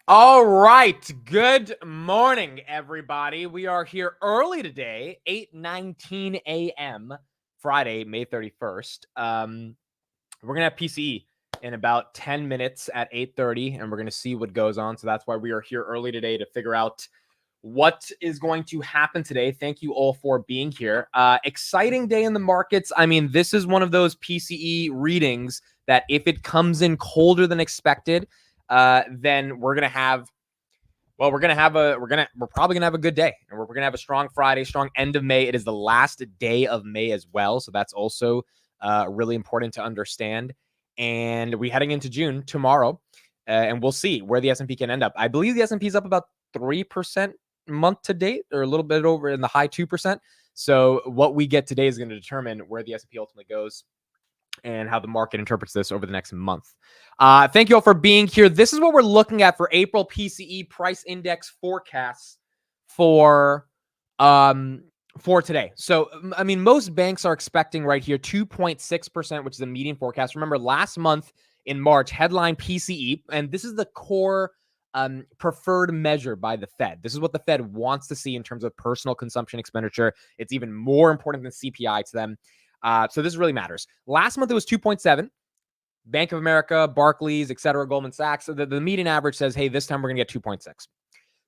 All right. Good morning, everybody. We are here early today, 8:19 a.m., Friday, May 31st. We're going to have PCE in about 10 minutes at 8:30, and we're going to see what goes on. So that's why we are here early today, to figure out what is going to happen today. Thank you all for being here. Exciting day in the markets. I mean, this is one of those PCE readings that if it comes in colder than expected, then we're probably gonna have a good day, and we're gonna have a strong Friday, strong end of May. It is the last day of May as well, so that's also really important to understand. And we're heading into June tomorrow, and we'll see where the S&P can end up. I believe the S&P is up about 3% month to date, or a little bit over in the high 2%. So what we get today is going to determine where the S&P ultimately goes and how the market interprets this over the next month. Thank you all for being here. This is what we're looking at for April PCE price index forecasts for today. So, I mean, most banks are expecting right here 2.6%, which is a median forecast. Remember, last month in March, headline PCE, and this is the core preferred measure by the Fed. This is what the Fed wants to see in terms of personal consumption expenditure. It's even more important than CPI to them. So this really matters. Last month, it was 2.7. Bank of America, Barclays, et cetera, Goldman Sachs. So the median average says, hey, this time we're going to get 2.6.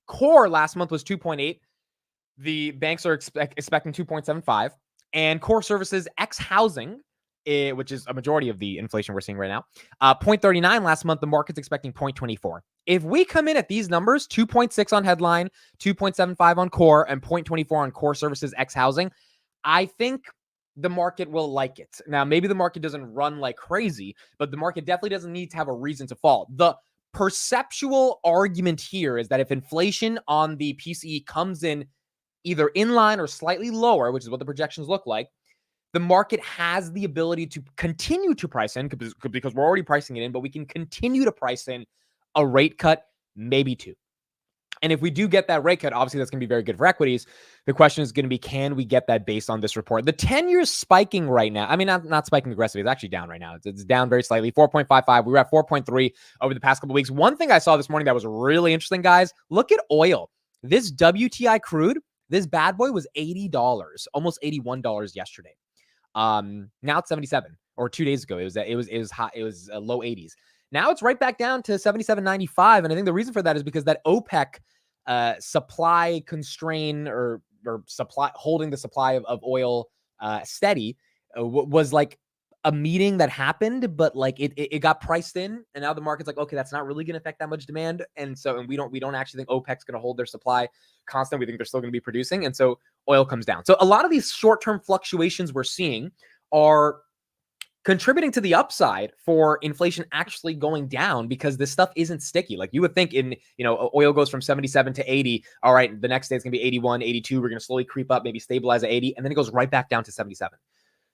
Core last month was 2.8. The banks are expecting 2.75. And core services ex housing, which is a majority of the inflation we're seeing right now, 0.39 last month. The market's expecting 0.24. If we come in at these numbers, 2.6 on headline, 2.75 on core, and 0.24 on core services ex housing, I think the market will like it. Now, maybe the market doesn't run like crazy, but the market definitely doesn't need to have a reason to fall. The perceptual argument here is that if inflation on the PCE comes in either in line or slightly lower, which is what the projections look like, the market has the ability to continue to price in, because we're already pricing it in, but we can continue to price in a rate cut, maybe two. And if we do get that rate cut, obviously that's going to be very good for equities. The question is going to be, can we get that based on this report? The 10-year spiking right now. I mean, not spiking aggressively. It's actually down right now. It's down very slightly, 4.55. We were at 4.3 over the past couple of weeks. One thing I saw this morning that was really interesting, guys, look at oil. This WTI crude, this bad boy was $80, almost $81 yesterday. Now it's 77, or 2 days ago. It was hot. It was low 80s. Now it's right back down to 77.95. And I think the reason for that is because that OPEC supply constraint or supply holding the supply of oil steady was like a meeting that happened, but like it got priced in, and now the market's like, okay, that's not really going to affect that much demand, and we don't actually think OPEC's going to hold their supply constant. We think they're still going to be producing, and so oil comes down. So a lot of these short-term fluctuations we're seeing are contributing to the upside for inflation actually going down, because this stuff isn't sticky. Like you would think oil goes from 77 to 80. All right, the next day it's going to be 81, 82. We're going to slowly creep up, maybe stabilize at 80, and then it goes right back down to 77.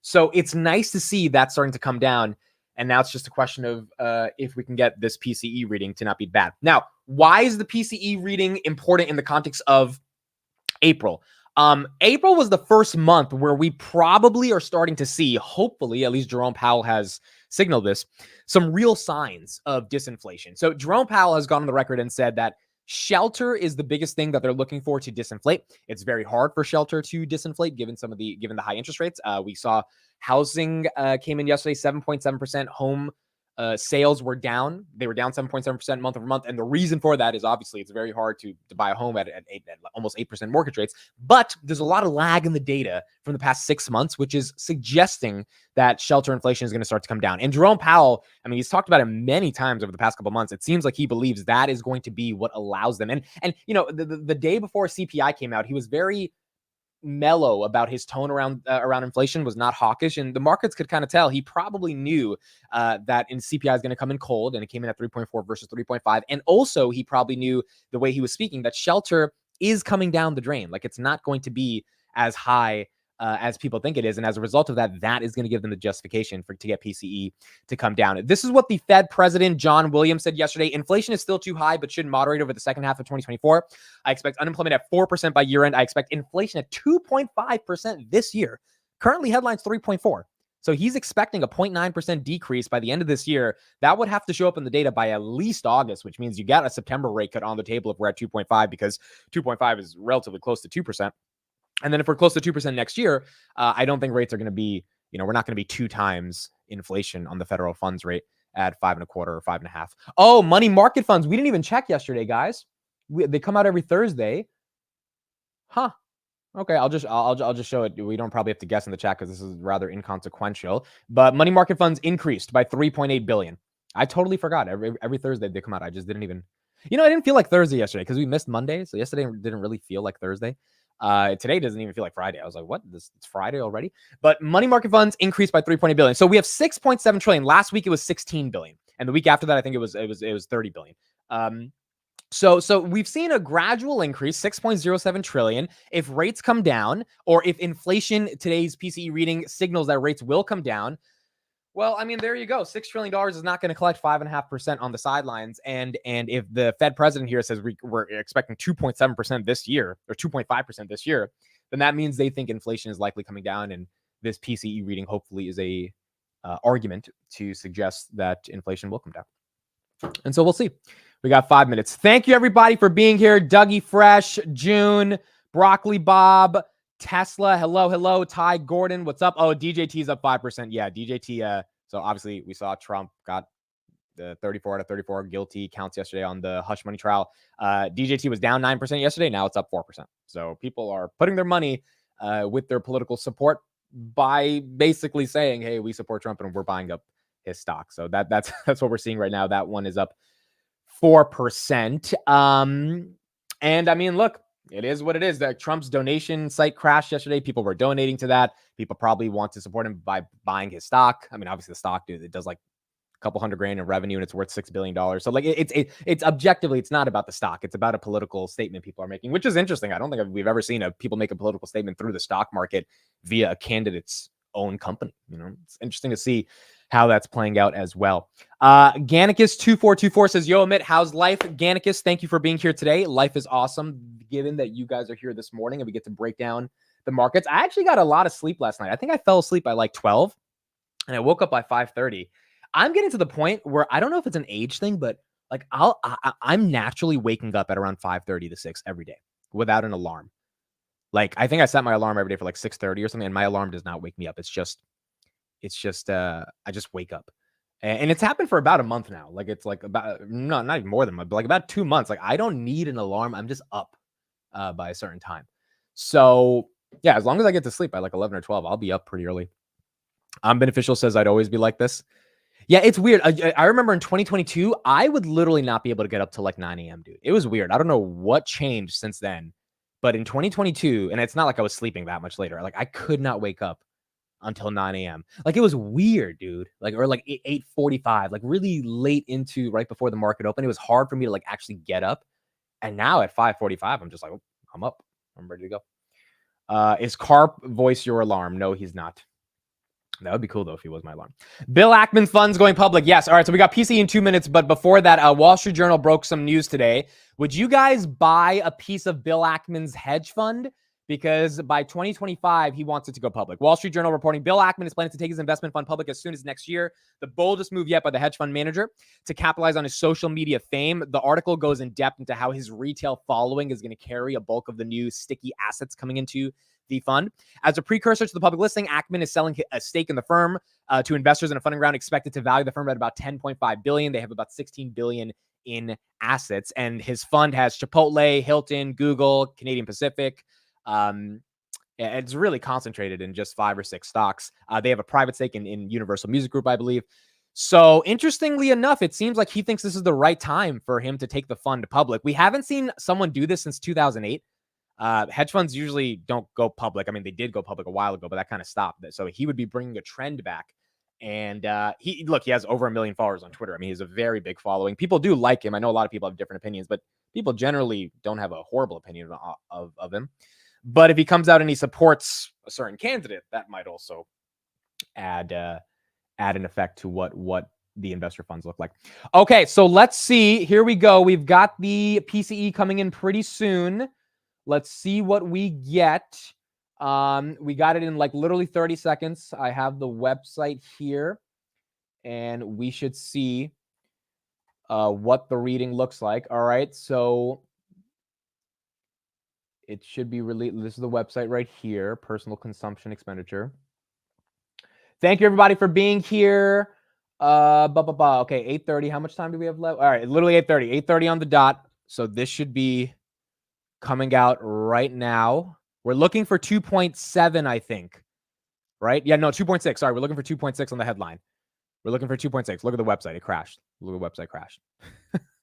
So it's nice to see that starting to come down. And now it's just a question of if we can get this PCE reading to not be bad. Now, why is the PCE reading important in the context of April? April was the first month where we probably are starting to see, hopefully, at least Jerome Powell has signaled this, some real signs of disinflation. So Jerome Powell has gone on the record and said that shelter is the biggest thing that they're looking for to disinflate. It's very hard for shelter to disinflate given the high interest rates. We saw housing came in yesterday, 7.7%. Home sales were down. They were down 7.7% month over month. And the reason for that is obviously it's very hard to buy a home at almost 8% mortgage rates. But there's a lot of lag in the data from the past 6 months, which is suggesting that shelter inflation is going to start to come down. And Jerome Powell, I mean, he's talked about it many times over the past couple of months. It seems like he believes that is going to be what allows them. And the day before CPI came out, he was very mellow about his tone around inflation, was not hawkish, and the markets could kind of tell he probably knew that CPI is going to come in cold, and it came in at 3.4 versus 3.5. And also he probably knew, the way he was speaking, that shelter is coming down the drain. Like it's not going to be as high as people think it is. And as a result of that, that is going to give them the justification to get PCE to come down. This is what the Fed President John Williams said yesterday. Inflation is still too high, but should moderate over the second half of 2024. I expect unemployment at 4% by year end. I expect inflation at 2.5% this year. Currently, headline's 3.4. So he's expecting a 0.9% decrease by the end of this year. That would have to show up in the data by at least August, which means you got a September rate cut on the table if we're at 2.5, because 2.5 is relatively close to 2%. And then if we're close to 2% next year, I don't think rates are going to be, we're not going to be 2 times inflation on the federal funds rate at 5.25 or 5.5. Oh, money market funds. We didn't even check yesterday, guys. They come out every Thursday. Huh. Okay, I'll just show it. We don't probably have to guess in the chat because this is rather inconsequential. But money market funds increased by 3.8 billion. I totally forgot. Every Thursday they come out. I just didn't even, I didn't feel like Thursday yesterday because we missed Monday. So yesterday didn't really feel like Thursday. Today doesn't even feel like Friday. I was like, what? It's Friday already? But money market funds increased by 3.8 billion. So we have 6.7 trillion. Last week it was 16 billion, and the week after that I think it was 30 billion. So we've seen a gradual increase, 6.07 trillion. If rates come down, or if inflation, today's PCE reading signals that rates will come down, well, I mean, there you go. $6 trillion is not going to collect 5.5% on the sidelines. And if the Fed president here says we're expecting 2.7% this year, or 2.5% this year, then that means they think inflation is likely coming down. And this PCE reading hopefully is a argument to suggest that inflation will come down. And so we'll see. We got 5 minutes. Thank you, everybody, for being here. Dougie Fresh, June, Broccoli Bob, Tesla, hello. Ty Gordon, what's up? Oh, DJT's up 5%. Yeah, DJT. So obviously we saw Trump got the 34 out of 34 guilty counts yesterday on the hush money trial. DJT was down 9% yesterday. Now it's up 4%. So people are putting their money with their political support by basically saying, hey, we support Trump and we're buying up his stock. So that's what we're seeing right now. That one is up 4%. And I mean, look, it is what it is. That Trump's donation site crashed yesterday. People were donating to that. People probably want to support him by buying his stock. I mean, obviously the stock, dude, it does like a couple $100,000 in revenue and it's worth $6 billion. So like it's objectively, it's not about the stock. It's about a political statement people are making, which is interesting. I don't think we've ever seen people make a political statement through the stock market via a candidate's own company. It's interesting to see how that's playing out as well. Gannicus2424 says, yo, Amit, how's life? Gannicus, thank you for being here today. Life is awesome, given that you guys are here this morning and we get to break down the markets. I actually got a lot of sleep last night. I think I fell asleep by like 12 and I woke up by 5:30. I'm getting to the point where I don't know if it's an age thing, but like I'm naturally waking up at around 5:30 to 6 every day without an alarm. Like, I think I set my alarm every day for like 6:30 or something, and my alarm does not wake me up. It's just I just wake up. And it's happened for about a month now. Like, it's like about, no, not even more than but like about 2 months. Like, I don't need an alarm. I'm just up by a certain time. So yeah, as long as I get to sleep by like 11 or 12, I'll be up pretty early. Beneficial says I'd always be like this. Yeah, it's weird. I remember in 2022, I would literally not be able to get up till like 9 a.m., dude. It was weird. I don't know what changed since then. But in 2022, and it's not like I was sleeping that much later. Like, I could not wake up until 9 a.m. Like, it was weird, dude. Like, or like 8:45, like really late into right before the market opened. It was hard for me to like actually get up. And now at 5:45, I'm just like, oh, I'm up. I'm ready to go. Is Carp voice your alarm? No, he's not. That would be cool, though, if he was my alarm. Bill Ackman funds going public. Yes. All right. So we got PC in 2 minutes. But before that, Wall Street Journal broke some news today. Would you guys buy a piece of Bill Ackman's hedge fund? Because by 2025, he wants it to go public. Wall Street Journal reporting Bill Ackman is planning to take his investment fund public as soon as next year. The boldest move yet by the hedge fund manager to capitalize on his social media fame. The article goes in depth into how his retail following is going to carry a bulk of the new sticky assets coming into the fund. As a precursor to the public listing, Ackman is selling a stake in the firm to investors in a funding round expected to value the firm at about $10.5 billion. They have about $16 billion in assets, and his fund has Chipotle, Hilton, Google, Canadian Pacific. It's really concentrated in just 5 or 6 stocks. They have a private stake in Universal Music Group, I believe. So interestingly enough, it seems like he thinks this is the right time for him to take the fund public. We haven't seen someone do this since 2008. Hedge funds usually don't go public. I mean, they did go public a while ago, but that kind of stopped. So he would be bringing a trend back. And he has over 1 million followers on Twitter. I mean, he's a very big following. People do like him. I know a lot of people have different opinions, but people generally don't have a horrible opinion of him. But if he comes out and he supports a certain candidate, that might also add an effect to what the investor funds look like. Okay, so let's see. Here we go. We've got the PCE coming in pretty soon. Let's see what we get. We got it in like literally 30 seconds. I have the website here, and we should see what the reading looks like. All right, so it should be released. This is the website right here, personal consumption expenditure. Thank you, everybody, for being here. Okay, 8:30. How much time do we have left? All right, literally 8:30. 8:30 on the dot. So this should be coming out right now. We're looking for 2.7, I think. Right? Yeah, no, 2.6. Sorry, we're looking for 2.6 on the headline. We're looking for 2.6. Look at the website. It crashed. Look at the website crashed.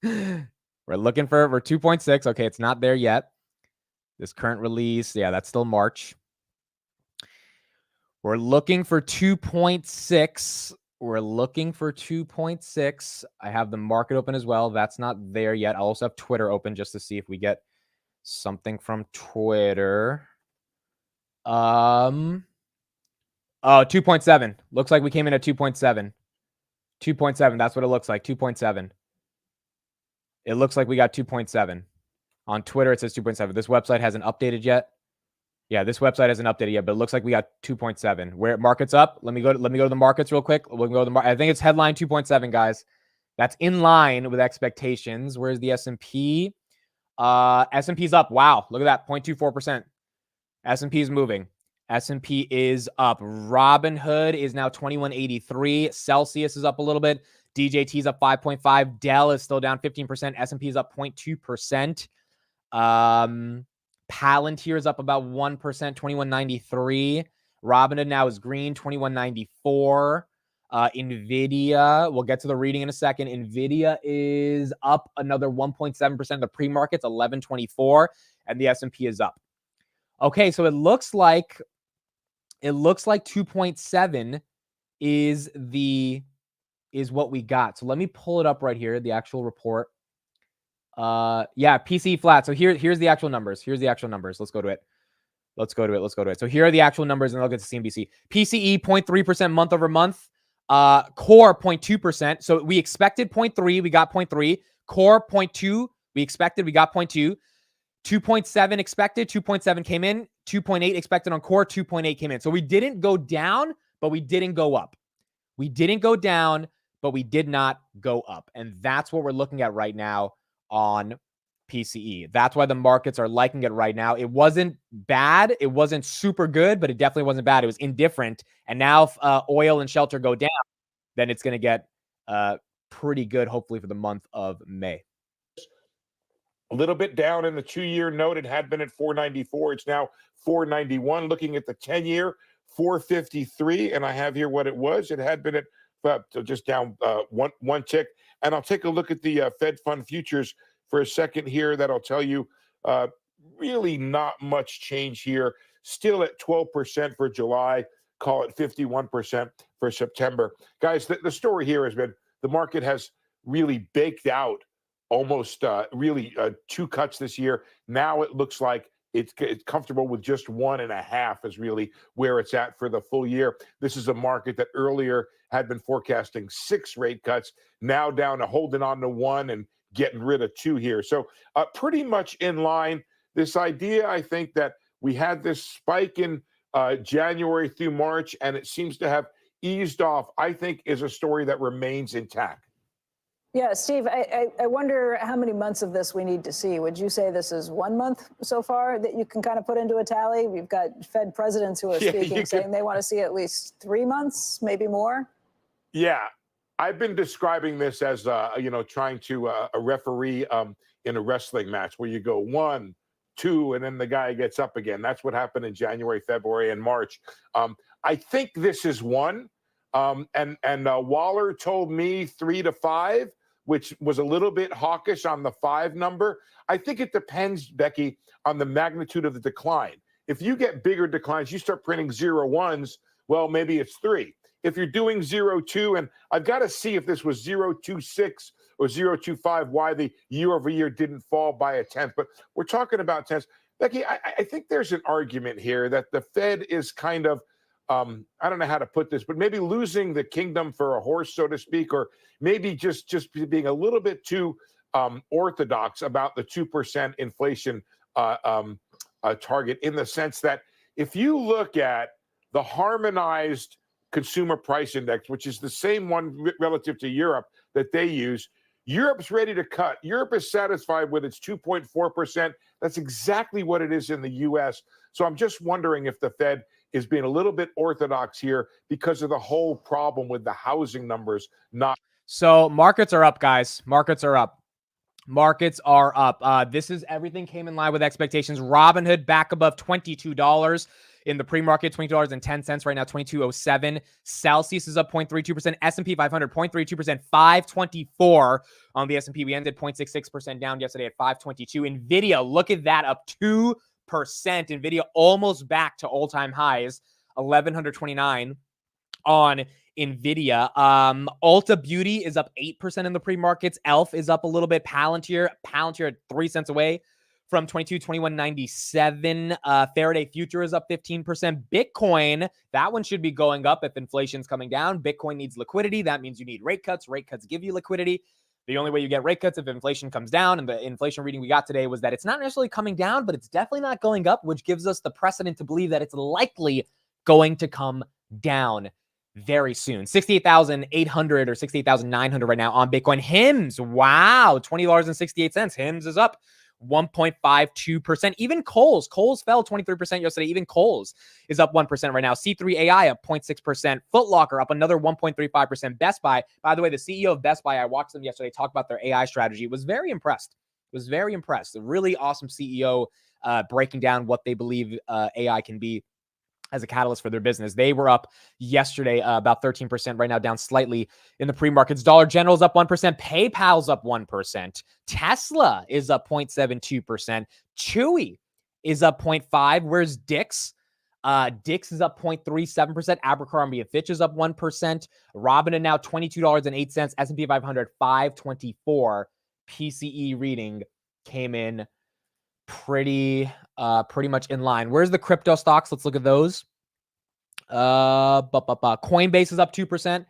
We're looking for 2.6. Okay, it's not there yet. This current release, yeah, that's still March. We're looking for 2.6. We're looking for 2.6. I have the market open as well. That's not there yet. I'll also have Twitter open just to see if we get something from Twitter. Oh, 2.7. Looks like we came in at 2.7. 2.7. That's what it looks like. 2.7. It looks like we got 2.7. On Twitter, it says 2.7. This website hasn't updated yet. Yeah, this website hasn't updated yet, but it looks like we got 2.7. Where market's up? Let me go to the markets real quick. We'll go to the I think it's headline 2.7, guys. That's in line with expectations. Where's the S&P? S&P's up. Wow, look at that, 0.24%. S&P is moving. S&P is up. Robinhood is now 2183. Celsius is up a little bit. DJT is up 5.5. Dell is still down 15%. S&P is up 0.2%. Palantir is up about 1%, 2193. Robinhood now is green, 2194. Nvidia, we'll get to the reading in a second. Nvidia is up another 1.7%. The pre-market's 1124, and the S&P is up. Okay, so it looks like 2.7 is what we got. So let me pull it up right here, the actual report. Yeah, PCE flat. So here's the actual numbers. Let's go to it. So here are the actual numbers, and I'll get to CNBC. PCE 0.3% month over month. Core 0.2%. So we expected 0.3, we got 0.3. Core 0.2, we expected, we got 0.2. 2.7 expected, 2.7 came in. 2.8 expected on core, 2.8 came in. So we didn't go down, but we didn't go up. We didn't go down, but we did not go up. And that's what we're looking at right now on PCE. That's why the markets are liking it right now. It wasn't bad. It wasn't super good, but it definitely wasn't bad. It was indifferent. And now if oil and shelter go down, then it's going to get pretty good, hopefully, for the month of May. A little bit down in the 2-year note. It had been at 494. It's now 491. Looking at the 10-year, 453. And I have here what it was. It had been at just down one tick. And I'll take a look at the Fed Fund futures for a second here. That'll tell you really not much change here. Still at 12% for July. Call it 51% for September. Guys, the story here has been the market has really baked out almost really 2 cuts this year. Now it looks like it's comfortable with just 1.5 is really where it's at for the full year. This is a market that earlier had been forecasting 6 rate cuts, now down to holding on to 1 and getting rid of 2 here. So pretty much in line. This idea, I think, that we had this spike in January through March, and it seems to have eased off, I think is a story that remains intact. Yeah, Steve, I wonder how many months of this we need to see. Would you say this is 1 month so far that you can kind of put into a tally? We've got Fed presidents who are speaking, saying they want to see at least 3 months, maybe more. Yeah, I've been describing this as, trying to a referee in a wrestling match where you go 1, 2, and then the guy gets up again. That's what happened in January, February, and March. I think this is 1. And Waller told me 3 to 5. Which was a little bit hawkish on the 5 number. I think it depends, Becky, on the magnitude of the decline. If you get bigger declines, you start printing 0 1s, well, maybe it's 3. If you're doing 0.2, and I've got to see if this was 0.26 or 0.25, why the year over year didn't fall by a tenth, but we're talking about tenths. Becky, I think there's an argument here that the Fed is kind of, I don't know how to put this, but maybe losing the kingdom for a horse, so to speak, or maybe just being a little bit too orthodox about the 2% inflation target, in the sense that if you look at the harmonized consumer price index, which is the same one relative to Europe that they use, Europe's ready to cut. Europe is satisfied with its 2.4%. That's exactly what it is in the U.S. So I'm just wondering if the Fed is being a little bit orthodox here because of the whole problem with the housing numbers not. So markets are up, guys. Markets are up. Markets are up. This is everything came in line with expectations. Robinhood back above $22 in the pre-market, $22.10 right now, 22.07. Celsius is up 0.32%. S&P 500 0.32%, 524 on the S&P. We ended 0.66% down yesterday at 522. Nvidia, look at that, up 2%. Nvidia almost back to all-time highs, 1,129 on Nvidia. Ulta Beauty is up 8% in the pre-markets. Elf is up a little bit. Palantir at 3 cents away from 21.97. Faraday Future is up 15%. Bitcoin, that one should be going up if inflation's coming down. Bitcoin needs liquidity. That means you need rate cuts. Rate cuts give you liquidity. The only way you get rate cuts if inflation comes down, and the inflation reading we got today was that it's not necessarily coming down, but it's definitely not going up, which gives us the precedent to believe that it's likely going to come down very soon. 68,800 or 68,900 right now on Bitcoin. HIMS, wow, $20.68. HIMS is up 1.52%. Even Kohl's fell 23% yesterday. Even Kohl's is up 1% right now. C3 AI up 0.6%. Foot Locker up another 1.35%. Best Buy, by the way, the CEO of Best Buy, I watched them yesterday talk about their AI strategy. Was very impressed. A really awesome CEO breaking down what they believe AI can be as a catalyst for their business. They were up yesterday about 13%, right now down slightly in the pre-markets. Dollar General's up 1%. PayPal's up 1%. Tesla is up 0.72%. Chewy is up 0.5%. Where's Dick's? Dick's is up 0.37%. Abercrombie & Fitch is up 1%. Robinhood now $22.08. S&P 500 524. PCE reading came in pretty much in line. Where's the crypto stocks? Let's look at those. Coinbase is up 2%.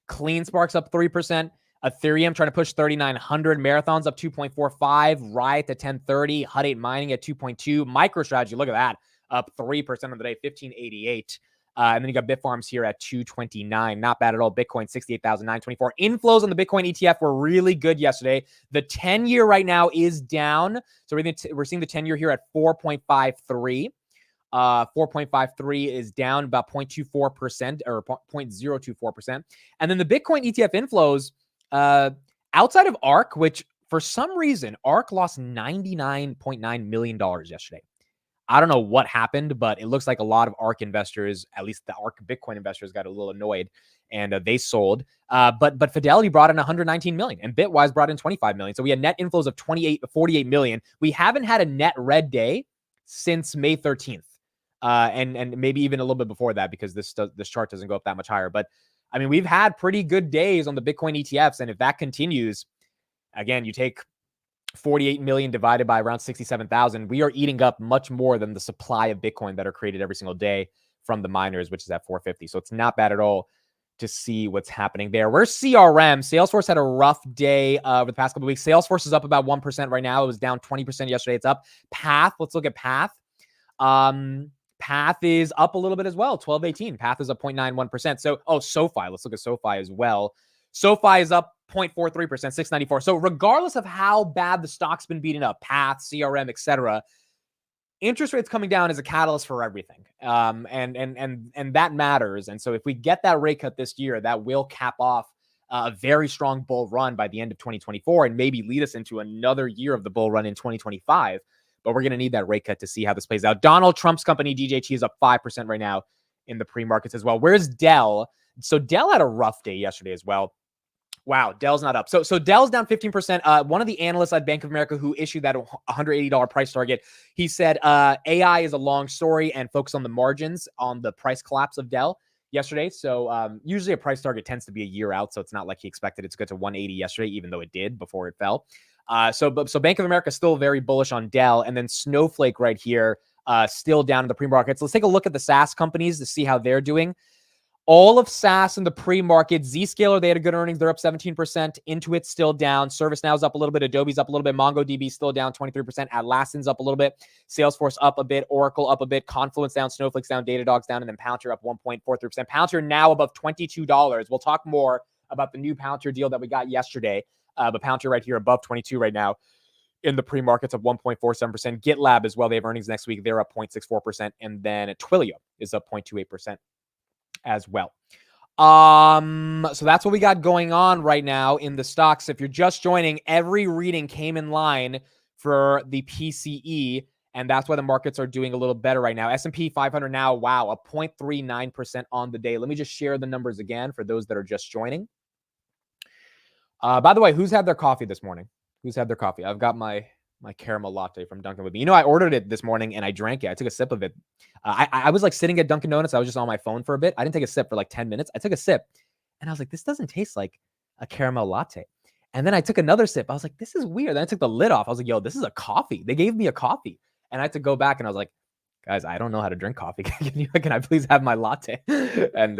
CleanSpark's up 3%. Ethereum trying to push 3,900. Marathon's up 2.45. Riot at 1030. Hut 8 Mining at 2.2. MicroStrategy, look at that, up 3% of the day, 1588. And then you got Bitfarms here at 229. Not bad at all. Bitcoin, 68,924. Inflows on the Bitcoin ETF were really good yesterday. The 10-year right now is down. So we're seeing the 10-year here at 4.53. 4.53 is down about 0.24% or 0.024%. And then the Bitcoin ETF inflows outside of ARK, which for some reason, ARK lost $99.9 million yesterday. I don't know what happened, but it looks like a lot of ARK investors, at least the ARK Bitcoin investors, got a little annoyed and they sold. But Fidelity brought in 119 million and Bitwise brought in 25 million. So we had net inflows of 48 million. We haven't had a net red day since May 13th. And maybe even a little bit before that, because this chart doesn't go up that much higher. But I mean, we've had pretty good days on the Bitcoin ETFs. And if that continues, again, you take 48 million divided by around 67,000, we are eating up much more than the supply of Bitcoin that are created every single day from the miners, which is at 450. So it's not bad at all to see what's happening there. Where's CRM? Salesforce had a rough day over the past couple of weeks. Salesforce is up about 1% right now. It was down 20% yesterday. It's up. Path, let's look at Path. Path is up a little bit as well, 12.18. Path is up 0.91%. So, SoFi. Let's look at SoFi as well. SoFi is up 0.43%, 694. So regardless of how bad the stock's been beaten up, Path, CRM, etc., interest rates coming down is a catalyst for everything. And that matters. And so if we get that rate cut this year, that will cap off a very strong bull run by the end of 2024 and maybe lead us into another year of the bull run in 2025. But we're going to need that rate cut to see how this plays out. Donald Trump's company, DJT, is up 5% right now in the pre-markets as well. Where's Dell? So Dell had a rough day yesterday as well. Wow, Dell's not up. So Dell's down 15%. One of the analysts at Bank of America who issued that $180 price target, he said AI is a long story and focus on the margins on the price collapse of Dell yesterday. So usually a price target tends to be a year out. So it's not like he expected it to go to 180 yesterday, even though it did before it fell. So Bank of America is still very bullish on Dell. And then Snowflake right here, still down in the pre-markets. Let's take a look at the SaaS companies to see how they're doing. All of SaaS in the pre-market. Zscaler, they had a good earnings. They're up 17%. Intuit still down. ServiceNow's up a little bit. Adobe's up a little bit. MongoDB still down 23%. Atlassian's up a little bit. Salesforce up a bit. Oracle up a bit. Confluence down. Snowflake's down. Datadog's down. And then Palantir up 1.43%. Palantir now above $22. We'll talk more about the new Palantir deal that we got yesterday. But Palantir right here above 22 right now in the pre-markets of 1.47%. GitLab as well. They have earnings next week. They're up 0.64%. And then Twilio is up 0.28%. as well. So that's what we got going on right now in the stocks. If you're just joining, every reading came in line for the PCE, and that's why the markets are doing a little better right now. S&P 500 now, wow, up 0.39% on the day. Let me just share the numbers again for those that are just joining. By the way, who's had their coffee this morning? Who's had their coffee? I've got my caramel latte from Dunkin' with me. You know, I ordered it this morning and I drank it. I took a sip of it. I was like sitting at Dunkin' Donuts. I was just on my phone for a bit. I didn't take a sip for like 10 minutes. I took a sip and I was like, this doesn't taste like a caramel latte. And then I took another sip. I was like, this is weird. Then I took the lid off. I was like, yo, this is a coffee. They gave me a coffee. And I had to go back and I was like, guys, I don't know how to drink coffee. Can I please have my latte? And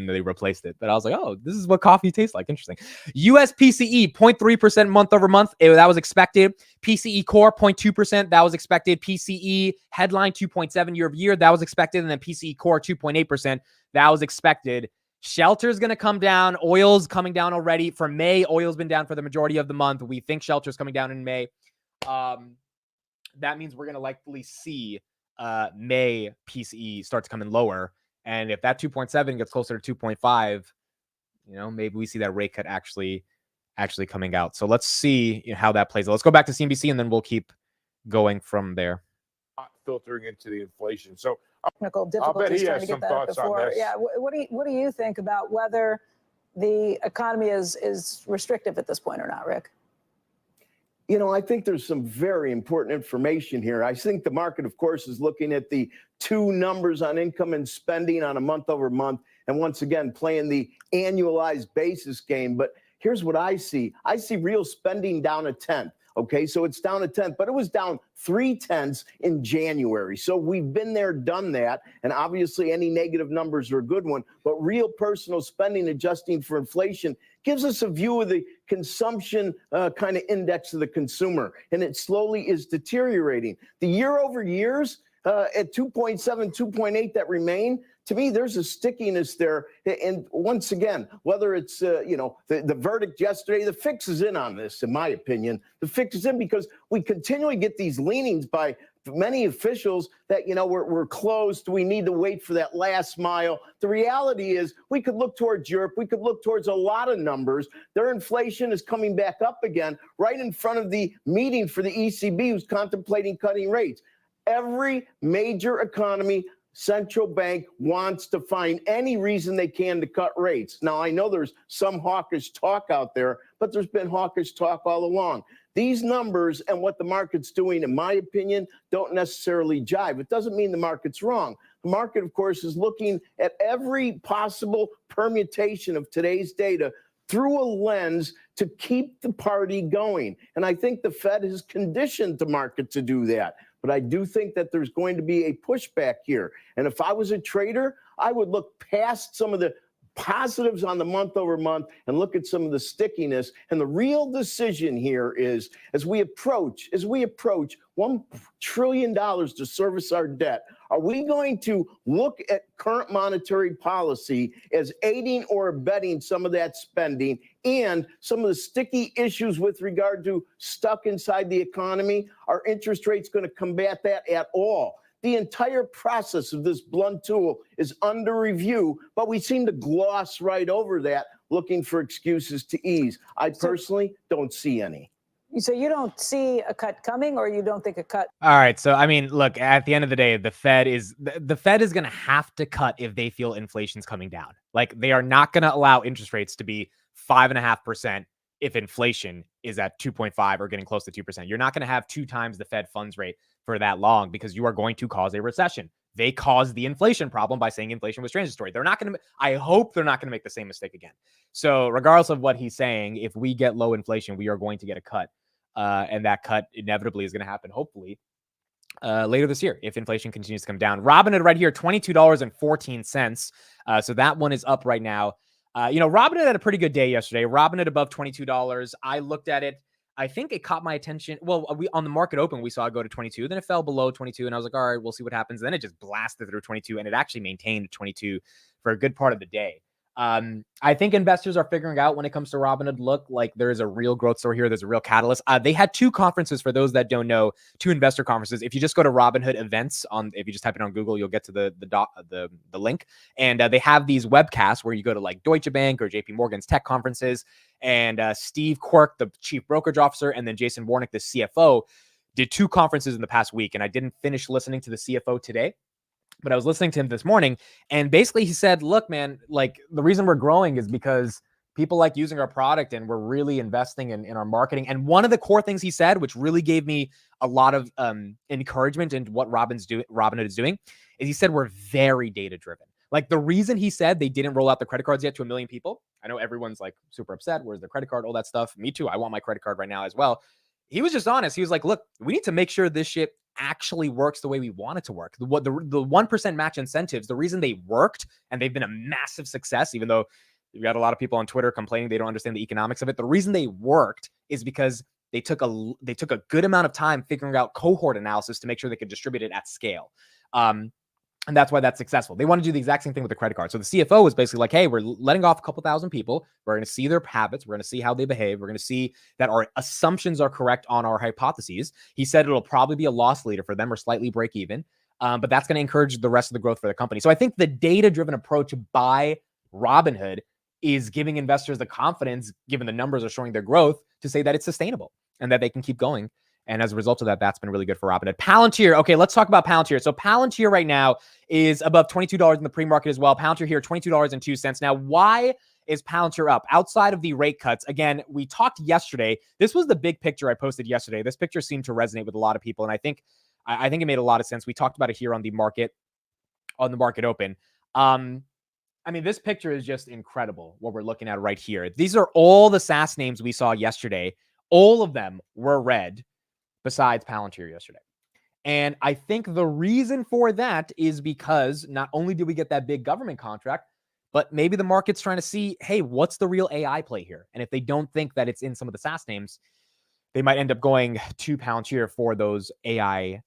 they replaced it. But I was like, oh, this is what coffee tastes like. Interesting. US PCE 0.3% month over month. That was expected. PCE core 0.2%. That was expected. PCE headline 2.7 year over year. That was expected. And then PCE core 2.8%. That was expected. Shelter's going to come down. Oil's coming down already. For May, oil's been down for the majority of the month. We think shelter's coming down in May. That means we're going to likely see May PCE start to come in lower. And if that 2.7 gets closer to 2.5, maybe we see that rate cut actually coming out. So let's see how that plays out. Let's go back to CNBC and then we'll keep going from there. Filtering into the inflation. So technical I'll bet difficulties he trying has to some get that thoughts on before. this. Yeah. What do you think about whether the economy is restrictive at this point or not, Rick? I think there's some very important information here. I think the market, of course, is looking at the two numbers on income and spending on a month over month. And once again, playing the annualized basis game. But here's what I see. I see real spending down a tenth. Okay, so it's down a tenth, but it was down 0.3 in January. So we've been there, done that. And obviously any negative numbers are a good one. But real personal spending adjusting for inflation gives us a view of the consumption kind of index of the consumer. And it slowly is deteriorating. The year over years at 2.7, 2.8 that remain, to me, there's a stickiness there. And once again, whether it's, the verdict yesterday, the fix is in on this, in my opinion. The fix is in because we continually get these leanings by many officials that, we're closed. We need to wait for that last mile. The reality is we could look towards Europe. We could look towards a lot of numbers. Their inflation is coming back up again right in front of the meeting for the ECB who's contemplating cutting rates. Every major economy central bank wants to find any reason they can to cut rates. Now, I know there's some hawkish talk out there, but there's been hawkish talk all along. These numbers and what the market's doing, in my opinion, don't necessarily jive. It doesn't mean the market's wrong. The market, of course, is looking at every possible permutation of today's data through a lens to keep the party going. And I think the Fed has conditioned the market to do that. But I do think that there's going to be a pushback here. And if I was a trader, I would look past some of the positives on the month over month and look at some of the stickiness. And the real decision here is as we approach $1 trillion to service our debt, are we going to look at current monetary policy as aiding or abetting some of that spending and some of the sticky issues with regard to stuck inside the economy? Are interest rates going to combat that at all? The entire process of this blunt tool is under review, but we seem to gloss right over that, looking for excuses to ease. I personally don't see any. So you don't see a cut coming, or you don't think a cut? All right. So, I mean, look, at the end of the day, the Fed is going to have to cut if they feel inflation's coming down. Like, they are not going to allow interest rates to be 5.5% if inflation is at 2.5 or getting close to 2%. You're not going to have 2 times the Fed funds rate for that long because you are going to cause a recession. They caused the inflation problem by saying inflation was transitory. I hope they're not going to make the same mistake again. So regardless of what he's saying, if we get low inflation, we are going to get a cut. And that cut inevitably is going to happen, hopefully, later this year if inflation continues to come down. Robinhood right here, $22.14. So that one is up right now. Robinhood had a pretty good day yesterday. Robinhood above $22. I looked at it. I think it caught my attention. Well, we on the market open, we saw it go to 22. Then it fell below 22. And I was like, all right, we'll see what happens. Then it just blasted through 22. And it actually maintained 22 for a good part of the day. I think investors are figuring out when it comes to Robinhood, look, like there is a real growth story here. There's a real catalyst. They had 2 conferences, for those that don't know, 2 investor conferences. If you just go to Robinhood events if you just type it on Google, you'll get to the link. And they have these webcasts where you go to like Deutsche Bank or JP Morgan's tech conferences. And Steve Quirk, the chief brokerage officer, and then Jason Warnick, the CFO, did 2 conferences in the past week. And I didn't finish listening to the CFO today, but I was listening to him this morning, and basically he said, look, man, like the reason we're growing is because people like using our product and we're really investing in our marketing. And one of the core things he said, which really gave me a lot of encouragement in what Robinhood is doing, is he said, we're very data driven. Like the reason he said they didn't roll out the credit cards yet to 1 million people. I know everyone's like super upset. Where's the credit card? All that stuff. Me too. I want my credit card right now as well. He was just honest. He was like, look, we need to make sure this shit actually works the way we want it to work. The 1% match incentives, the reason they worked and they've been a massive success, even though you've got a lot of people on Twitter complaining they don't understand the economics of it. The reason they worked is because they took a good amount of time figuring out cohort analysis to make sure they could distribute it at scale. And that's why that's successful. They want to do the exact same thing with the credit card. So the CFO was basically like, hey, we're letting off a couple thousand people. We're going to see their habits. We're going to see how they behave. We're going to see that our assumptions are correct on our hypotheses. He said it'll probably be a loss leader for them or slightly break even. But that's going to encourage the rest of the growth for the company. So I think the data-driven approach by Robinhood is giving investors the confidence, given the numbers are showing their growth, to say that it's sustainable and that they can keep going. And as a result of that, that's been really good for Robinhood. Palantir. Okay, let's talk about Palantir. So Palantir right now is above $22 in the pre-market as well. Palantir here, $22.02. Now, why is Palantir up? Outside of the rate cuts, again, we talked yesterday. This was the big picture I posted yesterday. This picture seemed to resonate with a lot of people, and I think it made a lot of sense. We talked about it here on the market open. I mean, this picture is just incredible, what we're looking at right here. These are all the SaaS names we saw yesterday. All of them were red, besides Palantir yesterday. And I think the reason for that is because not only did we get that big government contract, but maybe the market's trying to see, hey, what's the real AI play here? And if they don't think that it's in some of the SaaS names, they might end up going to Palantir for those AI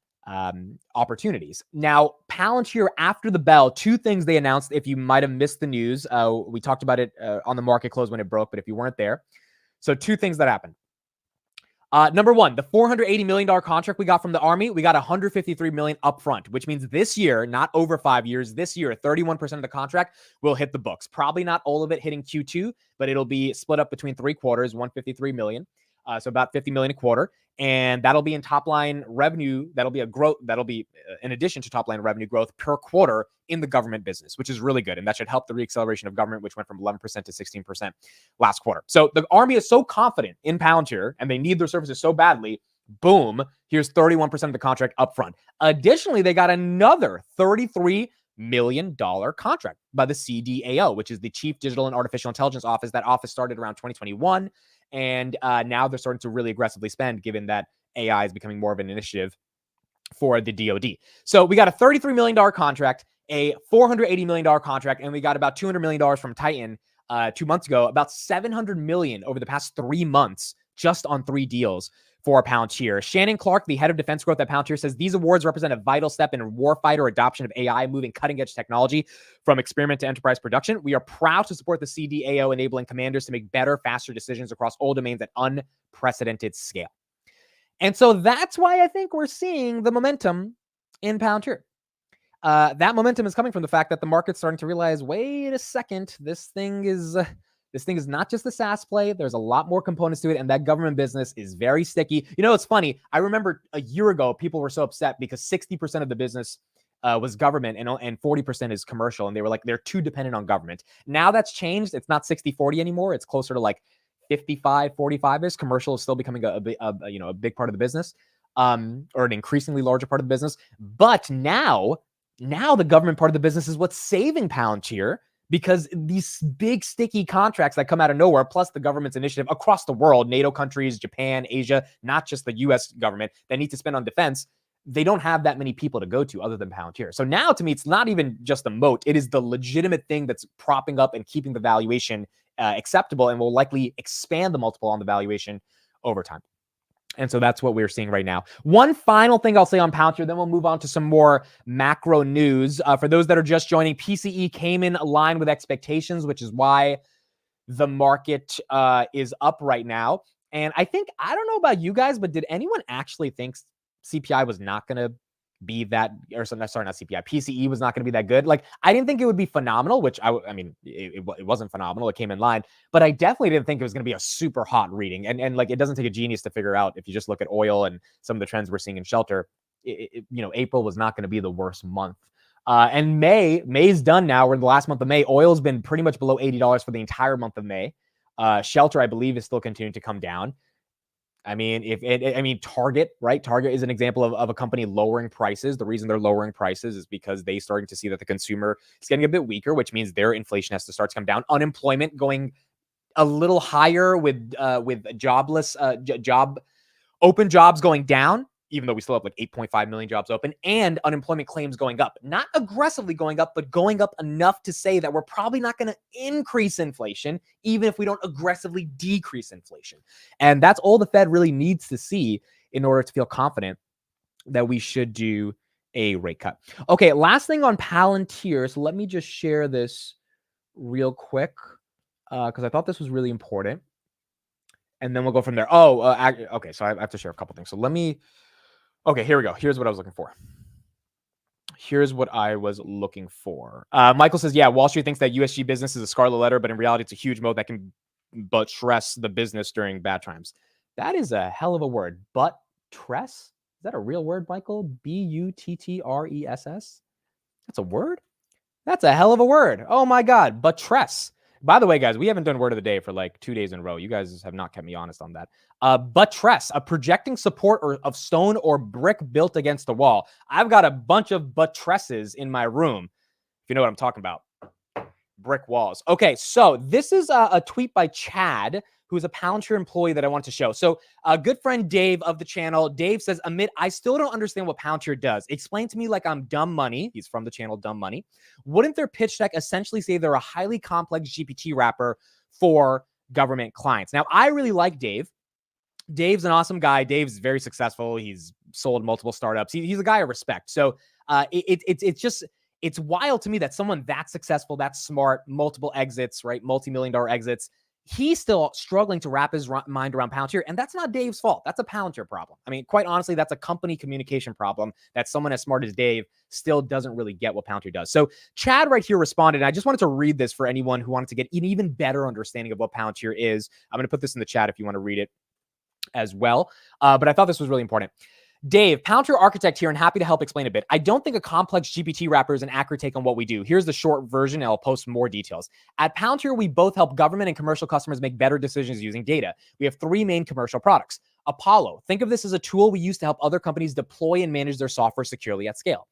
opportunities. Now, Palantir, after the bell, 2 things they announced. If you might have missed the news, we talked about it on the market close when it broke, but if you weren't there. So 2 things that happened. Number 1, the $480 million contract we got from the Army, we got $153 million upfront, which means this year, not over 5 years, this year, 31% of the contract will hit the books. Probably not all of it hitting Q2, but it'll be split up between 3 quarters, $153 million. So about $50 million a quarter. And that'll be in top line revenue. That'll be a growth. That'll be in addition to top line revenue growth per quarter in the government business, which is really good. And that should help the reacceleration of government, which went from 11% to 16% last quarter. So the Army is so confident in Palantir and they need their services so badly. Boom, here's 31% of the contract upfront. Additionally, they got another $33 million contract by the CDAO, which is the Chief Digital and Artificial Intelligence Office. That office started around 2021. And now they're starting to really aggressively spend, given that AI is becoming more of an initiative for the DoD. So we got a $33 million contract, a $480 million contract, and we got about $200 million from Titan 2 months ago, about $700 million over the past 3 months, just on 3 deals for Palantir. Shannon Clark, the head of defense growth at Palantir, says these awards represent a vital step in warfighter adoption of AI, moving cutting-edge technology from experiment to enterprise production. We are proud to support the CDAO, enabling commanders to make better, faster decisions across all domains at unprecedented scale. And so that's why I think we're seeing the momentum in Palantir. That momentum is coming from the fact that the market's starting to realize, wait a second, this thing is not just the SaaS play. There's a lot more components to it, and that government business is very sticky. You know, it's funny. I remember a year ago, people were so upset because 60% of the business was government and 40% is commercial, and they were like, they're too dependent on government. Now that's changed. It's not 60-40 anymore. It's closer to like 55-45-ish. Commercial is still becoming a big part of the business, or an increasingly larger part of the business. But now the government part of the business is what's saving Palantir, because these big sticky contracts that come out of nowhere, plus the government's initiative across the world, NATO countries, Japan, Asia, not just the US government, that need to spend on defense, they don't have that many people to go to other than Palantir. So now to me, it's not even just a moat. It is the legitimate thing that's propping up and keeping the valuation acceptable and will likely expand the multiple on the valuation over time. And so that's what we're seeing right now. One final thing I'll say on Palantir, then we'll move on to some more macro news. For those that are just joining, PCE came in line with expectations, which is why the market is up right now. And I think, I don't know about you guys, but did anyone actually think CPI was not going to be that, or sorry, not CPI, PCE was not going to be that good? Like, I didn't think it would be phenomenal, which I mean, it wasn't phenomenal. It came in line, but I definitely didn't think it was going to be a super hot reading. And like, it doesn't take a genius to figure out, if you just look at oil and some of the trends we're seeing in shelter, April was not going to be the worst month. And May's done now. We're in the last month of May. Oil's been pretty much below $80 for the entire month of May. Shelter, I believe, is still continuing to come down. I mean, Target, right? Target is an example of a company lowering prices. The reason they're lowering prices is because they're starting to see that the consumer is getting a bit weaker, which means their inflation has to start to come down. Unemployment going a little higher with open jobs going down, even though we still have like 8.5 million jobs open, and unemployment claims going up. Not aggressively going up, but going up enough to say that we're probably not going to increase inflation, even if we don't aggressively decrease inflation. And that's all the Fed really needs to see in order to feel confident that we should do a rate cut. Okay, last thing on Palantir. So let me just share this real quick because I thought this was really important. And then we'll go from there. Okay, so I have to share a couple things. So okay, here we go. Here's what I was looking for. Michael says, yeah, Wall Street thinks that USG business is a scarlet letter, but in reality, it's a huge moat that can buttress the business during bad times. That is a hell of a word. Buttress? Is that a real word, Michael? Buttress? That's a word? That's a hell of a word. Oh my God. Buttress. By the way, guys, we haven't done word of the day for like 2 days in a row. You guys have not kept me honest on that. Buttress, a projecting support of stone or brick built against the wall. I've got a bunch of buttresses in my room, if you know what I'm talking about. Brick walls. Okay, so this is a tweet by Chad, who's a Palantir employee that I want to show. So a good friend, Dave, of the channel, Dave says, Amit, I still don't understand what Palantir does. Explain to me like I'm dumb money. He's from the channel Dumb Money. Wouldn't their pitch deck essentially say they're a highly complex GPT wrapper for government clients? Now, I really like Dave. Dave's an awesome guy. Dave's very successful. He's sold multiple startups. He's a guy I respect. So it's wild to me that someone that successful, that smart, multiple exits, right? Multi-million-dollar exits, he's still struggling to wrap his mind around Palantir. And that's not Dave's fault. That's a Palantir problem. I mean, quite honestly, that's a company communication problem that someone as smart as Dave still doesn't really get what Palantir does. So Chad right here responded. And I just wanted to read this for anyone who wanted to get an even better understanding of what Palantir is. I'm going to put this in the chat if you want to read it as well. But I thought this was really important. Dave, Palantir architect here, and happy to help explain a bit. I don't think a complex GPT wrapper is an accurate take on what we do. Here's the short version, and I'll post more details. At Palantir, we both help government and commercial customers make better decisions using data. We have 3 main commercial products. Apollo, think of this as a tool we use to help other companies deploy and manage their software securely at scale.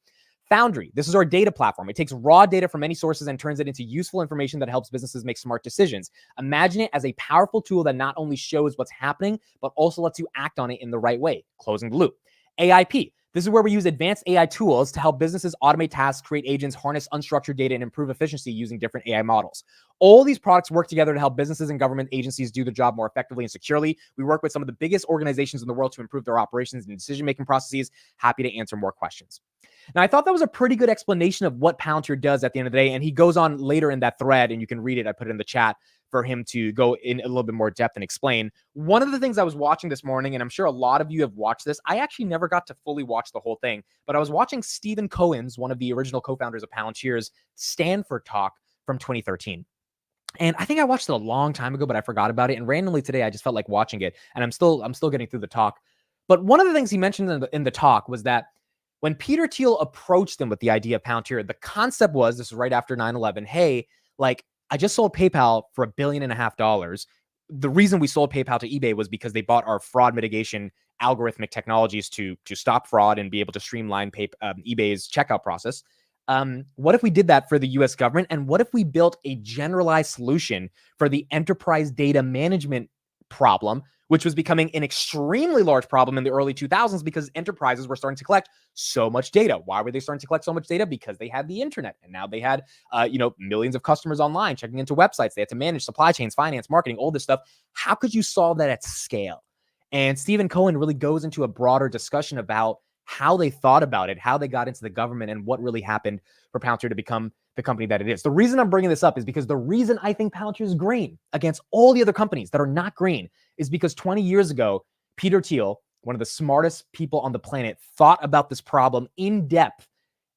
Foundry, this is our data platform. It takes raw data from many sources and turns it into useful information that helps businesses make smart decisions. Imagine it as a powerful tool that not only shows what's happening, but also lets you act on it in the right way, closing the loop. AIP. This is where we use advanced AI tools to help businesses automate tasks, create agents, harness unstructured data, and improve efficiency using different AI models. All these products work together to help businesses and government agencies do their job more effectively and securely. We work with some of the biggest organizations in the world to improve their operations and decision-making processes. Happy to answer more questions. Now, I thought that was a pretty good explanation of what Palantir does at the end of the day, and he goes on later in that thread, and you can read it. I put it in the chat for him to go in a little bit more depth and explain. One of the things I was watching this morning, and I'm sure a lot of you have watched this, I actually never got to fully watch the whole thing, but I was watching Stephen Cohen's, one of the original co-founders of Palantir's Stanford talk from 2013. And I think I watched it a long time ago, but I forgot about it. And randomly today, I just felt like watching it, and I'm still getting through the talk. But one of the things he mentioned in the talk was that when Peter Thiel approached him with the idea of Palantir, the concept was, this was right after 9/11, hey, like, I just sold PayPal for $1.5 billion. The reason we sold PayPal to eBay was because they bought our fraud mitigation algorithmic technologies to stop fraud and be able to streamline eBay's checkout process. What if we did that for the US government? And what if we built a generalized solution for the enterprise data management problem which was becoming an extremely large problem in the early 2000s because enterprises were starting to collect so much data. Why were they starting to collect so much data? Because they had the internet, and now they had, millions of customers online checking into websites. They had to manage supply chains, finance, marketing, all this stuff. How could you solve that at scale? And Stephen Cohen really goes into a broader discussion about how they thought about it, how they got into the government, and what really happened for Palantir to become the company that it is. The reason I'm bringing this up is because the reason I think Palantir is green against all the other companies that are not green is because 20 years ago, Peter Thiel, one of the smartest people on the planet, thought about this problem in depth.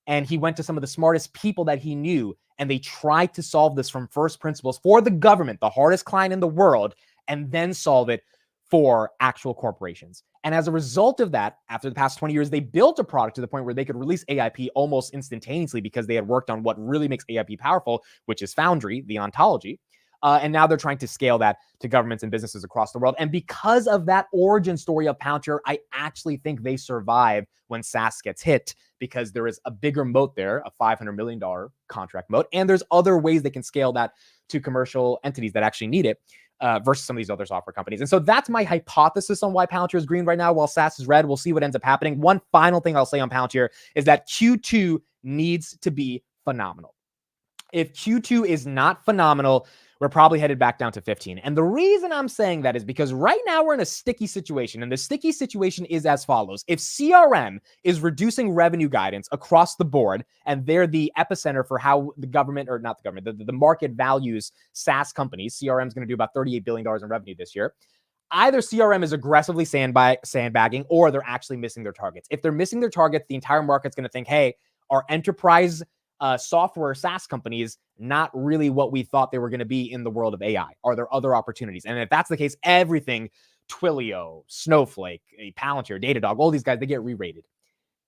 And he went to some of the smartest people that he knew, and they tried to solve this from first principles for the government, the hardest client in the world, and then solve it for actual corporations. And as a result of that, after the past 20 years, they built a product to the point where they could release AIP almost instantaneously because they had worked on what really makes AIP powerful, which is Foundry, the ontology. And now they're trying to scale that to governments and businesses across the world. And because of that origin story of Palantir, I actually think they survive when SaaS gets hit, because there is a bigger moat there, a $500 million contract moat. And there's other ways they can scale that to commercial entities that actually need it. Versus some of these other software companies. And so that's my hypothesis on why Palantir is green right now while SaaS is red. We'll see what ends up happening. One final thing I'll say on Palantir is that Q2 needs to be phenomenal. If Q2 is not phenomenal, we're probably headed back down to 15. And the reason I'm saying that is because right now we're in a sticky situation. And the sticky situation is as follows. If CRM is reducing revenue guidance across the board, and they're the epicenter for how the government, or not the government, the market values SaaS companies, CRM is going to do about $38 billion in revenue this year. Either CRM is aggressively sandbagging, or they're actually missing their targets. If they're missing their targets, the entire market's going to think, hey, our enterprise software SaaS companies not really what we thought they were going to be in the world of AI? Are there other opportunities? And if that's the case, everything, Twilio, Snowflake, Palantir, Datadog, all these guys, they get re-rated.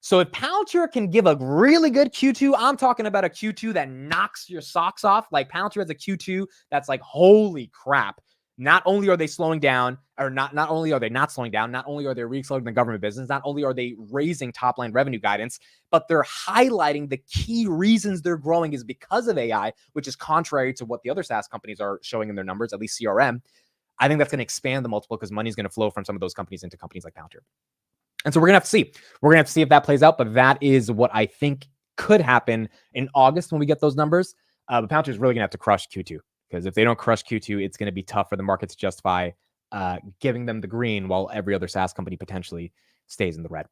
So if Palantir can give a really good Q2, I'm talking about a Q2 that knocks your socks off. Like Palantir has a Q2 that's like, holy crap. Not only are they slowing down, or not only are they not slowing down, not only are they re-accelerating the government business, not only are they raising top-line revenue guidance, but they're highlighting the key reasons they're growing is because of AI, which is contrary to what the other SaaS companies are showing in their numbers, at least CRM. I think that's going to expand the multiple because money is going to flow from some of those companies into companies like Palantir. And so we're going to have to see. We're going to have to see if that plays out, but that is what I think could happen in August when we get those numbers. But Palantir is really going to have to crush Q2. Because if they don't crush Q2, it's going to be tough for the market to justify giving them the green while every other SaaS company potentially stays in the red.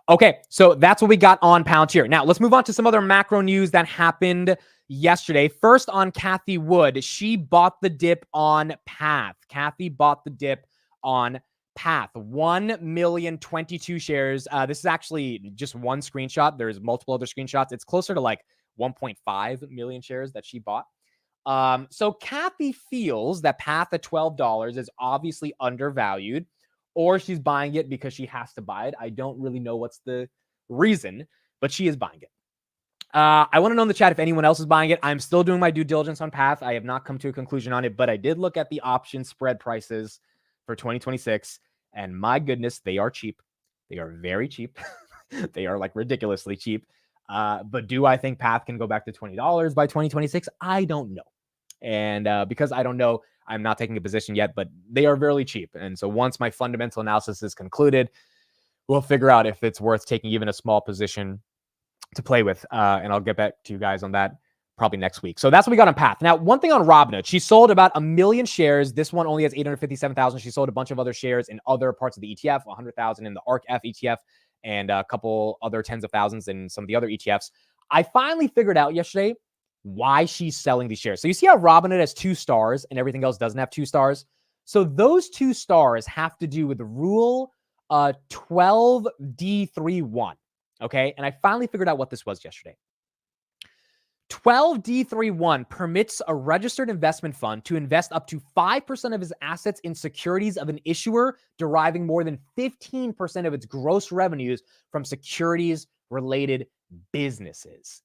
Okay, so that's what we got on Palantir. Now, let's move on to some other macro news that happened yesterday. First on Cathie Wood. She bought the dip on Path. Cathie bought the dip on Path. 1,022 shares. This is actually just one screenshot. There's multiple other screenshots. It's closer to like 1.5 million shares that she bought. So Cathie feels that Path at $12 is obviously undervalued, or she's buying it because she has to buy it. I don't really know what's the reason, but she is buying it. I want to know in the chat if anyone else is buying it. I'm still doing my due diligence on Path. I have not come to a conclusion on it, but I did look at the option spread prices for 2026, and my goodness, they are cheap. They are very cheap. They are like ridiculously cheap. But do I think Path can go back to $20 by 2026? I don't know. And because I don't know, I'm not taking a position yet, but they are very cheap. And so once my fundamental analysis is concluded, we'll figure out if it's worth taking even a small position to play with. And I'll get back to you guys on that probably next week. So that's what we got on Path. Now, one thing on Robinhood, she sold about 1 million shares. This one only has 857,000. She sold a bunch of other shares in other parts of the ETF, 100,000 in the ARK-F ETF, and a couple other tens of thousands in some of the other ETFs. I finally figured out yesterday why she's selling these shares. So you see how Robinhood has 2 stars and everything else doesn't have 2 stars? So those 2 stars have to do with the rule 12D31. Okay. And I finally figured out what this was yesterday. 12D31 permits a registered investment fund to invest up to 5% of its assets in securities of an issuer deriving more than 15% of its gross revenues from securities-related businesses.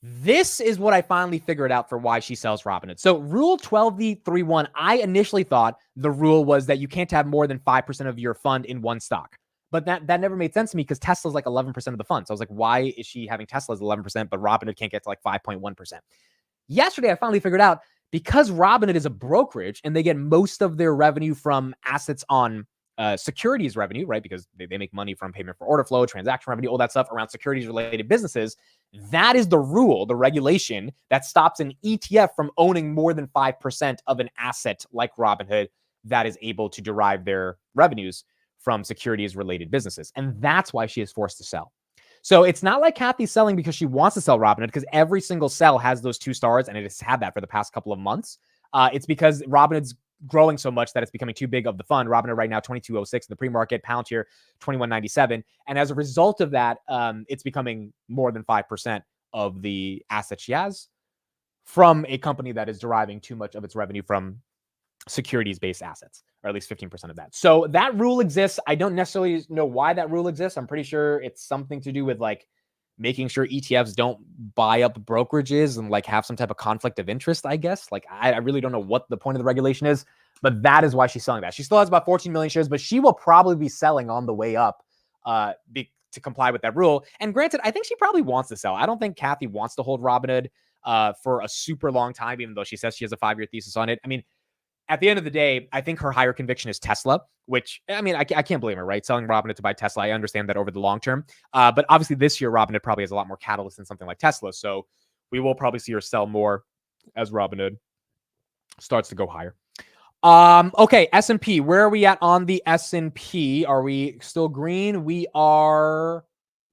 This is what I finally figured out for why she sells Robinhood. So Rule 12D31, I initially thought the rule was that you can't have more than 5% of your fund in one stock. But that never made sense to me because Tesla's like 11% of the fund. So I was like, why is she having Tesla's 11%, but Robinhood can't get to like 5.1%? Yesterday, I finally figured out because Robinhood is a brokerage and they get most of their revenue from assets on securities revenue, right? Because they make money from payment for order flow, transaction revenue, all that stuff around securities related businesses. That is the rule, the regulation that stops an ETF from owning more than 5% of an asset like Robinhood that is able to derive their revenues from securities related businesses. And that's why she is forced to sell. So it's not like Cathie's selling because she wants to sell Robinhood, because every single sell has those 2 stars, and it has had that for the past couple of months. It's because Robinhood's growing so much that it's becoming too big of the fund. Robinhood right now, 22.06 in the pre-market, Palantir 21.97. And as a result of that, it's becoming more than 5% of the assets she has from a company that is deriving too much of its revenue from securities-based assets, or at least 15% of that. So that rule exists. I don't necessarily know why that rule exists. I'm pretty sure it's something to do with like making sure ETFs don't buy up brokerages and like have some type of conflict of interest, I guess. Like, I really don't know what the point of the regulation is, but that is why she's selling that. She still has about 14 million shares, but she will probably be selling on the way up to comply with that rule. And granted, I think she probably wants to sell. I don't think Cathie wants to hold Robinhood for a super long time, even though she says she has a 5-year thesis on it. I mean, at the end of the day, I think her higher conviction is Tesla, which, I mean, I can't blame her, right? Selling Robinhood to buy Tesla, I understand that over the long term. But obviously this year, Robinhood probably has a lot more catalyst than something like Tesla. So we will probably see her sell more as Robinhood starts to go higher. Okay, S&P. Where are we at on the S&P? Are we still green? We are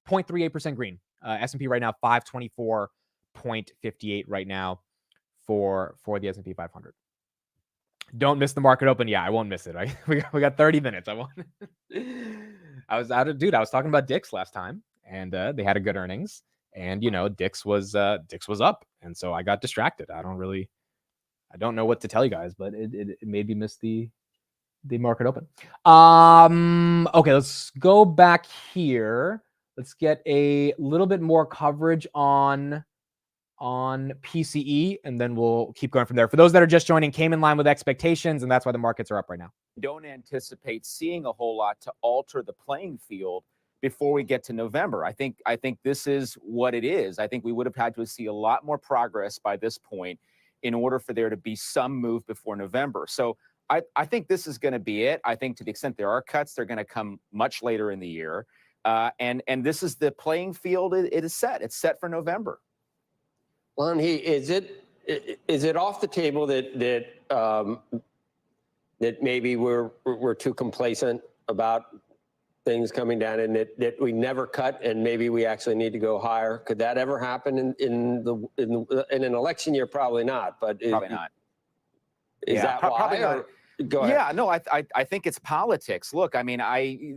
0.38% green. S&P right now, 524.58 right now for the S&P 500. Don't miss the market open. Yeah, I won't miss it. Right? We got 30 minutes. I won't. I was talking about Dick's last time, and they had a good earnings, and Dick's was up, and so I got distracted. I don't know what to tell you guys, but it made me miss the market open. Okay, let's go back here. Let's get a little bit more coverage on PCE, and then we'll keep going from there. For those that are just joining, came in line with expectations, and that's why the markets are up right now. Don't anticipate seeing a whole lot to alter the playing field before we get to November. I think this is what it is. I think we would have had to see a lot more progress by this point in order for there to be some move before November. So I think this is going to be it. I think to the extent there are cuts, they're going to come much later in the year. And this is the playing field. It is set. It's set for November. Well, is it off the table that maybe we're too complacent about things coming down, and that we never cut, and maybe we actually need to go higher? Could that ever happen in an election year? Probably not. But probably not. Is that why? Probably not. Go ahead. Yeah, no, I think it's politics. Look, I mean,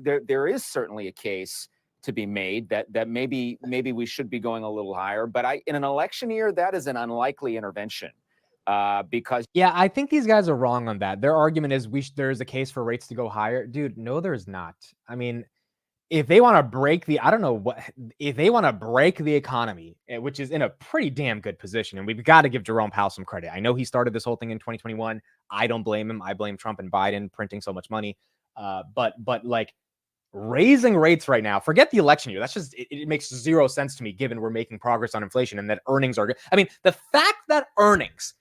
there is certainly a case to be made that maybe we should be going a little higher, but in an election year, that is an unlikely intervention because I think these guys are wrong on that. Their argument is there's a case for rates to go higher. Dude, no, there's not. I mean, if they want to break if they want to break the economy, which is in a pretty damn good position, and we've got to give Jerome Powell some credit. I know he started this whole thing in 2021. I don't blame him. I blame Trump and Biden printing so much money. But like, raising rates right now, forget the election year. That's just, it makes zero sense to me, given we're making progress on inflation and that earnings are good. I mean, the fact that earnings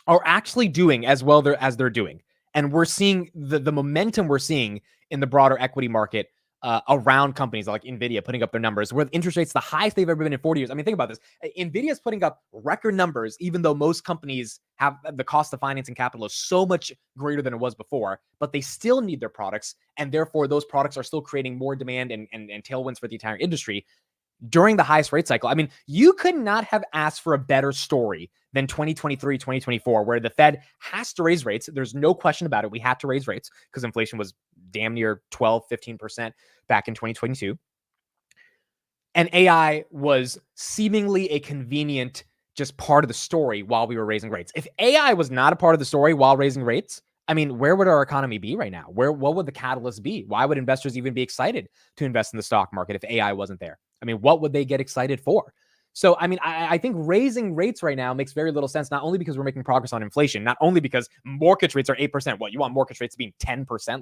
are actually doing as well as they're doing, and we're seeing the momentum we're seeing in the broader equity market around companies like Nvidia putting up their numbers with interest rates the highest they've ever been in 40 years. I mean, think about this. Nvidia is putting up record numbers, even though most companies have the cost of financing capital is so much greater than it was before, but they still need their products. And therefore those products are still creating more demand and tailwinds for the entire industry during the highest rate cycle. I mean, you could not have asked for a better story than 2023, 2024, where the Fed has to raise rates. There's no question about it. We had to raise rates because inflation was damn near 12, 15% back in 2022. And AI was seemingly a convenient just part of the story while we were raising rates. If AI was not a part of the story while raising rates, I mean, where would our economy be right now? What would the catalyst be? Why would investors even be excited to invest in the stock market if AI wasn't there? I mean, what would they get excited for? So, I mean, I think raising rates right now makes very little sense, not only because we're making progress on inflation, not only because mortgage rates are 8%. What, you want mortgage rates to be 10%?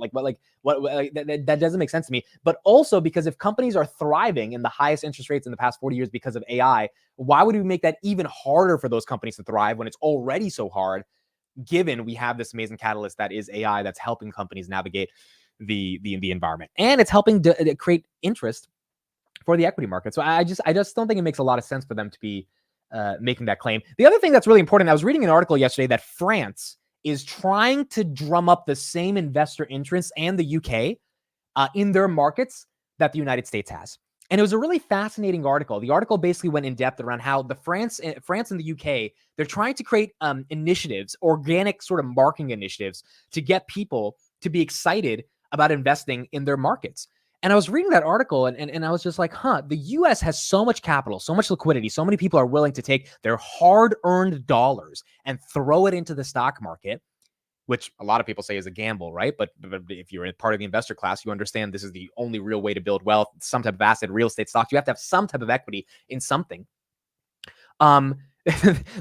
That doesn't make sense to me. But also because if companies are thriving in the highest interest rates in the past 40 years because of AI, why would we make that even harder for those companies to thrive when it's already so hard, given we have this amazing catalyst that is AI that's helping companies navigate the environment, and it's helping to create interest for the equity market. So I just don't think it makes a lot of sense for them to be making that claim. The other thing that's really important, I was reading an article yesterday that France is trying to drum up the same investor interest and the UK in their markets that the United States has. And it was a really fascinating article. The article basically went in depth around how the France and the UK, they're trying to create initiatives, organic sort of marketing initiatives to get people to be excited about investing in their markets. And I was reading that article and I was just like, the US has so much capital, so much liquidity, so many people are willing to take their hard-earned dollars and throw it into the stock market, which a lot of people say is a gamble, right? But if you're part of the investor class, you understand this is the only real way to build wealth, some type of asset, real estate stocks. You have to have some type of equity in something.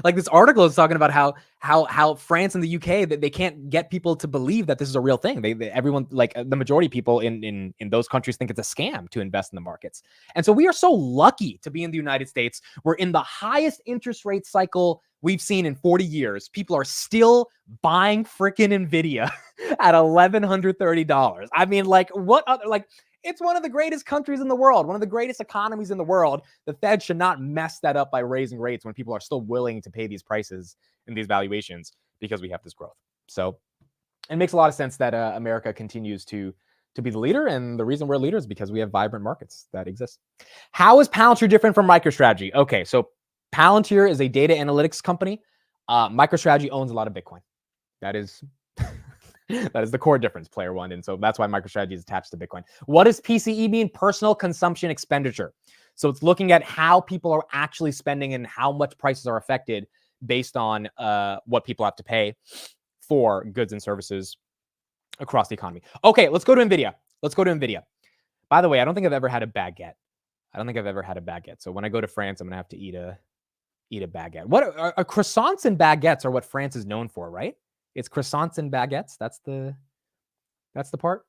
Like this article is talking about how France and the UK, that they can't get people to believe that this is a real thing. Everyone, like the majority of people in those countries, think it's a scam to invest in the markets. And so we are so lucky to be in the United States. We're in the highest interest rate cycle we've seen in 40 years. People are still buying freaking Nvidia at $1,130. I mean, like what other, like, it's one of the greatest countries in the world, one of the greatest economies in the world. The Fed should not mess that up by raising rates when people are still willing to pay these prices and these valuations because we have this growth. So it makes a lot of sense that America continues to be the leader. And the reason we're leaders is because we have vibrant markets that exist. How is Palantir different from MicroStrategy? Okay, so Palantir is a data analytics company. MicroStrategy owns a lot of Bitcoin. That is that is the core difference, player one. And so that's why MicroStrategy is attached to Bitcoin. What does PCE mean? Personal consumption expenditure. So it's looking at how people are actually spending and how much prices are affected based on what people have to pay for goods and services across the economy. Okay, let's go to Nvidia. By the way, I don't think I've ever had a baguette. So when I go to France, I'm going to have to eat a baguette. What are croissants and baguettes are what France is known for, right? It's croissants and baguettes. That's the part,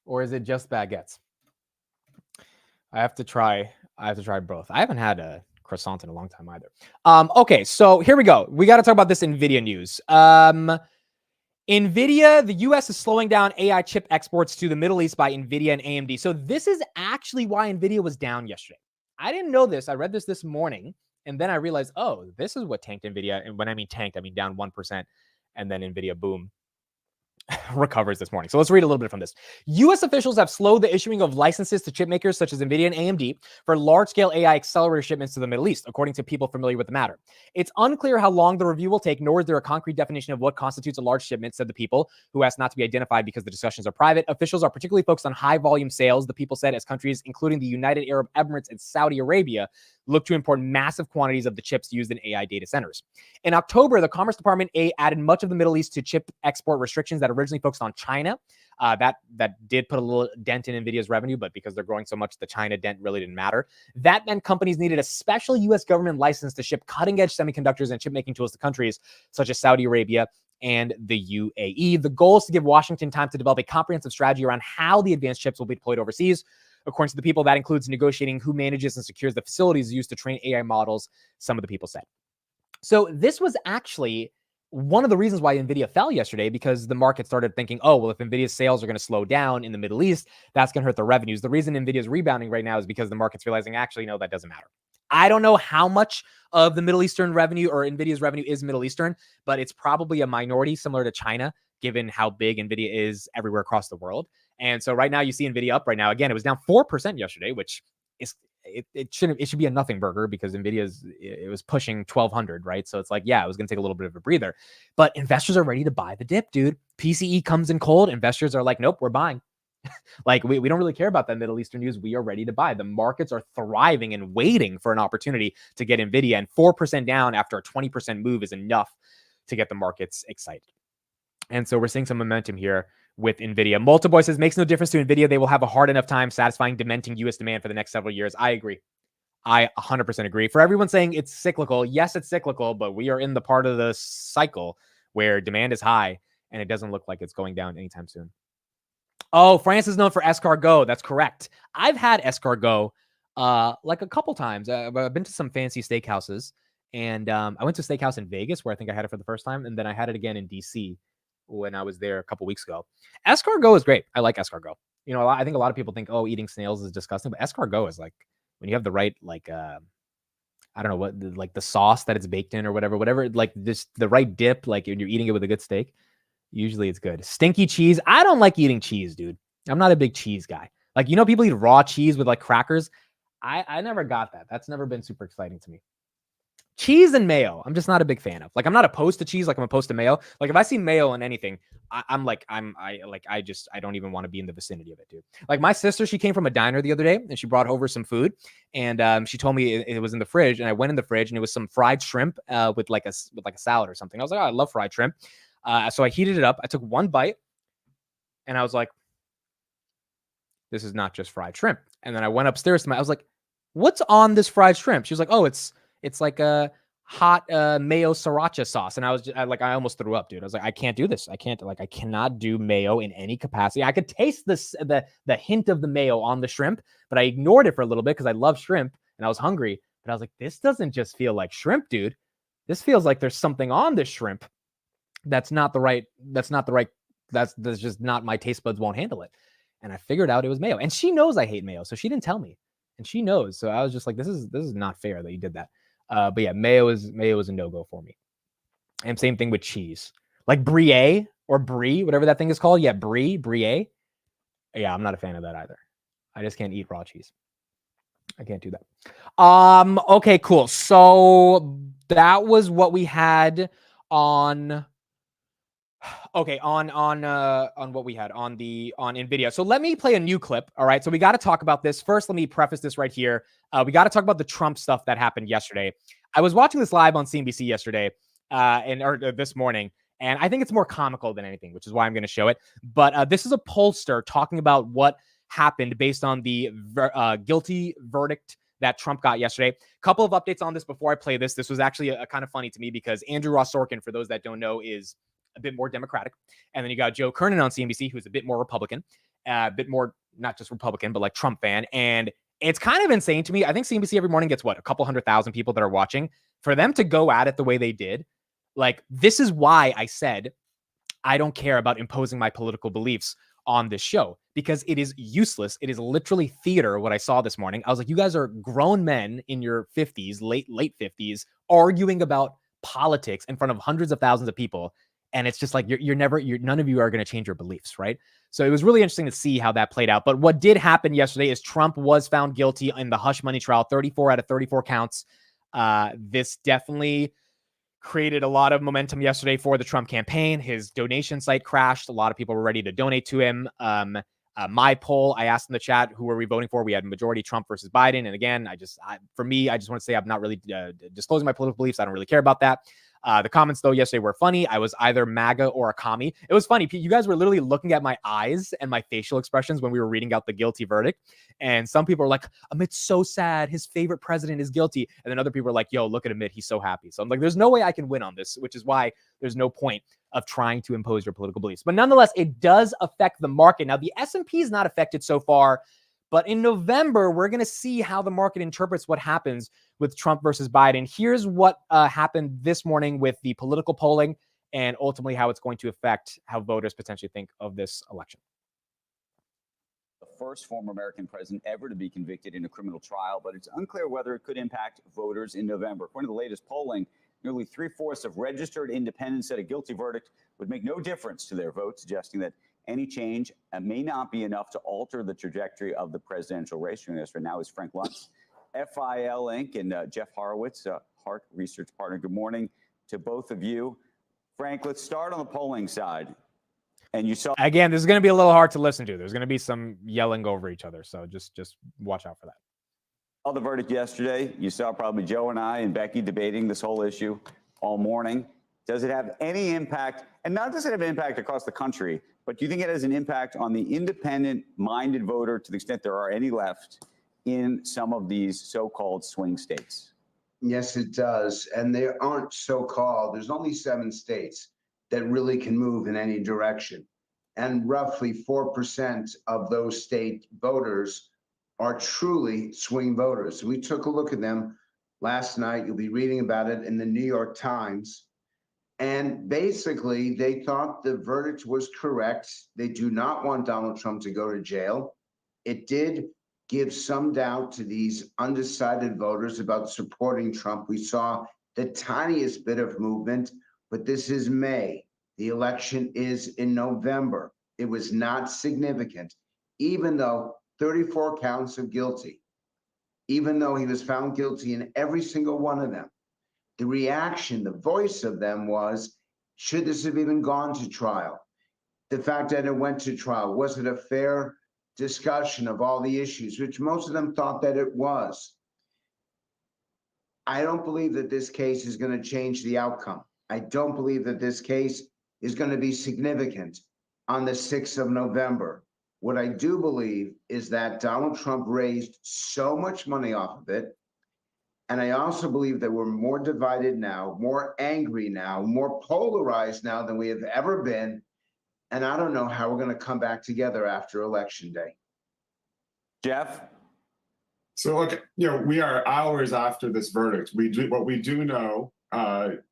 or is it just baguettes? I have to try both. I haven't had a croissant in a long time either. Okay, so here we go. We got to talk about this Nvidia news. Nvidia, the US is slowing down AI chip exports to the Middle East by Nvidia and AMD. So this is actually why Nvidia was down yesterday. I didn't know this. I read this morning, and then I realized, oh, this is what tanked Nvidia. And when I mean tanked, I mean down 1%. And then Nvidia, boom, recovers this morning. So let's read a little bit from this. U.S. officials have slowed the issuing of licenses to chip makers such as Nvidia and AMD for large-scale AI accelerator shipments to the Middle East, according to people familiar with the matter. It's unclear how long the review will take, nor is there a concrete definition of what constitutes a large shipment, said the people, who asked not to be identified because the discussions are private. Officials are particularly focused on high-volume sales, the people said, as countries, including the United Arab Emirates and Saudi Arabia, look to import massive quantities of the chips used in AI data centers. In October, the Commerce Department added much of the Middle East to chip export restrictions that originally focused on China. That did put a little dent in Nvidia's revenue, but because they're growing so much, the China dent really didn't matter. That meant companies needed a special U.S. government license to ship cutting-edge semiconductors and chip-making tools to countries such as Saudi Arabia and the UAE. The goal is to give Washington time to develop a comprehensive strategy around how the advanced chips will be deployed overseas. According to the people, that includes negotiating who manages and secures the facilities used to train AI models, some of the people said. So this was actually one of the reasons why Nvidia fell yesterday, because the market started thinking, oh, well, if Nvidia's sales are going to slow down in the Middle East, that's going to hurt the revenues. The reason Nvidia's rebounding right now is because the market's realizing, actually, no, that doesn't matter. I don't know how much of the Middle Eastern revenue or Nvidia's revenue is Middle Eastern, but it's probably a minority similar to China, given how big Nvidia is everywhere across the world. And so right now you see Nvidia up right now. Again, it was down 4% yesterday, which is it should be a nothing burger because it was pushing 1,200, right? So it's like, yeah, it was going to take a little bit of a breather, but investors are ready to buy the dip, dude. PCE comes in cold. Investors are like, nope, we're buying. Like we don't really care about that Middle Eastern news. We are ready to buy. The markets are thriving and waiting for an opportunity to get Nvidia, and 4% down after a 20% move is enough to get the markets excited. And so we're seeing some momentum here with Nvidia. Multiboy says, makes no difference to Nvidia. They will have a hard enough time satisfying dementing U.S. demand for the next several years. I agree. I 100% agree. For everyone saying it's cyclical, yes, it's cyclical, but we are in the part of the cycle where demand is high and it doesn't look like it's going down anytime soon. Oh, France is known for escargot. That's correct. I've had escargot like a couple times. I've been to some fancy steakhouses, and I went to a steakhouse in Vegas where I think I had it for the first time, and then I had it again in DC when I was there a couple weeks ago. Escargot is great. I like escargot. You know, I think a lot of people think, oh, eating snails is disgusting, but escargot is like when you have the right, like, I don't know what, like the sauce that it's baked in or whatever, like just the right dip, like when you're eating it with a good steak, usually it's good. Stinky cheese. I don't like eating cheese, dude. I'm not a big cheese guy. Like, you know, people eat raw cheese with like crackers. I never got that. That's never been super exciting to me. Cheese and mayo, I'm just not a big fan of. Like, I'm not opposed to cheese, like I'm opposed to mayo. Like, if I see mayo in anything, I don't even want to be in the vicinity of it, dude. Like, my sister, she came from a diner the other day and she brought over some food, and she told me it was in the fridge, and I went in the fridge and it was some fried shrimp with like a salad or something. I was like, oh, I love fried shrimp. So I heated it up. I took one bite and I was like, this is not just fried shrimp. And then I went upstairs to I was like, what's on this fried shrimp? She was like, oh, it's like a hot mayo sriracha sauce. And I was I almost threw up, dude. I was like, I can't do this. I cannot do mayo in any capacity. I could taste the hint of the mayo on the shrimp, but I ignored it for a little bit because I love shrimp and I was hungry. But I was like, this doesn't just feel like shrimp, dude. This feels like there's something on this shrimp that's just not, my taste buds won't handle it. And I figured out it was mayo. And she knows I hate mayo, so she didn't tell me. And she knows. So I was just like, this is not fair that you did that. But yeah, mayo is a no-go for me. And same thing with cheese. Like brie or brie, whatever that thing is called. Yeah, brie. Yeah, I'm not a fan of that either. I just can't eat raw cheese. I can't do that. Okay, cool. So that was what we had on what we had on Nvidia. So let me play a new clip. All right. So we got to talk about this. First, let me preface this right here. We got to talk about the Trump stuff that happened yesterday. I was watching this live on CNBC yesterday or this morning, and I think it's more comical than anything, which is why I'm going to show it. But this is a pollster talking about what happened based on the guilty verdict that Trump got yesterday. Couple of updates on this before I play this. This was actually a kind of funny to me because Andrew Ross Sorkin, for those that don't know, is a bit more Democratic. And then you got Joe Kernan on CNBC, who's a bit more Republican, a bit more, not just Republican, but like Trump fan. And it's kind of insane to me. I think CNBC every morning gets a couple 100,000 people that are watching. For them to go at it the way they did, like, this is why I said I don't care about imposing my political beliefs on this show, because it is useless. It is literally theater, what I saw this morning. I was like, you guys are grown men in your 50s, late 50s, arguing about politics in front of hundreds of thousands of people. And it's just like, none of you are going to change your beliefs, right? So it was really interesting to see how that played out. But what did happen yesterday is Trump was found guilty in the hush money trial, 34 out of 34 counts. This definitely created a lot of momentum yesterday for the Trump campaign. His donation site crashed. A lot of people were ready to donate to him. My poll, I asked in the chat, who were we voting for? We had majority Trump versus Biden. And again, I just want to say I'm not really disclosing my political beliefs. I don't really care about that. The comments, though, yesterday were funny. I was either MAGA or a commie. It was funny. You guys were literally looking at my eyes and my facial expressions when we were reading out the guilty verdict. And some people are like, Amit's so sad. His favorite president is guilty. And then other people are like, yo, look at Amit. He's so happy. So I'm like, there's no way I can win on this, which is why there's no point of trying to impose your political beliefs. But nonetheless, it does affect the market. Now, the S&P is not affected so far. But in November, we're going to see how the market interprets what happens with Trump versus Biden. Here's what happened this morning with the political polling and ultimately how it's going to affect how voters potentially think of this election. The first former American president ever to be convicted in a criminal trial, but it's unclear whether it could impact voters in November. According to the latest polling, nearly 3/4 of registered independents said a guilty verdict would make no difference to their vote, suggesting that any change may not be enough to alter the trajectory of the presidential race. Joining us right now is Frank Luntz, FIL Inc., and Jeff Horowitz, Hart Research Partner. Good morning to both of you. Frank, let's start on the polling side. And you saw... Again, this is going to be a little hard to listen to. There's going to be some yelling over each other, so just watch out for that. The verdict yesterday, you saw probably Joe and I and Becky debating this whole issue all morning. Does it have any impact? And not does it have an impact across the country, but do you think it has an impact on the independent-minded voter, to the extent there are any left, in some of these so-called swing states? Yes, it does. And they aren't so-called. There's only 7 states that really can move in any direction. And roughly 4% of those state voters are truly swing voters. We took a look at them last night. You'll be reading about it in the New York Times. And basically, they thought the verdict was correct. They do not want Donald Trump to go to jail. It did give some doubt to these undecided voters about supporting Trump. We saw the tiniest bit of movement, but this is May. The election is in November. It was not significant, even though 34 counts of guilty, even though he was found guilty in every single one of them. The reaction, the voice of them was, should this have even gone to trial? The fact that it went to trial, was it a fair discussion of all the issues, which most of them thought that it was? I don't believe that this case is going to change the outcome. I don't believe that this case is going to be significant on the 6th of November. What I do believe is that Donald Trump raised so much money off of it. And I also believe that we're more divided now, more angry now, more polarized now than we have ever been. And I don't know how we're going to come back together after Election Day. Jeff? So look, we are hours after this verdict. What we do know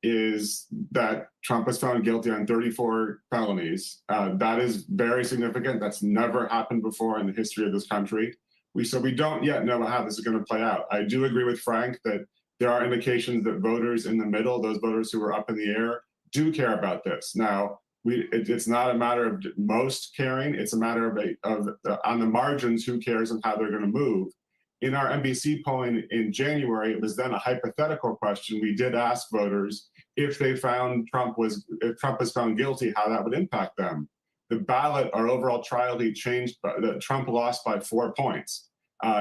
is that Trump was found guilty on 34 felonies. That is very significant. That's never happened before in the history of this country. So we don't yet know how this is going to play out. I do agree with Frank that there are indications that voters in the middle, those voters who are up in the air, do care about this. Now, it's not a matter of most caring. It's a matter of on the margins, who cares and how they're going to move. In our NBC polling in January, it was then a hypothetical question. We did ask voters if they found if Trump was found guilty, how that would impact them. The ballot, our overall trial lead changed, that Trump lost by 4 points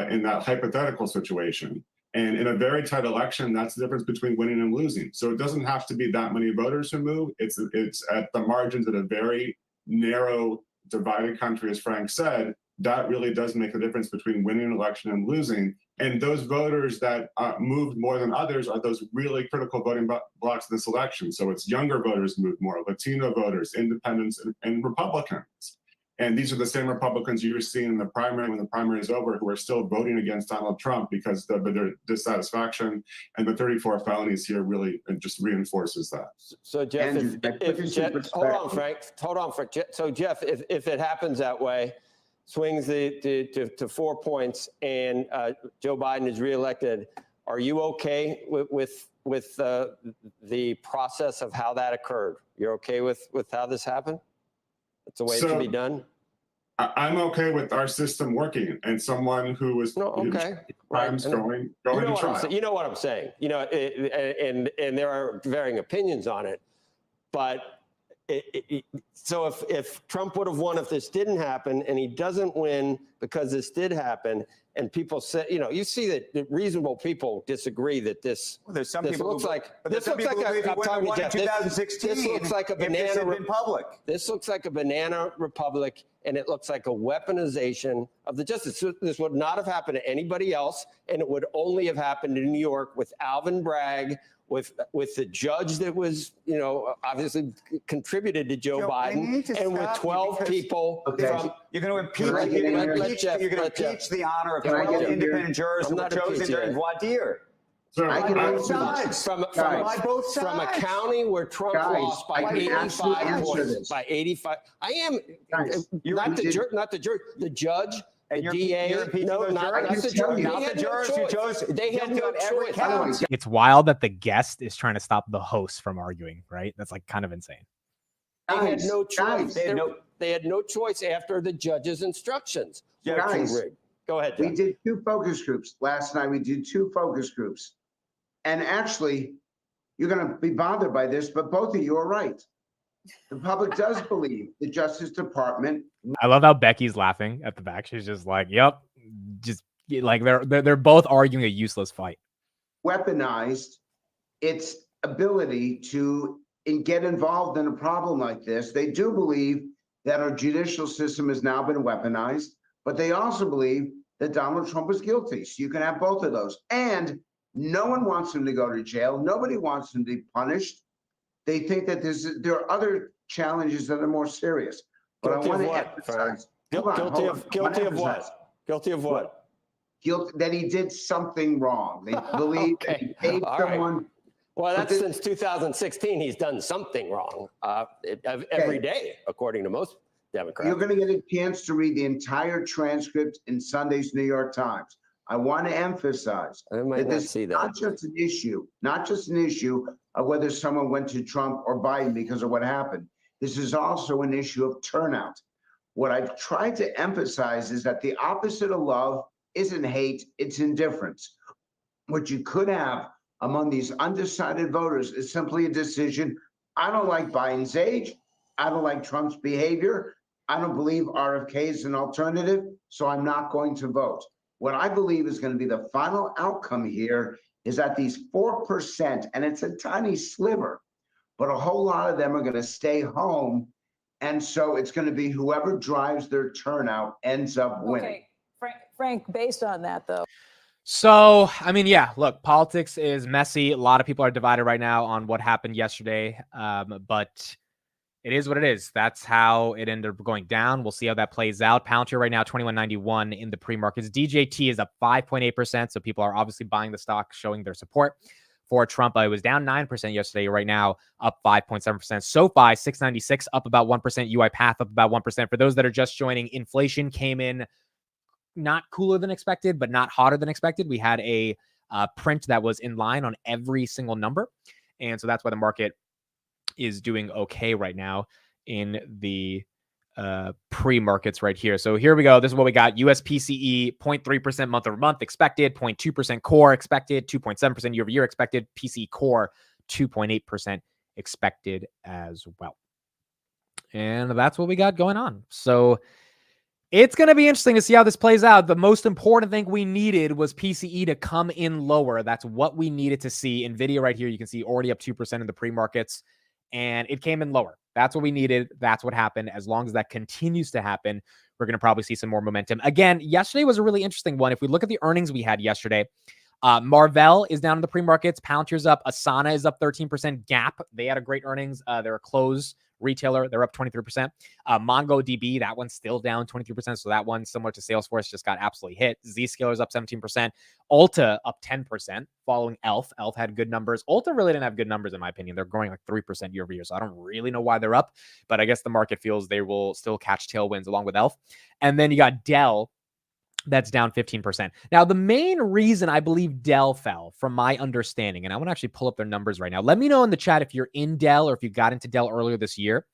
in that hypothetical situation. And in a very tight election, that's the difference between winning and losing. So it doesn't have to be that many voters who move. It's at the margins of a very narrow, divided country, as Frank said. That really does make a difference between winning an election and losing. And those voters that moved more than others are those really critical voting blocks in this election. So it's younger voters who moved more, Latino voters, independents, and Republicans. And these are the same Republicans you were seeing in the primary when the primary is over, who are still voting against Donald Trump because of their dissatisfaction. And the 34 felonies here really just reinforces that. So Jeff, hold on, Frank. So Jeff, if it happens that way, swings to 4 points, and Joe Biden is reelected, are you okay with the process of how that occurred? You're okay with how this happened? That's the way it should be done? I'm okay with our system working and someone who was going to trial. You know what I'm saying. And there are varying opinions on it, but so if Trump would have won if this didn't happen, and he doesn't win because this did happen, and people say, you see that reasonable people disagree that this. Well, there's some this people looks who, like but this looks like a 2016. This looks like a banana republic. This looks like a banana republic, and it looks like a weaponization of the justice. This would not have happened to anybody else, and it would only have happened in New York with Alvin Bragg, with the judge that was, obviously contributed to Joe Biden, and with 12 people from. You're going to impeach. You're going to impeach the honor of 12 independent jurors who were chosen during voir dire. From a county where Trump lost by 85 points. By 85. I am not the jury, the judge. The DA, not the jurors who chose. They had no choice. It's wild that the guest is trying to stop the host from arguing, right? That's like kind of insane. They had no choice. They had no choice after the judge's instructions. Guys, go ahead, John. We did 2 focus groups. Last night we did 2 focus groups. And actually, you're going to be bothered by this, but both of you are right. The public does believe the Justice Department. I love how Becky's laughing at the back. She's just like, "Yep," just like they're both arguing a useless fight. Weaponized its ability to get involved in a problem like this. They do believe that our judicial system has now been weaponized, but they also believe that Donald Trump was guilty. So you can have both of those. And no one wants him to go to jail. Nobody wants him to be punished. They think that there are other challenges that are more serious. But Guilty I want of to what, emphasize. Frank? Hold on, Guilty hold of on. guilty of what? Guilty of what? Guilt that he did something wrong. They believe that he paid All right. someone. Well, But that's since 2016. He's done something wrong every day, according to most Democrats. You're going to get a chance to read the entire transcript in Sunday's New York Times. I want to emphasize I might that not this see is that. not just an issue of whether someone went to Trump or Biden because of what happened. This is also an issue of turnout. What I've tried to emphasize is that the opposite of love isn't hate, it's indifference. What you could have among these undecided voters is simply a decision. I don't like Biden's age. I don't like Trump's behavior. I don't believe RFK is an alternative, so I'm not going to vote. What I believe is going to be the final outcome here is that these 4%, and it's a tiny sliver, but a whole lot of them are going to stay home. And so it's going to be whoever drives their turnout ends up winning. Okay, Frank, based on that, though. So, I mean, yeah, look, politics is messy. A lot of people are divided right now on what happened yesterday, but it is what it is. That's how it ended up going down. We'll see how that plays out. Palantir right now, 21.91 in the pre-markets. DJT is up 5.8%, so people are obviously buying the stock, showing their support for Trump. It was down 9% yesterday. Right now, up 5.7%. SoFi, 696, up about 1%. UiPath, up about 1%. For those that are just joining, inflation came in not cooler than expected, but not hotter than expected. We had a print that was in line on every single number. And so that's why the market is doing okay right now in the pre-markets right here. So here we go. This is what we got. US PCE, 0.3% month over month expected, 0.2% core expected, 2.7% year over year expected, PCE core, 2.8% expected as well. And that's what we got going on. So it's going to be interesting to see how this plays out. The most important thing we needed was PCE to come in lower. That's what we needed to see. Nvidia right here, you can see already up 2% in the pre-markets, and it came in lower. That's what we needed. That's what happened. As long as that continues to happen, we're going to probably see some more momentum. Again, yesterday was a really interesting one. If we look at the earnings we had yesterday, Marvell is down in the pre-markets. Palantir's up. Asana is up 13%. Gap, they had a great earnings. They're a close retailer. They're up 23%. MongoDB, that one's still down 23%. So that one, similar to Salesforce, just got absolutely hit. Zscaler's up 17%. Ulta up 10%, following Elf. Elf had good numbers. Ulta really didn't have good numbers, in my opinion. They're growing like 3% year over year. So I don't really know why they're up, but I guess the market feels they will still catch tailwinds along with Elf. And then you got Dell, that's down 15%. Now, the main reason I believe Dell fell, from my understanding, and I want to actually pull up their numbers right now. Let me know in the chat if you're in Dell or if you got into Dell earlier this year.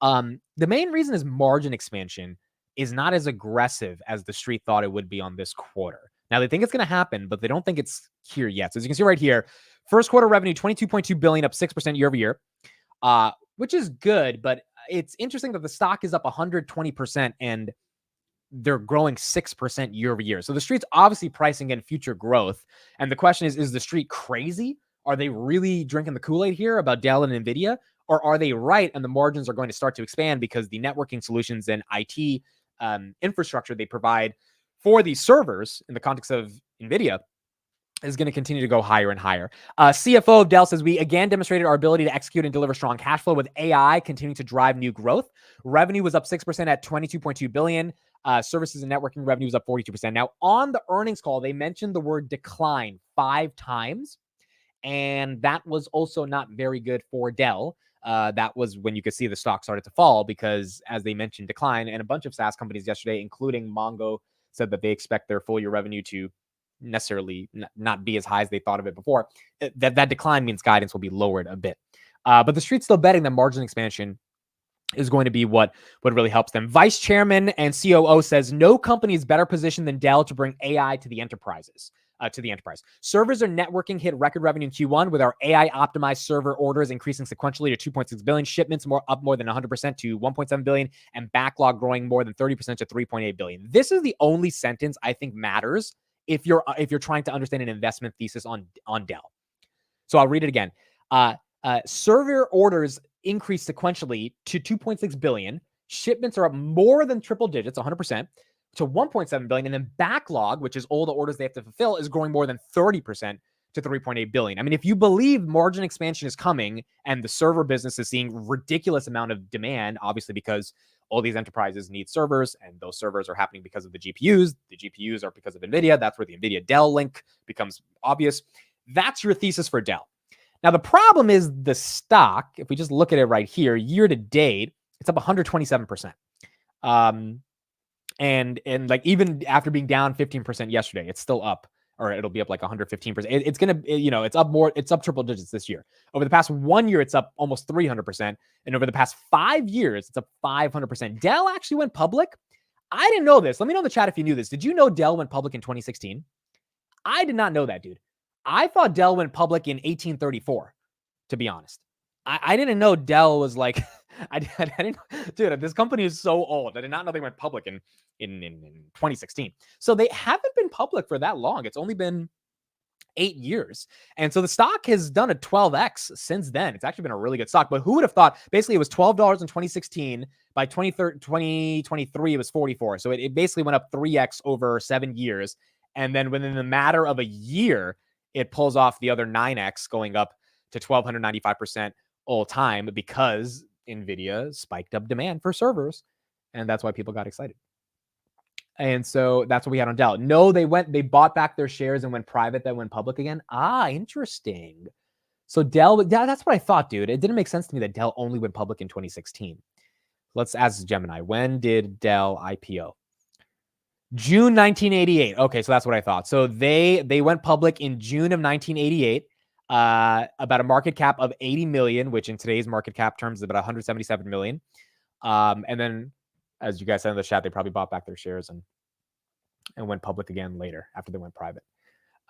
The main reason is margin expansion is not as aggressive as the street thought it would be on this quarter. Now, they think it's going to happen, but they don't think it's here yet. So as you can see right here, first quarter revenue, $22.2 billion, up 6% year over year, which is good, but it's interesting that the stock is up 120% and they're growing 6% year over year. So the street's obviously pricing in future growth. And the question is the street crazy? Are they really drinking the Kool-Aid here about Dell and Nvidia? Or are they right and the margins are going to start to expand because the networking solutions and IT infrastructure they provide for these servers in the context of Nvidia is going to continue to go higher and higher. CFO of Dell says, we again demonstrated our ability to execute and deliver strong cash flow with AI continuing to drive new growth. Revenue was up 6% at $22.2 billion. Services and networking revenue was up 42%. Now, on the earnings call, they mentioned the word decline 5 times, and that was also not very good for Dell. That was when you could see the stock started to fall because, as they mentioned, decline. And a bunch of SaaS companies yesterday, including Mongo, said that they expect their full year revenue to necessarily not be as high as they thought of it before. That decline means guidance will be lowered a bit. But the street's still betting that margin expansion is going to be what really helps them. Vice Chairman and COO says no company is better positioned than Dell to bring AI to the enterprises. Servers and networking hit record revenue in Q1 with our AI optimized server orders increasing sequentially to 2.6 billion, shipments up more than 100% to 1.7 billion, and backlog growing more than 30% to 3.8 billion. This is the only sentence I think matters if you're trying to understand an investment thesis on Dell. So I'll read it again. Server orders increased sequentially to 2.6 billion. Shipments are up more than triple digits, 100%, to 1.7 billion. And then backlog, which is all the orders they have to fulfill, is growing more than 30% to 3.8 billion. I mean, if you believe margin expansion is coming and the server business is seeing ridiculous amount of demand, obviously because all these enterprises need servers, and those servers are happening because of the GPUs. The GPUs are because of Nvidia. That's where the Nvidia Dell link becomes obvious. That's your thesis for Dell. Now, the problem is the stock, if we just look at it right here, year to date, it's up 127%. And like even after being down 15% yesterday, it's still up, or it'll be up like 115%. It's going to, you know, it's up more, it's up triple digits this year. Over the past 1 year, it's up almost 300%. And over the past 5 years, it's up 500%. Dell actually went public. I didn't know this. Let me know in the chat if you knew this. Did you know Dell went public in 2016? I did not know that, dude. I thought Dell went public in 1834, to be honest. I didn't know Dell was like, I didn't, dude, this company is so old. I did not know they went public in 2016. So they haven't been public for that long. It's only been 8 years. And so the stock has done a 12x since then. It's actually been a really good stock. But who would have thought, basically it was $12 in 2016. By 2023, it was 44. So it basically went up 3x over 7 years. And then within the matter of a year, it pulls off the other 9x, going up to 1,295% all time, because Nvidia spiked up demand for servers. And that's why people got excited. And so that's what we had on Dell. No, they bought back their shares and went private, then went public again. Ah, interesting. So Dell, that's what I thought, dude. It didn't make sense to me that Dell only went public in 2016. Let's ask Gemini. When did Dell IPO? June 1988. Okay, so that's what I thought. So they went public in June of 1988. About a market cap of 80 million, which in today's market cap terms is about 177 million. And then, as you guys said in the chat, they probably bought back their shares and went public again later after they went private.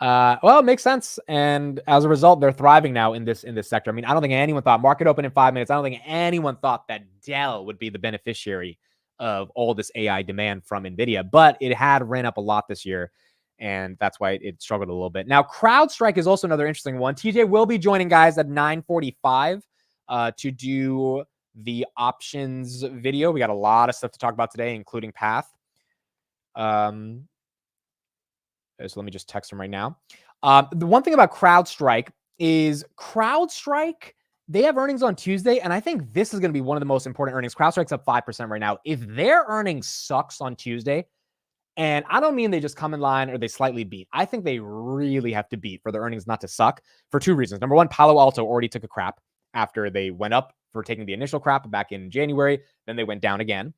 Well, it makes sense. And as a result, they're thriving now in this sector. I mean, I don't think anyone thought, market open in 5 minutes, I don't think anyone thought that Dell would be the beneficiary of all this AI demand from Nvidia, but it had ran up a lot this year. And that's why it struggled a little bit. Now, CrowdStrike is also another interesting one. TJ will be joining, guys, at 9:45 to do the options video. We got a lot of stuff to talk about today, including Path. So let me just text him right now. The one thing about CrowdStrike is they have earnings on Tuesday, and I think this is going to be one of the most important earnings. CrowdStrike's up 5% right now. If their earnings sucks on Tuesday, and I don't mean they just come in line or they slightly beat. I think they really have to beat for their earnings not to suck, for 2 reasons. Number one, Palo Alto already took a crap after they went up for taking the initial crap back in January. Then they went down again.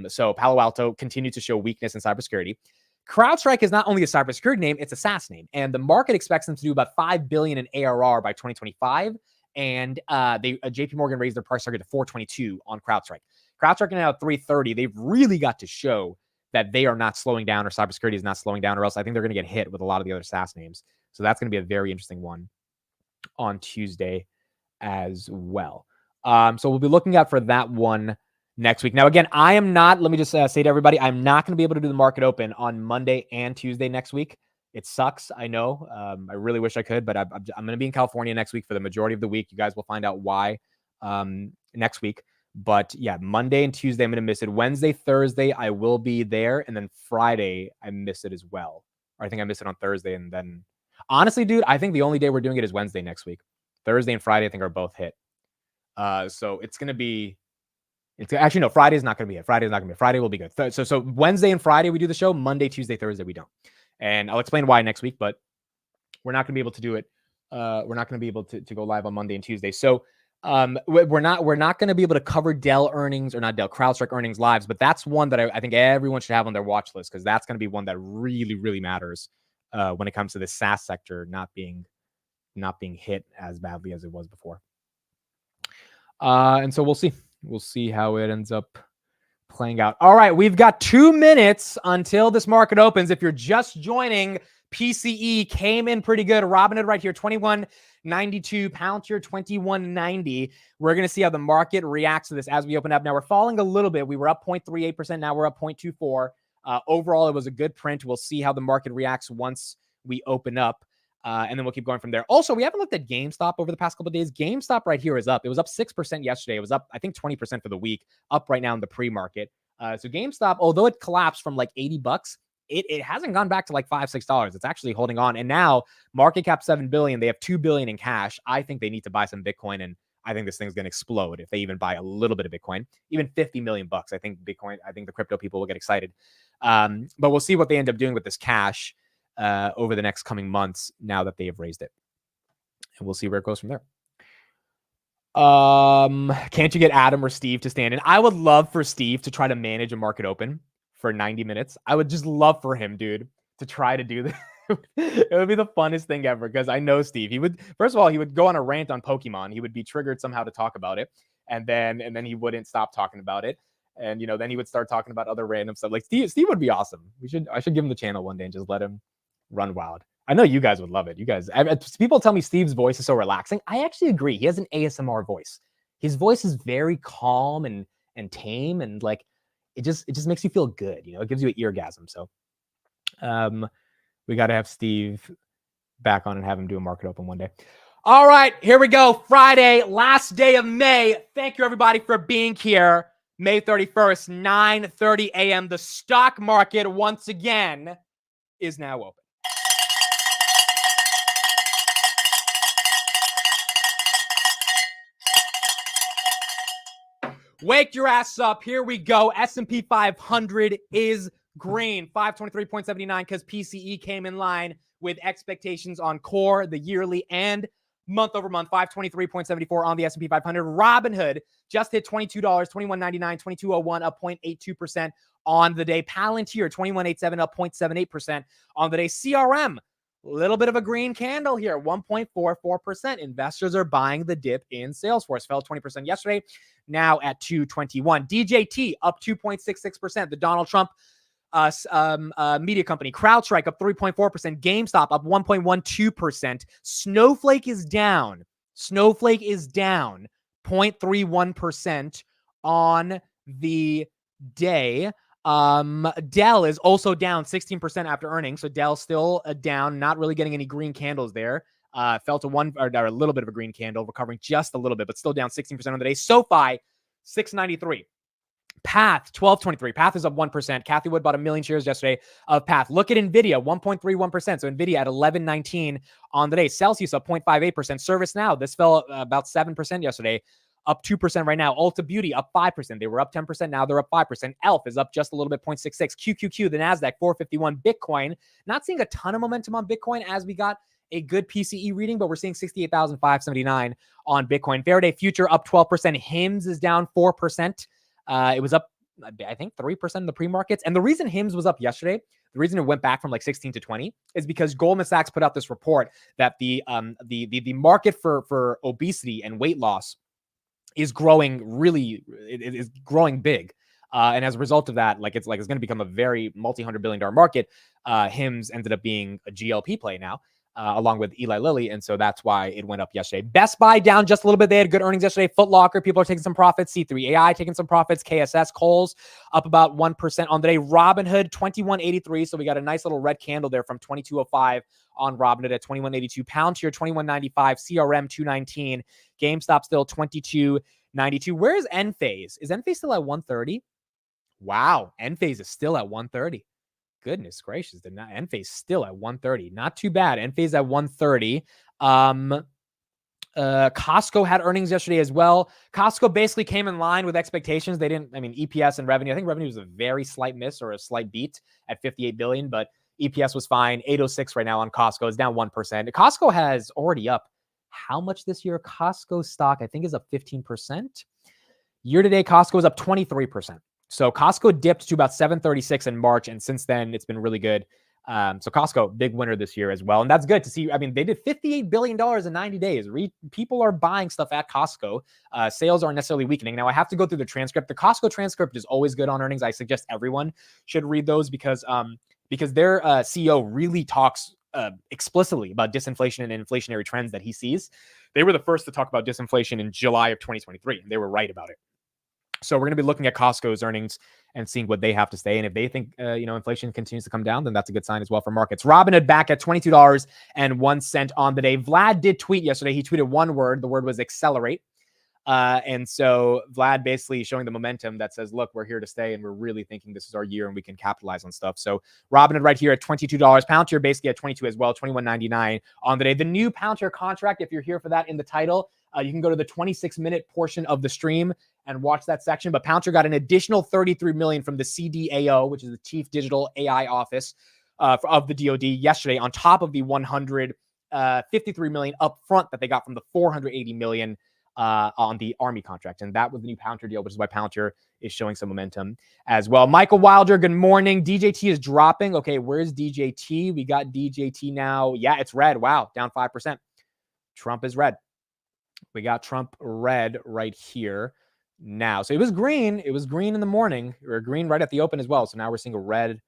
So Palo Alto continued to show weakness in cybersecurity. CrowdStrike is not only a cybersecurity name, it's a SaaS name. And the market expects them to do about $5 billion in ARR by 2025. And JP Morgan raised their price target to $422 on CrowdStrike. CrowdStrike now at $330. They've really got to show that they are not slowing down, or cybersecurity is not slowing down, or else I think they're going to get hit with a lot of the other SaaS names. So that's going to be a very interesting one on Tuesday as well. So we'll be looking out for that one next week. Now, again, I am not, let me just say to everybody, I'm not going to be able to do the market open on Monday and Tuesday next week. It sucks, I know. I really wish I could, but I'm going to be in California next week for the majority of the week. You guys will find out why next week. But yeah, Monday and Tuesday, I'm going to miss it. Wednesday, Thursday, I will be there. And then Friday, I miss it as well. Or I think I miss it on Thursday. And then, honestly, dude, I think the only day we're doing it is Wednesday next week. Thursday and Friday, I think, are both hit. So it's going to be, actually, no, Friday's not going to be it. Friday's not going to be it. Friday will be good. So Wednesday and Friday, we do the show. Monday, Tuesday, Thursday, we don't. And I'll explain why next week, but we're not going to be able to do it. We're not going to be able to go live on Monday and Tuesday. So we're not going to be able to cover Dell earnings, or not Dell, CrowdStrike earnings lives, but that's one that I think everyone should have on their watch list, because that's going to be one that really, really matters when it comes to the SaaS sector not being hit as badly as it was before. And so we'll see how it ends up playing out. All right, we've got 2 minutes until this market opens. If you're just joining, PCE came in pretty good. Robinhood right here, 21.92. Palantir, 21.90. We're going to see how the market reacts to this as we open up. Now, we're falling a little bit. We were up 0.38%. Now we're up 0.24. Overall, it was a good print. We'll see how the market reacts once we open up. And then we'll keep going from there. Also, we haven't looked at GameStop over the past couple of days. GameStop right here is up. It was up 6% yesterday. It was up, I think, 20% for the week. Up right now in the pre-market. So GameStop, although it collapsed from like $80, it hasn't gone back to like $5, $6. It's actually holding on. And now market cap $7 billion. They have $2 billion in cash. I think they need to buy some Bitcoin, and I think this thing's going to explode if they even buy a little bit of Bitcoin, even 50 million bucks. I think the crypto people will get excited. But we'll see what they end up doing with this cash over the next coming months now that they have raised it. And we'll see where it goes from there. Can't you get Adam or Steve to stand in? I would love for Steve to try to manage a market open for 90 minutes. I would just love for him, dude, to try to do this. It would be the funnest thing ever, because I know Steve. He would, first of all, he would go on a rant on Pokemon. He would be triggered somehow to talk about it, and then he wouldn't stop talking about it. And then he would start talking about other random stuff. Like Steve would be awesome. I should give him the channel one day and just let him run wild. I know you guys would love it. People tell me Steve's voice is so relaxing. I actually agree. He has an ASMR voice. His voice is very calm and tame, and like it just makes you feel good. It gives you an eargasm. So, we got to have Steve back on and have him do a market open one day. All right, here we go. Friday, last day of May. Thank you, everybody, for being here. May 31st, 9:30 a.m. The stock market, once again, is now open. Wake your ass up. Here we go. S&P 500 is green, 523.79, because PCE came in line with expectations on core, the yearly and month over month. 523.74 on the S&P 500. Robinhood just hit $22, $21.99, $22.01, up 0.82% on the day. Palantir, $21.87, up 0.78% on the day. CRM, a little bit of a green candle here, 1.44%. Investors are buying the dip in Salesforce. Fell 20% yesterday, now at 221. DJT up 2.66%. The Donald Trump media company. CrowdStrike up 3.4%. GameStop up 1.12%. Snowflake is down. 0.31% on the day. Dell is also down 16% after earnings. So Dell still down, not really getting any green candles there. Fell to a little bit of a green candle, recovering just a little bit, but still down 16% on the day. SoFi, 693. Path, 1223. Path is up 1%. Cathie Wood bought 1 million shares yesterday of Path. Look at Nvidia, 1.31%. So Nvidia at 1119 on the day. Celsius up 0.58%. ServiceNow, this fell about 7% yesterday, up 2% right now. Ulta Beauty up 5%. They were up 10%. Now they're up 5%. ELF is up just a little bit, 0.66. QQQ, the NASDAQ, 451. Bitcoin, not seeing a ton of momentum on Bitcoin as we got a good PCE reading, but we're seeing 68,579 on Bitcoin. Faraday Future up 12%. HIMS is down 4%. It was up, I think, 3% in the pre-markets. And the reason HIMS was up yesterday, the reason it went back from like 16 to 20, is because Goldman Sachs put out this report that the market for obesity and weight loss is growing is growing big. And as a result of that, it's going to become a very multi-$100 billion market. HIMS ended up being a GLP play now, along with Eli Lilly. And so that's why it went up yesterday. Best Buy down just a little bit. They had good earnings yesterday. Foot Locker, people are taking some profits. C3 AI taking some profits. KSS, Kohl's up about 1% on the day. Robinhood, 21.83. So we got a nice little red candle there from 22.05 on Robinhood at 21.82. Palantir, 21.95. CRM, 2.19. GameStop still 22.92. Where is Enphase? Is Enphase still at 130? Wow. Enphase is still at 130. Goodness gracious, Enphase still at 130. Not too bad. Enphase at 130. Costco had earnings yesterday as well. Costco basically came in line with expectations. EPS and revenue. I think revenue was a very slight miss or a slight beat at $58 billion, but EPS was fine. 806 right now on Costco. It's down 1%. Costco has already up how much this year? Costco stock, I think, is up 15%. Year to date, Costco is up 23%. So Costco dipped to about 736 in March, and since then it's been really good. So Costco, big winner this year as well, and that's good to see. They did $58 billion in 90 days. People are buying stuff at Costco. Sales aren't necessarily weakening. Now I have to go through the transcript. The Costco transcript is always good on earnings. I suggest everyone should read those because their CEO really talks explicitly about disinflation and inflationary trends that he sees. They were the first to talk about disinflation in July of 2023, and they were right about it. So we're going to be looking at Costco's earnings and seeing what they have to say. And if they think, inflation continues to come down, then that's a good sign as well for markets. Robinhood back at $22.01 on the day. Vlad did tweet yesterday. He tweeted one word. The word was accelerate. And so Vlad basically showing the momentum that says, look, we're here to stay and we're really thinking this is our year and we can capitalize on stuff. So Robinhood right here at $22, Palantir basically at 22 as well, $21.99 on the day. The new Palantir contract, if you're here for that in the title, you can go to the 26-minute portion of the stream and watch that section. But Palantir got an additional $33 million from the CDAO, which is the Chief Digital AI Office of the DoD yesterday, on top of the $153 million upfront that they got from the $480 million on the Army contract. And that was the new Palantir deal, which is why Palantir is showing some momentum as well. Michael Wilder, good morning. DJT is dropping. Okay, where's DJT? We got DJT now. Yeah, it's red. Wow, down 5%. Trump is red. We got Trump red right here now. So it was green. It was green in the morning, or green right at the open as well. So now we're seeing a red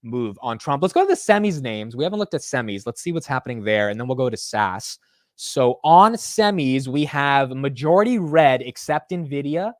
move on Trump. Let's go to the semis names. We haven't looked at semis. Let's see what's happening there. And then we'll go to SAS. So on semis, we have majority red except Nvidia,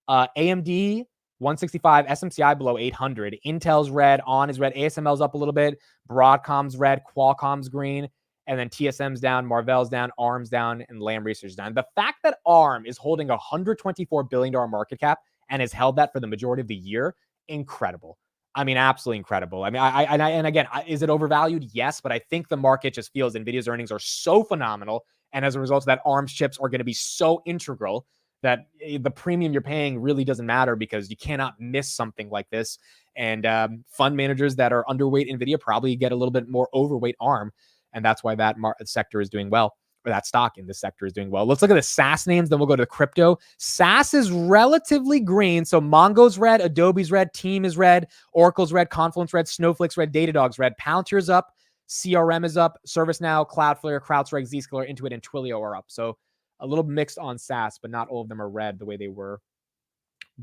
AMD 165, SMCI below 800, Intel's red, ON is red, ASML's up a little bit, Broadcom's red, Qualcomm's green, and then TSM's down, Marvell's down, ARM's down, and Lam Research down. The fact that ARM is holding a $124 billion market cap and has held that for the majority of the year, incredible. I mean, absolutely incredible. I mean, and again, is it overvalued? Yes, but I think the market just feels Nvidia's earnings are so phenomenal, and as a result of that, ARM's chips are going to be so integral that the premium you're paying really doesn't matter because you cannot miss something like this. And fund managers that are underweight Nvidia probably get a little bit more overweight ARM, and that's why that sector is doing well. Or that stock in this sector is doing well. Let's look at the SaaS names, then we'll go to the crypto. SaaS is relatively green. So Mongo's red, Adobe's red, Team is red, Oracle's red, Confluent's red, Snowflake's red, Datadog's red. Palantir's up, CRM is up, ServiceNow, Cloudflare, CrowdStrike, Zscaler, Intuit, and Twilio are up. So a little mixed on SaaS, but not all of them are red the way they were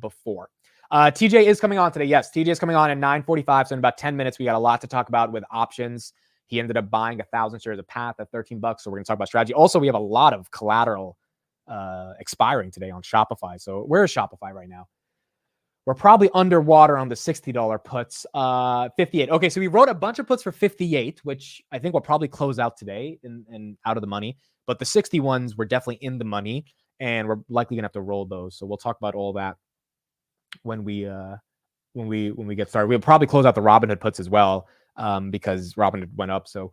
before. TJ is coming on today. Yes, TJ is coming on at 9:45. So in about 10 minutes, we got a lot to talk about with options. He ended up buying 1,000 shares of Path at $13. So we're going to talk about strategy. Also, we have a lot of collateral expiring today on Shopify. So where is Shopify right now? We're probably underwater on the $60 puts. 58. Okay, so we wrote a bunch of puts for 58, which I think will probably close out today and out of the money. But the 60 ones were definitely in the money, and we're likely going to have to roll those. So we'll talk about all that when we get started. We'll probably close out the Robinhood puts as well. Because Robinhood went up, so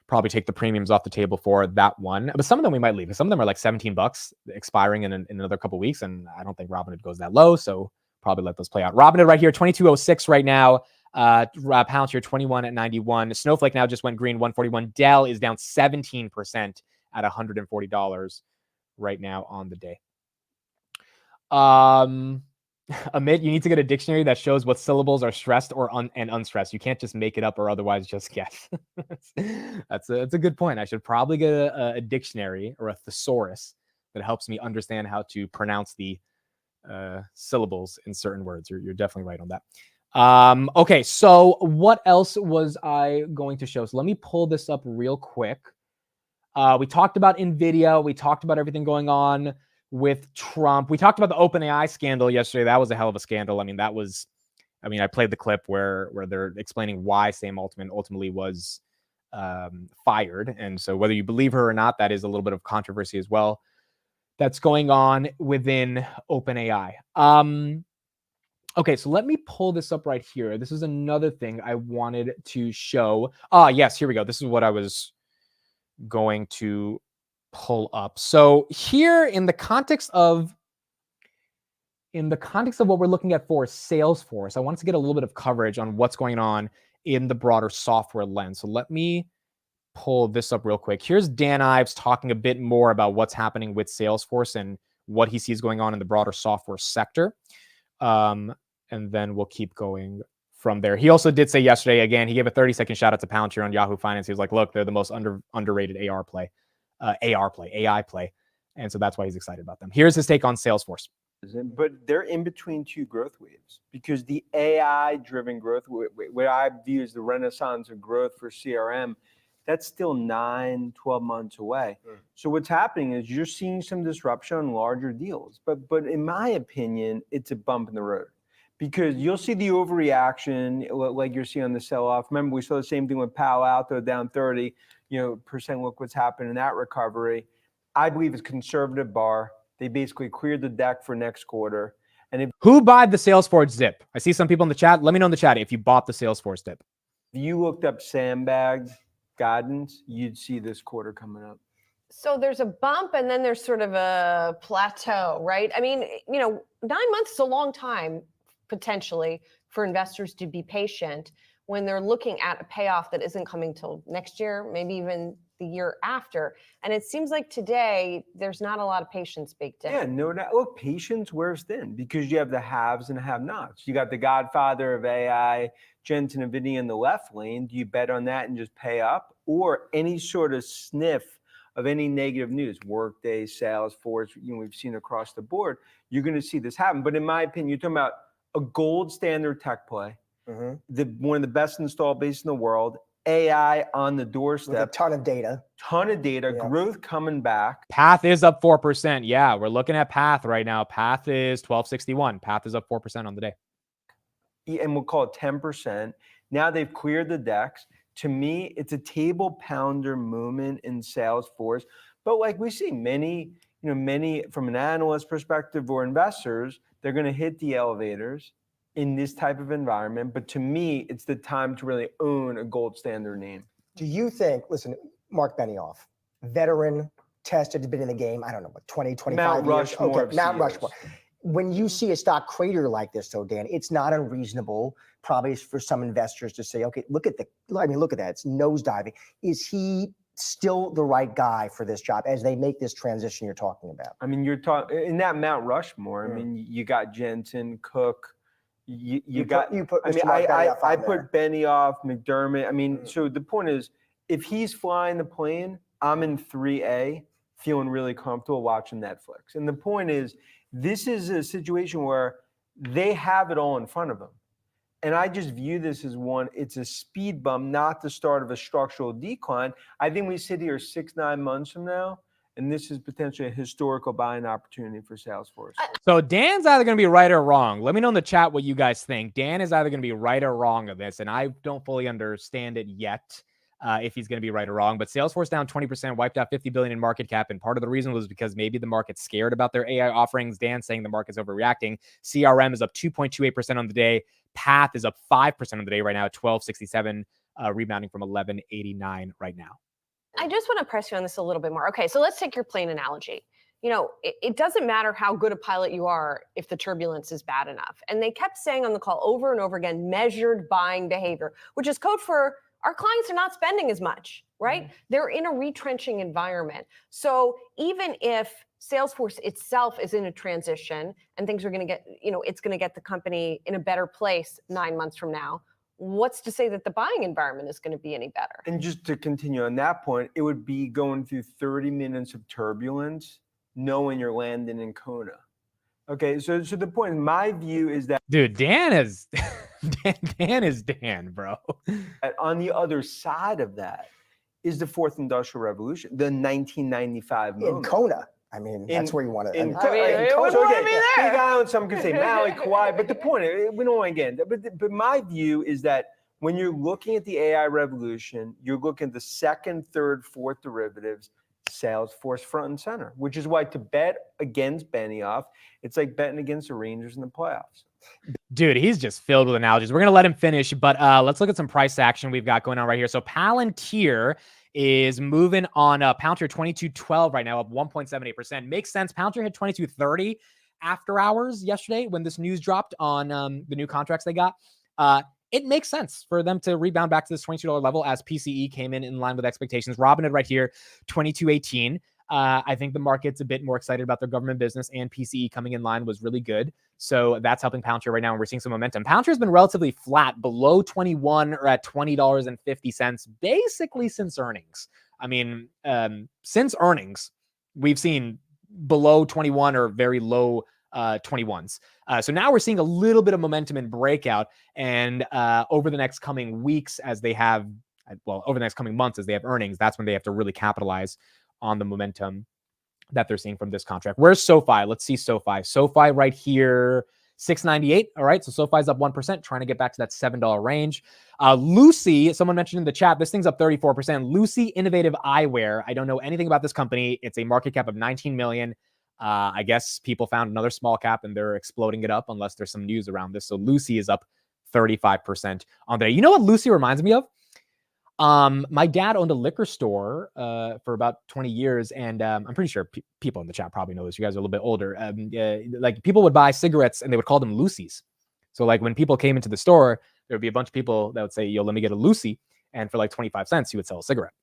probably take the premiums off the table for that one. But some of them we might leave. Some of them are like $17 expiring in another couple weeks, and I don't think Robinhood goes that low, so probably let those play out. Robinhood right here, 22.06 right now. Palantir 21 at 91. Snowflake now just went green, 141. Dell is down 17% at $140 right now on the day. Amit, you need to get a dictionary that shows what syllables are stressed or unstressed. You can't just make it up or otherwise just guess. That's a good point. I should probably get a dictionary or a thesaurus that helps me understand how to pronounce the syllables in certain words. You're definitely right on that. Okay, so what else was I going to show? So let me pull this up real quick. We talked about Nvidia. We talked about everything going on with Trump. We talked about the OpenAI scandal yesterday. That was a hell of a scandal. I played the clip where they're explaining why Sam Altman ultimately was fired. And so whether you believe her or not, that is a little bit of controversy as well that's going on within OpenAI. Okay, so let me pull this up right here. This is another thing I wanted to show. Yes, here we go. This is what I was going to pull up. So here in the context of what we're looking at for Salesforce, I wanted to get a little bit of coverage on what's going on in the broader software lens. So let me pull this up real quick. Here's Dan Ives talking a bit more about what's happening with Salesforce and what he sees going on in the broader software sector. And then we'll keep going from there. He also did say yesterday, again, he gave a 30-second shout out to Palantir on Yahoo Finance. He was like, look, they're the most underrated AI play. And so that's why he's excited about them. Here's his take on Salesforce. But they're in between two growth waves because the AI-driven growth, what I view as the renaissance of growth for CRM, that's still 9, 12 months away. So what's happening is you're seeing some disruption on larger deals. But in my opinion, it's a bump in the road. Because you'll see the overreaction like you're seeing on the sell-off. Remember, we saw the same thing with Palo Alto down 30%. Look what's happened in that recovery. I believe it's conservative bar. They basically cleared the deck for next quarter. And if Who bought the Salesforce dip? I see some people in the chat. Let me know in the chat if you bought the Salesforce dip. you looked up sandbagged guidance, you'd see this quarter coming up. So there's a bump and then there's sort of a plateau, right? I mean, 9 months is a long time potentially for investors to be patient when they're looking at a payoff that isn't coming till next year, maybe even the year after. And it seems like today there's not a lot of patience baked in. Yeah, no doubt. Look, patience wears thin because you have the haves and have-nots. You got the godfather of AI, Jensen, Nvidia in the left lane. Do you bet on that and just pay up? Or any sort of sniff of any negative news, Workday, Salesforce, we've seen across the board, you're going to see this happen. But in my opinion, you're talking about a gold standard tech play, one of the best installed base in the world, AI on the doorstep. With a ton of data. Growth coming back. Path is up 4%. Yeah, we're looking at Path right now. Path is 1261. Path is up 4% on the day. And we'll call it 10%. Now they've cleared the decks. To me, it's a table pounder moment in Salesforce. But like we see many from an analyst perspective or investors, they're going to hit the elevators in this type of environment. But to me, it's the time to really own a gold standard name. Do you think, listen, Mark Benioff, veteran, tested, been in the game, I don't know, what, 20, 25 Mount years? Rushmore Okay, Mount CEOs. Rushmore. When you see a stock crater like this, though, Dan, it's not unreasonable, probably for some investors to say, okay, look at that. It's nosediving. Is he still the right guy for this job as they make this transition you're talking about? I mean, you're talking in that Mount Rushmore. I mean, you got Jensen, Cook. I put Benioff, McDermott. I mean, so the point is, if he's flying the plane, I'm in 3A, feeling really comfortable watching Netflix. And the point is, this is a situation where they have it all in front of them. And I just view this as it's a speed bump, not the start of a structural decline. I think we sit here 6-9 months from now, and this is potentially a historical buying opportunity for Salesforce. So Dan's either going to be right or wrong. Let me know in the chat what you guys think. Dan is either going to be right or wrong of this, and I don't fully understand it yet. If he's going to be right or wrong, but Salesforce down 20%, wiped out $50 billion in market cap. And part of the reason was because maybe the market's scared about their AI offerings. Dan saying the market's overreacting. CRM is up 2.28% on the day. Path is up 5% on the day right now at 1267, rebounding from 1189 right now. I just want to press you on this a little bit more. Okay, so let's take your plane analogy. It doesn't matter how good a pilot you are if the turbulence is bad enough. And they kept saying on the call over and over again, measured buying behavior, which is code for our clients are not spending as much, right? They're in a retrenching environment. So even if Salesforce itself is in a transition and things are going to get, it's going to get the company in a better place 9 months from now, what's to say that the buying environment is going to be any better? And just to continue on that point, it would be going through 30 minutes of turbulence, knowing you're landing in Kona. Okay, so the point, my view is that, dude, Dan is Dan, bro. On the other side of that is the fourth industrial revolution, the 1995 moment. In Kona. I mean, that's where you want to. Big Island, some could say Maui, Kauai, but the point, we don't want to get into but my view is that when you're looking at the AI revolution, you're looking at the second, third, fourth derivatives, Salesforce front and center, which is why to bet against Benioff, it's like betting against the Rangers in the playoffs. Dude, he's just filled with analogies. We're going to let him finish, but let's look at some price action we've got going on right here. So Palantir is moving on Palantir 2212 right now, up 1.78%. Makes sense. Palantir hit 2230 after hours yesterday when this news dropped on the new contracts they got. It makes sense for them to rebound back to this $22 level as PCE came in line with expectations. Robinhood right here, 2218. I think the market's a bit more excited about their government business, and PCE coming in line was really good. So that's helping Palantir right now, and we're seeing some momentum. Palantir has been relatively flat, below 21 or at $20.50, basically since earnings. I mean, since earnings, we've seen below 21 or very low 21s. So now we're seeing a little bit of momentum in breakout, and over the next coming weeks as they have, over the next coming months as they have earnings, that's when they have to really capitalize on the momentum that they're seeing from this contract. Where's SoFi? Let's see SoFi. SoFi right here, 698. All right, so SoFi's up 1%, trying to get back to that $7 range. Lucy, someone mentioned in the chat, this thing's up 34%. Lucy Innovative Eyewear. I don't know anything about this company. It's a market cap of 19 million. I guess people found another small cap and they're exploding it up unless there's some news around this. So Lucy is up 35% on the day. You know what Lucy reminds me of? My dad owned a liquor store for about 20 years, and I'm pretty sure people in the chat probably know this. You guys are a little bit older. Like people would buy cigarettes and they would call them Lucy's. So like when people came into the store, there would be a bunch of people that would say, "Yo, let me get a Lucy," and for like 25 cents, you would sell a cigarette.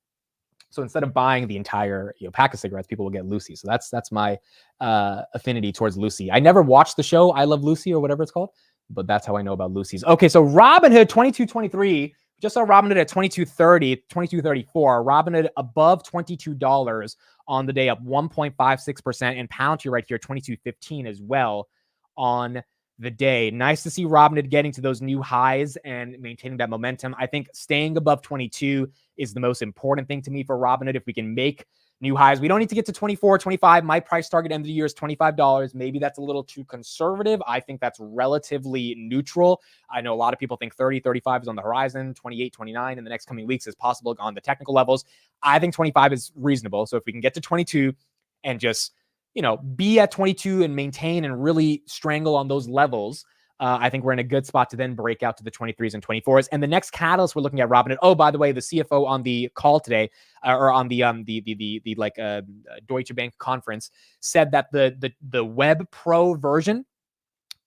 So instead of buying the entire pack of cigarettes, people will get Lucy. So that's my affinity towards Lucy. I never watched the show I Love Lucy or whatever it's called, but that's how I know about Lucy's. Okay, so Robinhood 22.23. Just saw Robinhood at 22.30, 22.34. Robinhood above $22 on the day, up 1.56%, and Palantir right here 22.15 as well on the day. Nice to see Robinhood getting to those new highs and maintaining that momentum. I think staying above 22 is the most important thing to me for Robinhood. If we can make new highs, we don't need to get to 24, 25. My price target end of the year is $25. Maybe that's a little too conservative. I think that's relatively neutral. I know a lot of people think 30, 35 is on the horizon, 28, 29 in the next coming weeks is possible on the technical levels. I think 25 is reasonable. So if we can get to 22 and just be at 22 and maintain and really strangle on those levels, I think we're in a good spot to then break out to the 23s and 24s. And the next catalyst we're looking at, Robinhood. Oh, by the way, the CFO on the call today, or on the Deutsche Bank conference, said that the Web Pro version,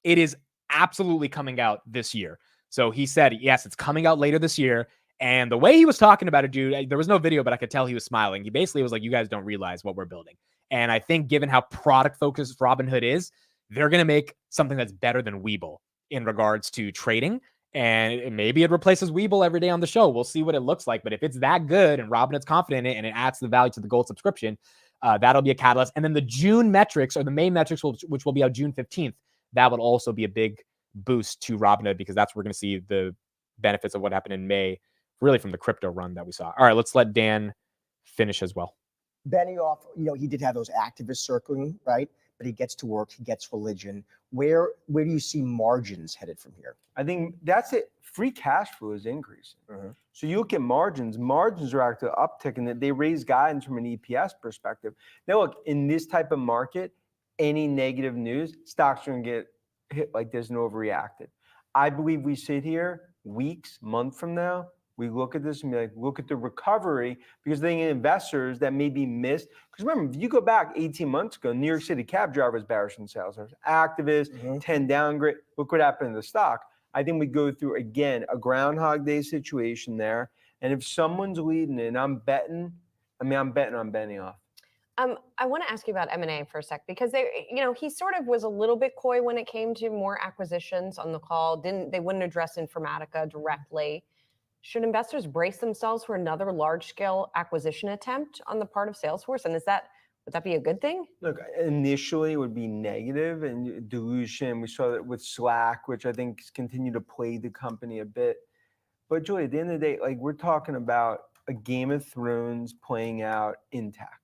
it is absolutely coming out this year. So he said, yes, it's coming out later this year. And the way he was talking about it, dude, there was no video, but I could tell he was smiling. He basically was like, you guys don't realize what we're building. And I think given how product focused Robinhood is, they're going to make something that's better than Webull in regards to trading. And maybe it replaces Webull every day on the show. We'll see what it looks like. But if it's that good and Robinhood's confident in it and it adds the value to the gold subscription, that'll be a catalyst. And then the June metrics, or the May metrics, which will be out June 15th, that would also be a big boost to Robinhood, because that's where we're going to see the benefits of what happened in May, really from the crypto run that we saw. All right, let's let Dan finish as well. Benioff, he did have those activists circling, right? But he gets to work, he gets religion. Where do you see margins headed from here? I think that's it. Free cash flow is increasing. So you look at margins are actually upticking, that they raise guidance from an EPS perspective. Now look, in this type of market, any negative news, stocks are going to get hit like this and overreacted. I believe we sit here weeks, month from now, we look at this and be like, look at the recovery, because the investors that maybe missed. Because remember, if you go back 18 months ago, New York City cab drivers bearish in sales. There's activists, 10 downgrade. Look what happened to the stock. I think we go through, again, a Groundhog Day situation there. And if someone's leading it, and I'm betting on Benioff. I want to ask you about M&A for a sec, because he sort of was a little bit coy when it came to more acquisitions on the call. They wouldn't address Informatica directly. Should investors brace themselves for another large-scale acquisition attempt on the part of Salesforce? And would that be a good thing? Look, initially it would be negative and dilution. We saw that with Slack, which I think has continued to plague the company a bit. But Julie, at the end of the day, we're talking about a Game of Thrones playing out in tech.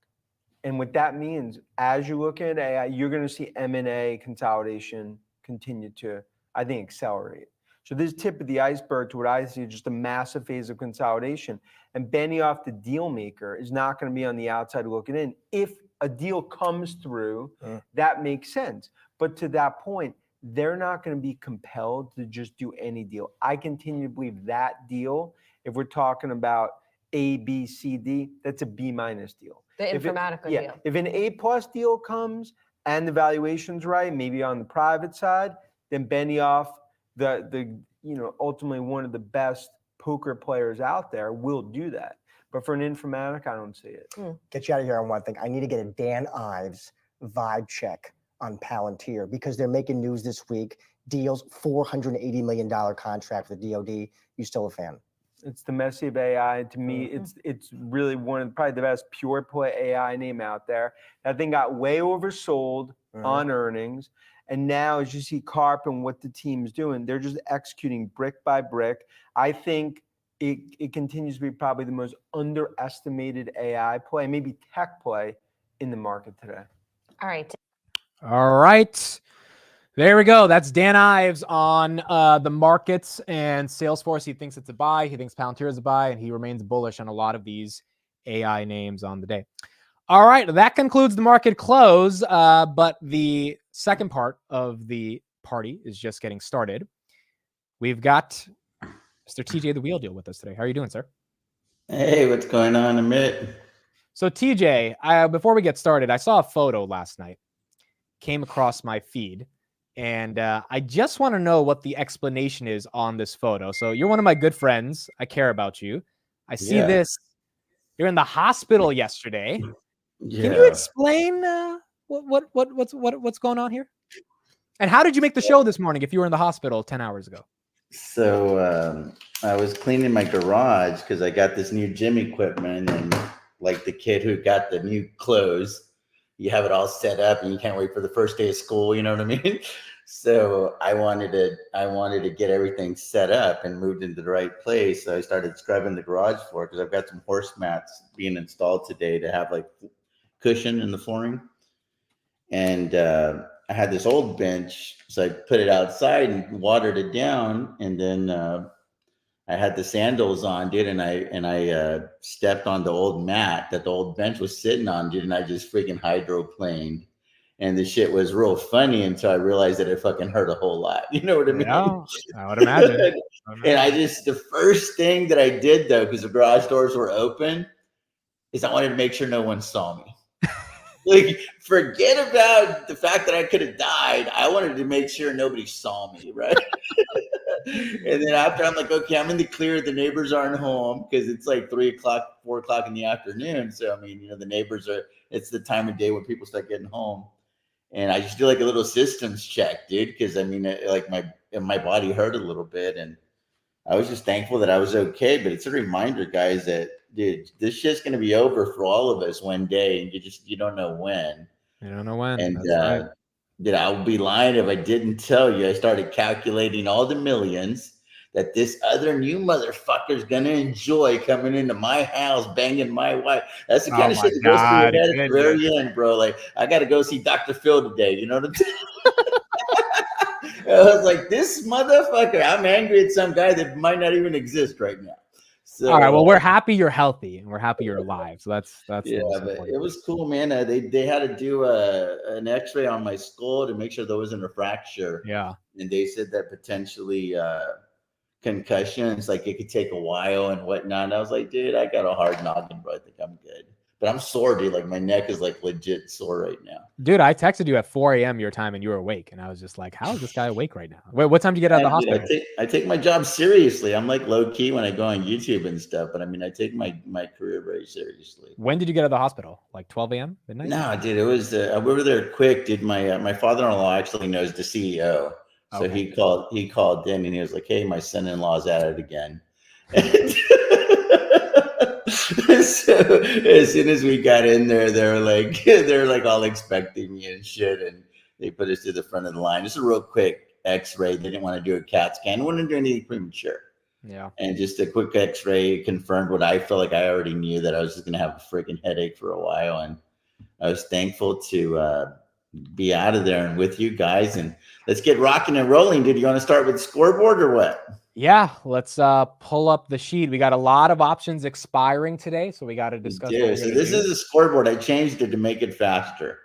And what that means, as you look at AI, you're going to see M&A consolidation continue to, I think, accelerate. So this tip of the iceberg to what I see is just a massive phase of consolidation. And Benioff, the deal maker, is not going to be on the outside looking in. If a deal comes through, that makes sense. But to that point, they're not going to be compelled to just do any deal. I continue to believe that deal, if we're talking about A, B, C, D, that's a B- deal. The Informatica deal. If an A+ deal comes and the valuation's right, maybe on the private side, then Benioff, ultimately one of the best poker players out there, will do that. But for an Informatica, I don't see it. Get you out of here on one thing. I need to get a Dan Ives vibe check on Palantir, because they're making news this week. Deals $480 million contract for the DoD. You still a fan? It's the Messi of AI. To me, it's really one of probably the best pure play AI name out there. That thing got way oversold on earnings. And now, as you see Karp and what the team's doing, they're just executing brick by brick. I think it continues to be probably the most underestimated AI play, maybe tech play in the market today. All right. All right. There we go. That's Dan Ives on the markets and Salesforce. He thinks it's a buy. He thinks Palantir is a buy, and he remains bullish on a lot of these AI names on the day. All right, that concludes the market close. But the second part of the party is just getting started. We've got Mr. TJ the Wheel Deal with us today. How are you doing, sir? Hey, what's going on, Amit? So TJ, before we get started, I saw a photo last night, came across my feed, and I just want to know what the explanation is on this photo. So you're one of my good friends. I care about you. I see this. You're in the hospital yesterday. Yeah. Can you explain what's going on here? And how did you make the show this morning if you were in the hospital 10 hours ago? So I was cleaning my garage because I got this new gym equipment, and like the kid who got the new clothes, you have it all set up and you can't wait for the first day of school. You know what I mean? So I wanted to get everything set up and moved into the right place. So I started scrubbing the garage floor because I've got some horse mats being installed today to have like cushion in the flooring. And I had this old bench, so I put it outside and watered it down, and then I had the sandals on, dude, and I stepped on the old mat that the old bench was sitting on, dude, and I just freaking hydroplaned, and the shit was real funny until I realized that it fucking hurt a whole lot. You know what I mean? Yeah, I would imagine. And the first thing that I did though, because the garage doors were open, is I wanted to make sure no one saw me. Like, forget about the fact that I could have died. I wanted to make sure nobody saw me, right? And then after, I'm like, okay, I'm in the clear. The neighbors aren't home because it's like 3 o'clock, 4 o'clock in the afternoon. So, I mean, the neighbors it's the time of day when people start getting home. And I just do like a little systems check, dude, because I mean, like my body hurt a little bit. And I was just thankful that I was okay. But it's a reminder, guys, that dude, this shit's gonna be over for all of us one day, and you don't know when. You don't know when. And That's right. dude, I would be lying if I didn't tell you. I started calculating all the millions that this other new motherfucker's gonna enjoy coming into my house, banging my wife. That's the kind of shit that goes through your head at the very end, bro. Like, I gotta go see Dr. Phil today. You know what I'm saying? I was like, this motherfucker, I'm angry at some guy that might not even exist right now. So, all right. Well, we're happy you're healthy and we're happy you're alive. So that's yeah. But it was cool, man. They had to do an X-ray on my skull to make sure there wasn't a fracture. Yeah. And they said that potentially concussions, like it could take a while and whatnot. And I was like, dude, I got a hard noggin, bro. I think I'm good. But I'm sore, dude. Like my neck is like legit sore right now. Dude, I texted you at 4 a.m. your time and you were awake. And I was just like, how is this guy awake right now? Wait, what time did you get out of the hospital? I take my job seriously. I'm like low key when I go on YouTube and stuff. But I mean, I take my career very seriously. When did you get out of the hospital? Like 12 a.m. midnight? No, dude, it was, we were there quick, dude. My father-in-law actually knows the CEO. So Okay. he called in and he was like, hey, my son-in-law's at it again. So as soon as we got in there, they're like all expecting me and shit, and they put us to the front of the line. Just a real quick X-ray. They didn't want to do a CAT scan. They wanted to do anything premature. Yeah. And just a quick X-ray confirmed what I felt like I already knew, that I was just gonna have a freaking headache for a while. And I was thankful to be out of there and with you guys. And let's get rocking and rolling. Did you want to start with the scoreboard or what? Yeah, let's pull up the sheet. We got a lot of options expiring today, so we got to discuss. So this is a scoreboard. I changed it to make it faster.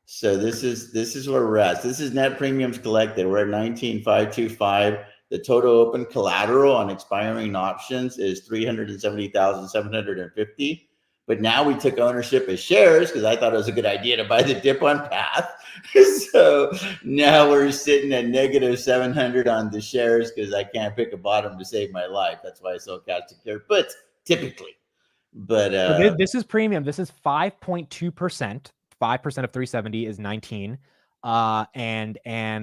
So this is where we're at. This is net premiums collected. We're at 19,525. The total open collateral on expiring options is 370,750. But now we took ownership of shares because I thought it was a good idea to buy the dip on path. So now we're sitting at negative 700 on the shares because I can't pick a bottom to save my life. That's why I sell cash secure puts typically. But so this is premium. This is 5.2%. 5% of 370 is 19. And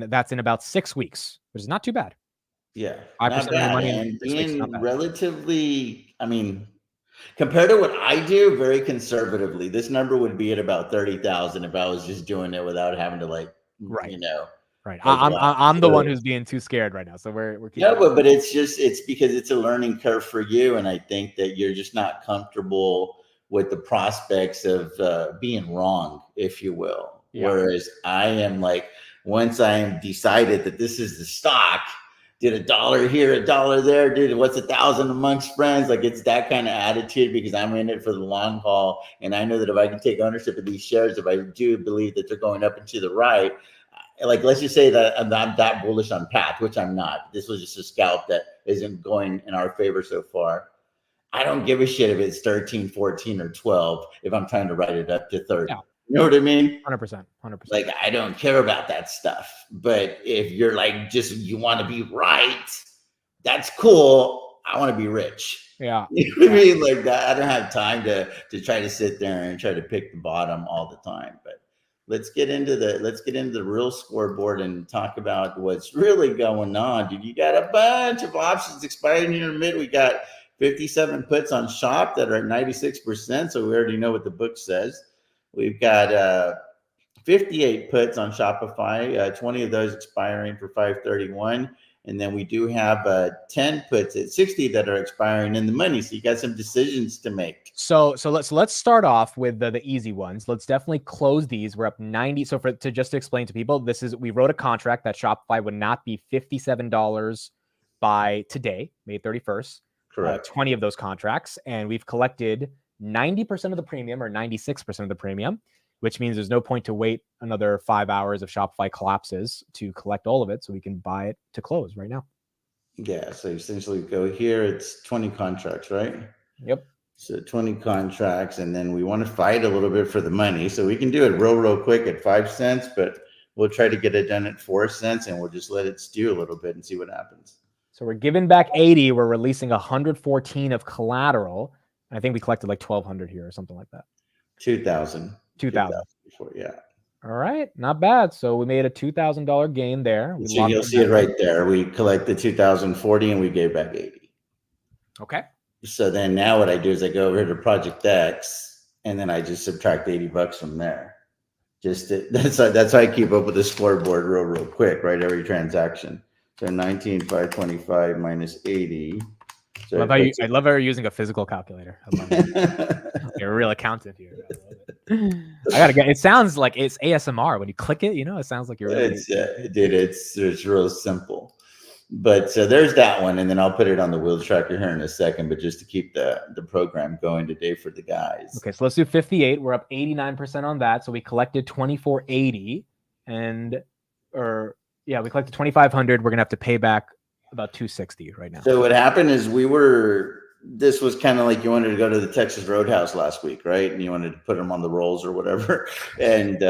that's in about 6 weeks, which is not too bad. Yeah. 5% of the money and in 6 weeks, not being bad. relatively, I mean, compared to what I do, very conservatively, this number would be at about 30,000 if I was just doing it without having to right. Right. I'm the one who's being too scared right now. So we're yeah, but it's because it's a learning curve for you. And I think that you're just not comfortable with the prospects of being wrong, if you will. Yeah. Whereas I am like, once I am decided that this is the stock, did a dollar here, a dollar there, dude. What's 1,000 amongst friends? Like it's that kind of attitude because I'm in it for the long haul. And I know that if I can take ownership of these shares, if I do believe that they're going up and to the right, like let's just say that I'm not that bullish on Path, which I'm not. This was just a scalp that isn't going in our favor so far. I don't give a shit if it's 13, 14, or 12 if I'm trying to write it up to 30. Yeah. You know what I mean? 100%. 100%. Like, I don't care about that stuff. But if you're like, just you want to be right, that's cool. I want to be rich. Yeah. You know what I mean? Like that. I don't have time to try to sit there and try to pick the bottom all the time. But let's get into the real scoreboard and talk about what's really going on. Dude, you got a bunch of options expiring in your mid. We got 57 puts on Shop that are at 96%. So we already know what the book says. We've got 58 puts on Shopify, 20 of those expiring for 531. And then we do have 10 puts at 60 that are expiring in the money. So you got some decisions to make. So let's start off with the easy ones. Let's definitely close these. We're up 90. So just to explain to people, we wrote a contract that Shopify would not be $57 by today, May 31st. Correct. 20 of those contracts, and we've collected 90% of the premium or 96% of the premium, which means there's no point to wait another 5 hours if Shopify collapses to collect all of it. So we can buy it to close right now. Yeah. So essentially go here. It's 20 contracts, right? Yep. So 20 contracts. And then we want to fight a little bit for the money. So we can do it real quick at 5 cents, but we'll try to get it done at 4 cents and we'll just let it stew a little bit and see what happens. So we're giving back 80. We're releasing 114 of collateral. I think we collected like 1,200 here or something like that. 2,000. 2,000. Yeah. All right. Not bad. So we made a $2,000 gain there. So you'll see it right there. We collected 2,040 and we gave back 80. Okay. So then now what I do is I go over to Project X and then I just subtract $80 from there. That's how I keep up with the scoreboard real quick, right? Every transaction. So 19,525 minus 80. So I love how you're using a physical calculator. I love it. You're a real accountant here. I love it. It sounds like it's ASMR when you click it. It sounds like you're. Really... It's real simple. But so there's that one, and then I'll put it on the wheel tracker here in a second. But just to keep the program going today for the guys. Okay, so let's do 58. We're up 89% on that. So we collected 2,480, we collected 2,500. We're gonna have to pay back about 260 right now. So what happened is this was kind of like you wanted to go to the Texas Roadhouse last week, right? And you wanted to put them on the rolls or whatever. And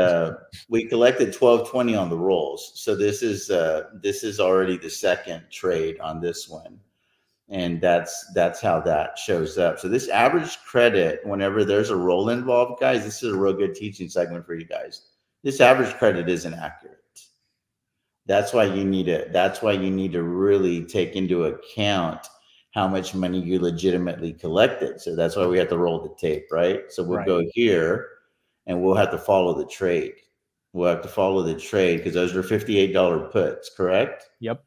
we collected 1,220 on the rolls. So this is already the second trade on this one. And that's how that shows up. So this average credit, whenever there's a roll involved, guys, this is a real good teaching segment for you guys. This average credit isn't accurate. That's why you need to really take into account how much money you legitimately collected. So that's why we have to roll the tape, right? So we'll go here and we'll have to follow the trade. We'll have to follow the trade because those are $58 puts, correct? Yep.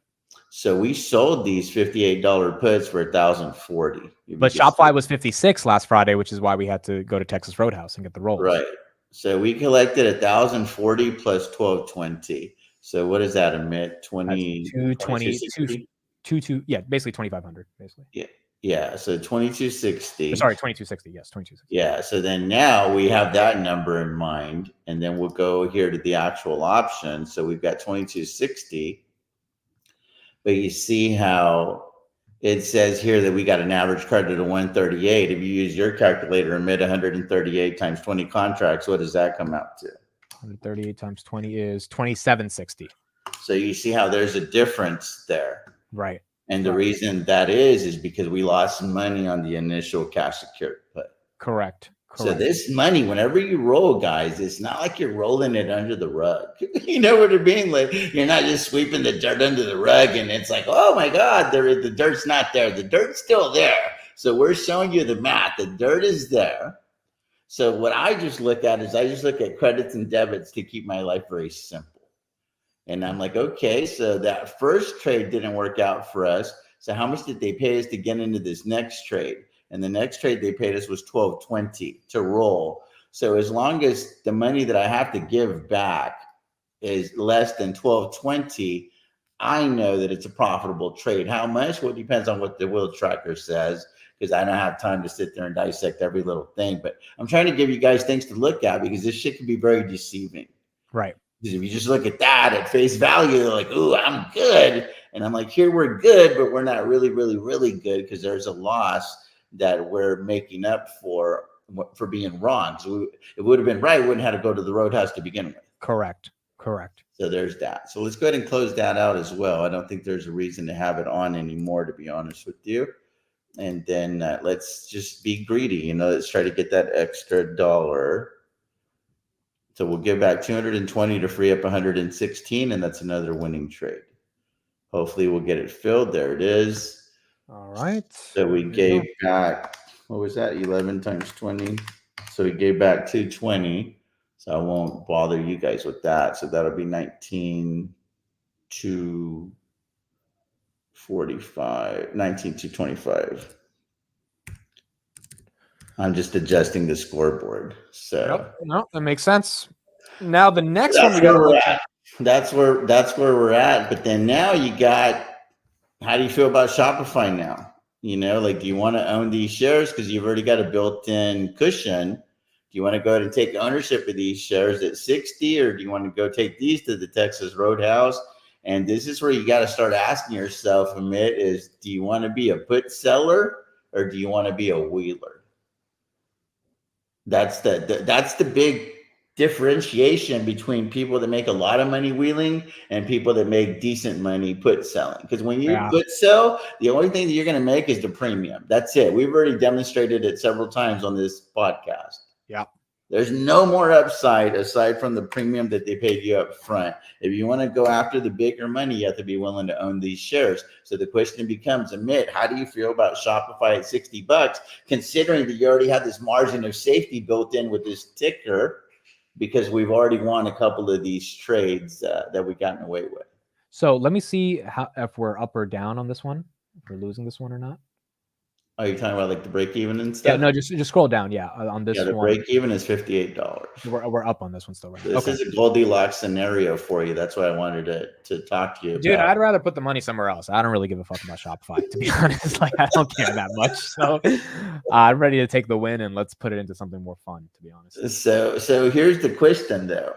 So we sold these $58 puts for $1,040. But Shopify was 56 last Friday, which is why we had to go to Texas Roadhouse and get the rolls. Right. So we collected $1,040 plus 1,220. So what does that emit? 220, yeah, basically 2,500, basically. Yeah. So 2,260. Sorry, 2,260. Yes, 2,260. Yeah. So then now we have that number in mind, and then we'll go here to the actual option. So we've got 2,260, but you see how it says here that we got an average credit of 138. If you use your calculator and emit 138 times 20 contracts, what does that come out to? 138 times 20 is 2,760. So you see how there's a difference there. Right. And the reason that is because we lost money on the initial cash secured put. Correct. So this money, whenever you roll, guys, it's not like you're rolling it under the rug. You know what I mean? Like you're not just sweeping the dirt under the rug and it's like, oh my God, the dirt's not there. The dirt's still there. So we're showing you the math. The dirt is there. So what I just look at is I just look at credits and debits to keep my life very simple. And I'm like, okay, so that first trade didn't work out for us. So how much did they pay us to get into this next trade? And the next trade they paid us was $1,220 to roll. So as long as the money that I have to give back is less than $1,220, I know that it's a profitable trade. How much? Well, it depends on what the wheel tracker says, because I don't have time to sit there and dissect every little thing. But I'm trying to give you guys things to look at, because this shit can be very deceiving. Right. Because if you just look at that at face value, they're like, "Ooh, I'm good," and I'm like, "Here we're good, but we're not really, really, really good, because there's a loss that we're making up for being wrong. So it would have been right. We wouldn't have to go to the roadhouse to begin with." Correct. Correct. So there's that. So let's go ahead and close that out as well. I don't think there's a reason to have it on anymore, to be honest with you. And then let's just be greedy. Let's try to get that extra dollar. So we'll give back 220 to free up 116, and that's another winning trade. Hopefully we'll get it filled. There it is. All right. So we gave back, what was that? 11 times 20. So we gave back 220. So I won't bother you guys with that. So that'll be 19,225. I'm just adjusting the scoreboard. So Yep. No, that makes sense. Now the next that's one where we're at. That's where we're at. But then now you got, how do you feel about Shopify now? Do you want to own these shares because you've already got a built-in cushion? Do you want to go ahead and take ownership of these shares at 60, or do you want to go take these to the Texas Roadhouse? And this is where you got to start asking yourself, Amit, is do you want to be a put seller or do you want to be a wheeler? That's the big differentiation between people that make a lot of money wheeling and people that make decent money put selling. Because when you put sell, the only thing that you're going to make is the premium. That's it. We've already demonstrated it several times on this podcast. Yeah. There's no more upside aside from the premium that they paid you up front. If you want to go after the bigger money, you have to be willing to own these shares. So the question becomes, Amit, how do you feel about Shopify at $60, considering that you already have this margin of safety built in with this ticker, because we've already won a couple of these trades that we've gotten away with. So let me see if we're up or down on this one, if we're losing this one or not. Are you talking about like the break even and stuff? Yeah, no, just scroll down. Yeah, on this one. Yeah, the break even is $58. We're up on this one still, right? This is a Goldilocks scenario for you. That's why I wanted to talk to you Dude, about. I'd rather put the money somewhere else. I don't really give a fuck about Shopify, to be honest. Like, I don't care that much. So I'm ready to take the win and let's put it into something more fun, to be honest. So here's the question, though.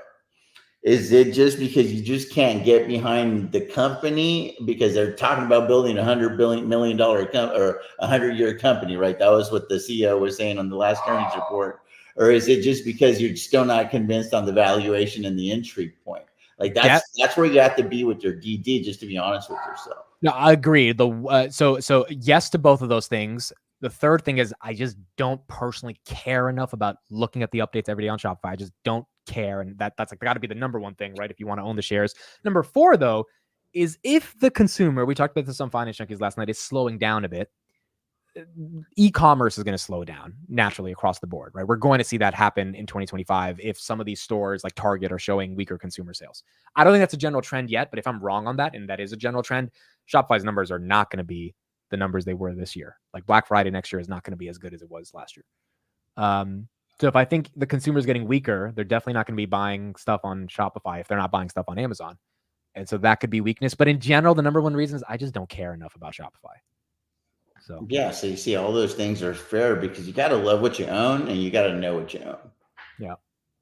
Is it just because you just can't get behind the company because they're talking about building $100 million or 100-year company, right? That was what the CEO was saying on the last earnings report. Or is it just because you're still not convinced on the valuation and the entry point? Like that's where you have to be with your DD, just to be honest with yourself. No, I agree. So yes to both of those things. The third thing is I just don't personally care enough about looking at the updates every day on Shopify. I just don't care. And that's like got to be the number one thing, right? If you want to own the shares. Number 4, though, is if the consumer, we talked about this on Finance Junkies last night, is slowing down a bit, e-commerce is going to slow down naturally across the board, right? We're going to see that happen in 2025 if some of these stores like Target are showing weaker consumer sales. I don't think that's a general trend yet, but if I'm wrong on that, and that is a general trend, Shopify's numbers are not going to be the numbers they were this year. Like Black Friday next year is not going to be as good as it was last year. So if I think the consumer is getting weaker, they're definitely not going to be buying stuff on Shopify if they're not buying stuff on Amazon. And so that could be weakness. But in general, the number one reason is I just don't care enough about Shopify. So yeah, so you see all those things are fair because you got to love what you own and you got to know what you own. Yeah.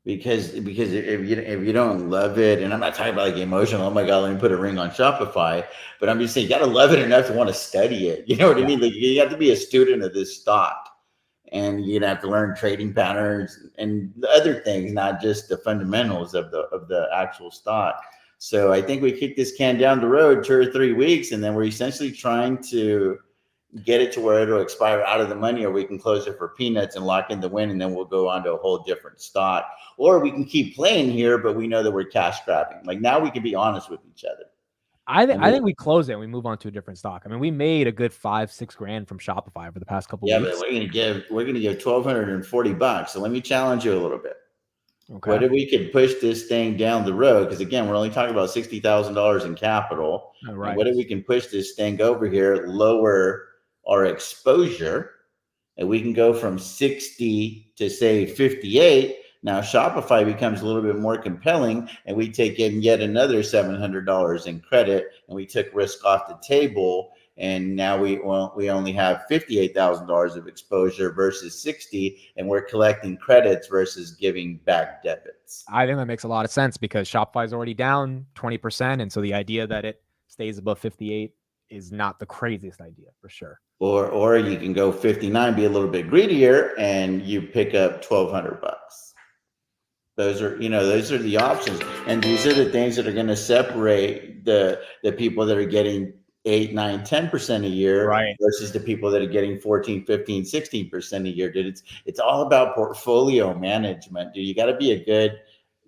Because if you don't love it, and I'm not talking about like emotional, oh my God, let me put a ring on Shopify, but I'm just saying you got to love it enough to want to study it. You know what I mean? Like you have to be a student of this stock, and you have to learn trading patterns and the other things, not just the fundamentals of the actual stock. So I think we kick this can down the road 2 or 3 weeks, and then we're essentially trying to get it to where it'll expire out of the money, or we can close it for peanuts and lock in the win, and then we'll go on to a whole different stock. Or we can keep playing here, but we know that we're cash grabbing. Like now we can be honest with each other. I think we close it and we move on to a different stock. I mean, we made a good $5-6 grand from Shopify over the past couple of weeks. Yeah, but we're gonna give $1,240. So let me challenge you a little bit. Okay. What if we could push this thing down the road? Because again, we're only talking about $60,000 in capital. All right. And what if we can push this thing over here, lower our exposure, and we can go from 60 to say 58. Now Shopify becomes a little bit more compelling, and we take in yet another $700 in credit, and we took risk off the table. And now we only have $58,000 of exposure versus 60, and we're collecting credits versus giving back debits. I think that makes a lot of sense because Shopify is already down 20%, and so the idea that it stays above 58 is not the craziest idea for sure. Or you can go 59, be a little bit greedier, and you pick up $1,200. Those are the options, and these are the things that are going to separate the people that are getting 8, 9, 10% a year, right, versus the people that are getting 14, 15, 16% a year. Dude, it's all about portfolio management. Dude, you got to be a good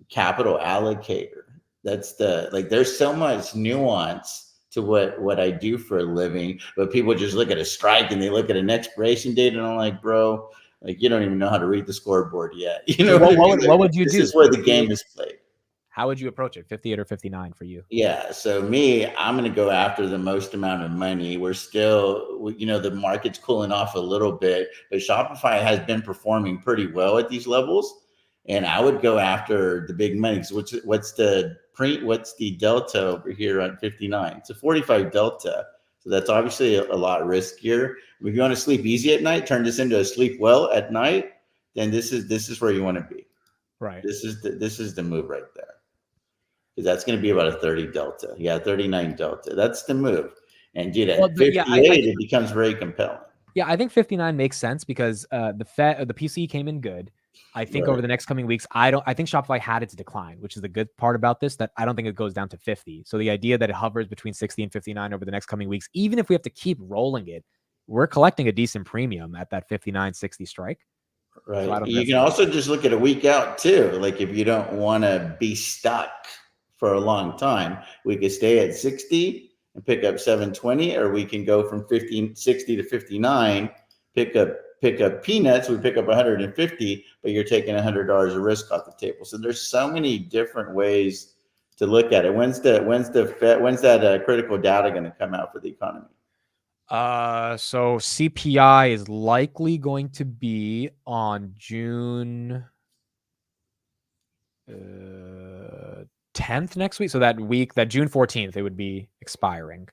capital allocator. That's there's so much nuance to what I do for a living, but people just look at a strike and they look at an expiration date, and I'm like, bro, like, you don't even know how to read the scoreboard yet. You know what would you do? This is where the game is played. How would you approach it? 58 or 59 for you? Yeah. So me, I'm going to go after the most amount of money. We're still, the market's cooling off a little bit, but Shopify has been performing pretty well at these levels. And I would go after the big money. So what's the delta over here on 59? It's a 45 delta. So that's obviously a lot riskier. If you want to sleep easy at night, turn this into a sleep well at night, then this is where you want to be. Right. This is the move right there. Because that's going to be about a 30 delta. Yeah, 39 delta. That's the move. And dude, at 58, it becomes very compelling. Yeah, I think 59 makes sense because the PCE came in good. I think over the next coming weeks, I think Shopify had its decline, which is the good part about this, that I don't think it goes down to 50. So the idea that it hovers between 60 and 59 over the next coming weeks, even if we have to keep rolling it, we're collecting a decent premium at that 59.60 strike. Right. So you can also just look at a week out too. Like if you don't want to be stuck for a long time, we could stay at 60 and pick up 720, or we can go from 60 to 59, pick up peanuts. We pick up 150, but you're taking $100 of risk off the table. So there's so many different ways to look at it. When's that critical data going to come out for the economy? So CPI is likely going to be on June 10th next week. So that June 14th, it would be expiring.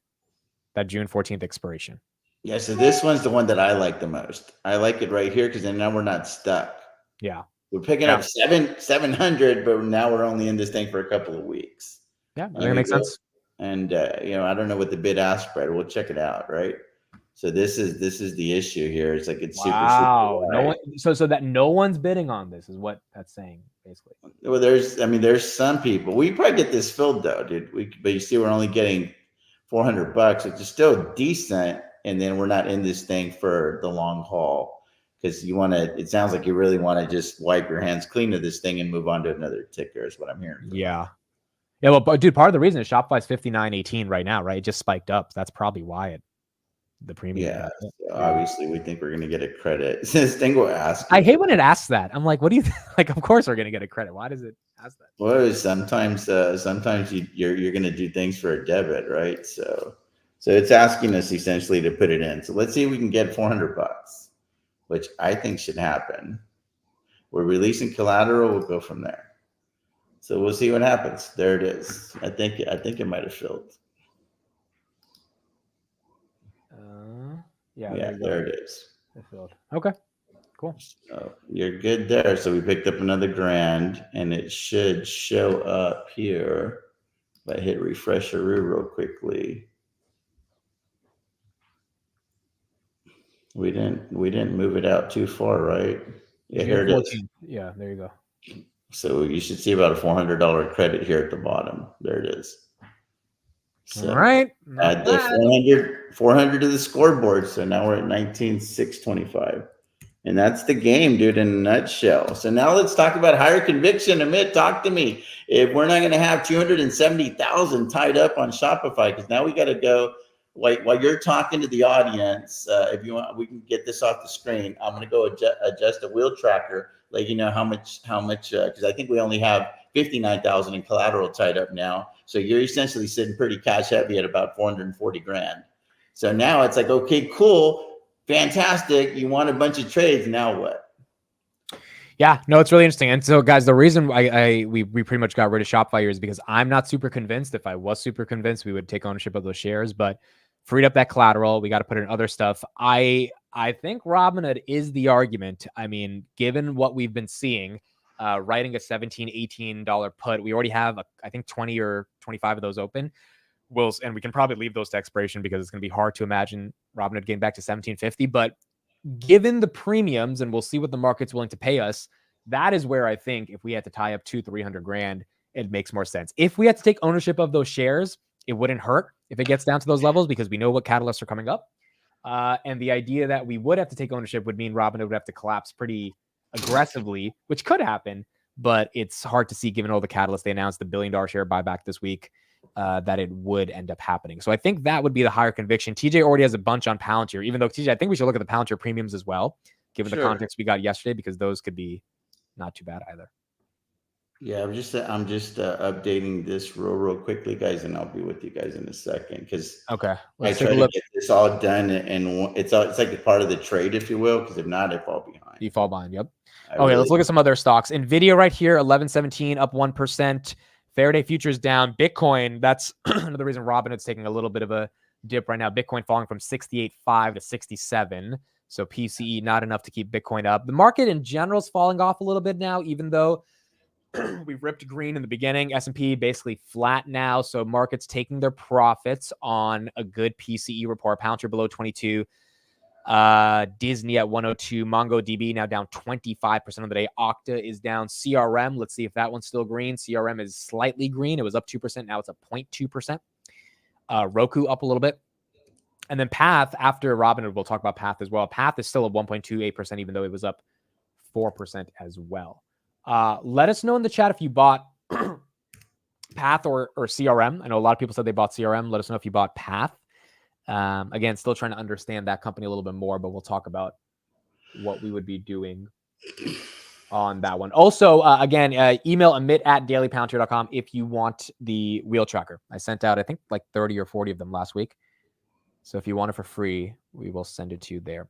That June 14th expiration. Yeah, so this one's the one that I like the most. I like it right here because then now we're not stuck. Yeah. We're picking up 700, but now we're only in this thing for a couple of weeks. Yeah, that makes sense. And I don't know what the bid-ask spread. We'll check it out, right? So this is the issue here. It's like it's super wide. So that no one's bidding on this is what that's saying, basically. Well, there's some people. We probably get this filled though, dude. But you see, we're only getting $400, which is still decent. And then we're not in this thing for the long haul because it sounds like you really want to just wipe your hands clean of this thing and move on to another ticker is what I'm hearing. Yeah. Yeah. Well, but dude, part of the reason is Shopify's 59.18 right now, right? It just spiked up. That's probably why the premium. Yeah. So obviously we think we're going to get a credit. This thing will ask. I hate when it asks that. I'm like, what do you like? Of course we're going to get a credit. Why does it ask that? Well, sometimes you're going to do things for a debit, right? So it's asking us essentially to put it in. So let's see if we can get $400, which I think should happen. We're releasing collateral. We'll go from there. So we'll see what happens. There it is. I think it might have filled. Yeah, there it is. It filled. Okay, cool. So you're good there. So we picked up another grand, and it should show up here. If I hit refresheroo real quickly. We didn't move it out too far, right? Yeah, here it is. Yeah, there you go. So you should see about a $400 credit here at the bottom. There it is. So all right. Add the 400 to the scoreboard. So now we're at 19,625. And that's the game, dude, in a nutshell. So now let's talk about higher conviction. Amit, talk to me. If we're not going to have 270,000 tied up on Shopify, because now we got to go. While you're talking to the audience, if you want, we can get this off the screen. I'm going to go adjust a wheel tracker, let you know how much, because I think we only have 59,000 in collateral tied up now. So you're essentially sitting pretty cash heavy at about 440 grand. So now it's like, okay, cool, fantastic. You want a bunch of trades. Now what? Yeah, no, it's really interesting. And so, guys, the reason we pretty much got rid of Shopify here is because I'm not super convinced. If I was super convinced, we would take ownership of those shares, but freed up that collateral. We got to put in other stuff. I think Robinhood is the argument. I mean, given what we've been seeing, writing a $17, $18 put, we already have, I think, 20 or 25 of those open. And we can probably leave those to expiration because it's going to be hard to imagine Robinhood getting back to $17.50. But given the premiums, and we'll see what the market's willing to pay us, that is where I think if we had to tie up 200-300 grand, it makes more sense. If we had to take ownership of those shares, it wouldn't hurt if it gets down to those levels because we know what catalysts are coming up. And the idea that we would have to take ownership would mean Robinhood would have to collapse pretty aggressively, which could happen, but it's hard to see given all the catalysts. They announced the $1 billion share buyback this week. That it would end up happening. So I think that would be the higher conviction. TJ already has a bunch on Palantir, even though TJ, I think we should look at the Palantir premiums as well, given the context we got yesterday, because those could be not too bad either. Yeah, I'm just updating this real quickly, guys, and I'll be with you guys in a second because okay, I try to get this all done, and it's like a part of the trade, if you will, because if not, I fall behind. You fall behind. Yep. Okay, let's look at some other stocks. Nvidia right here, 11.17, up 1%. Faraday futures down. Bitcoin, that's another reason Robinhood's taking a little bit of a dip right now. Bitcoin falling from 68.5 to 67. So PCE not enough to keep Bitcoin up. The market in general is falling off a little bit now, even though we ripped green in the beginning. S&P basically flat now. So markets taking their profits on a good PCE report. Palantir below 22. Disney at 102. MongoDB now down 25% of the day. Okta is down. CRM, let's see if that one's still green. CRM is slightly green. It was up 2%. Now it's up 0.2%. Roku up a little bit. And then Path, after Robinhood, we'll talk about Path as well. Path is still at 1.28%, even though it was up 4% as well. Let us know in the chat if you bought Path or CRM. I know a lot of people said they bought CRM. Let us know if you bought Path. Again, still trying to understand that company a little bit more, but we'll talk about what we would be doing on that one. Also, again, email amit@dailypalantir.com if you want the wheel tracker. I sent out, I think, like 30 or 40 of them last week. So if you want it for free, we will send it to you there.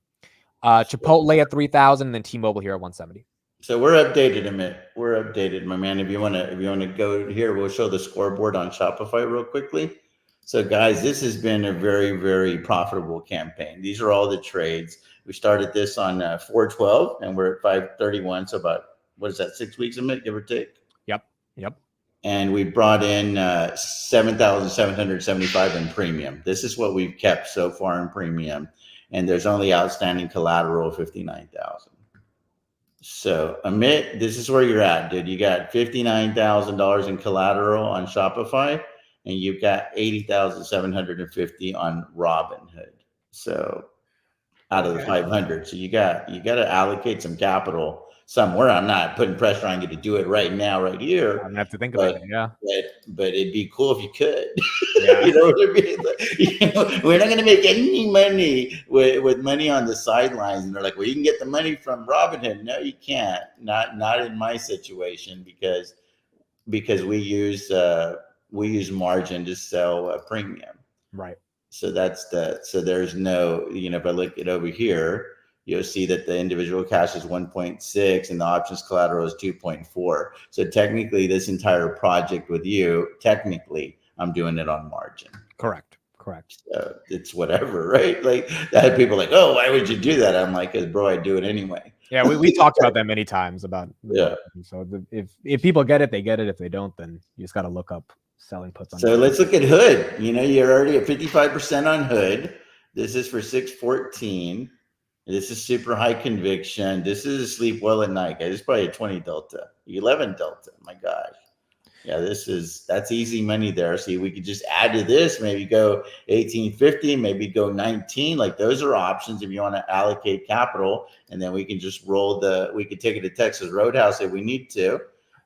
Chipotle at 3,000, and then T-Mobile here at 170. So we're updated, Amit. We're updated, my man. If you want to go here, we'll show the scoreboard on Shopify real quickly. So guys, this has been a very, very profitable campaign. These are all the trades. We started this on 4/12 and we're at 5/31. So about, what is that, 6 weeks, Amit, give or take? Yep. And we brought in 7,775 in premium. This is what we've kept so far in premium. And there's only outstanding collateral of 59,000. So Amit, this is where you're at, dude. You got $59,000 in collateral on Shopify, and you've got 80,750 on Robinhood. So out of the 500, so you got to allocate some capital somewhere. I'm not putting pressure on you to do it right now, right here. I'm gonna have to think about it. Yeah, but it'd be cool if you could. Yeah. You know what I mean? Like, we're not going to make any money with money on the sidelines. And they're like, well, you can get the money from Robinhood. No, you can't. Not in my situation because we use margin to sell a premium. Right. So so there's no, if I look at over here, you'll see that the individual cash is 1.6 and the options collateral is 2.4. So technically this entire project with you, technically I'm doing it on margin. Correct. So it's whatever, right? Like I had people like, oh, why would you do that? I'm like, bro, I do it anyway. Yeah, we talked about that many times about. Yeah. So if people get it, they get it. If they don't, then you just got to look up selling puts on. So let's look at Hood. You're already at 55% on Hood. This is for 614. This is super high conviction. This is sleep well at night, guys. It's probably a 20 delta, 11 delta. My gosh. Yeah, that's easy money there. See, we could just add to this, maybe go 1850, maybe go 19. Like those are options if you want to allocate capital. And then we can just we could take it to Texas Roadhouse if we need to.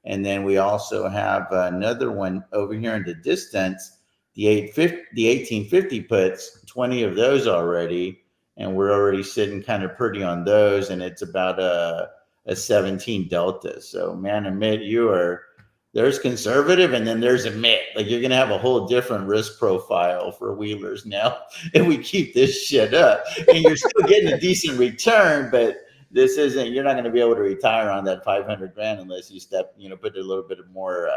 And then we also have another one over here in the distance, the 1850 puts, 20 of those already. And we're already sitting kind of pretty on those. And it's about a 17 delta. So man, Amit, there's conservative and then there's Amit. Like you're going to have a whole different risk profile for wheelers now if we keep this shit up. And you're still getting a decent return, but this isn't. You're not going to be able to retire on that 500 grand unless you put a little bit of more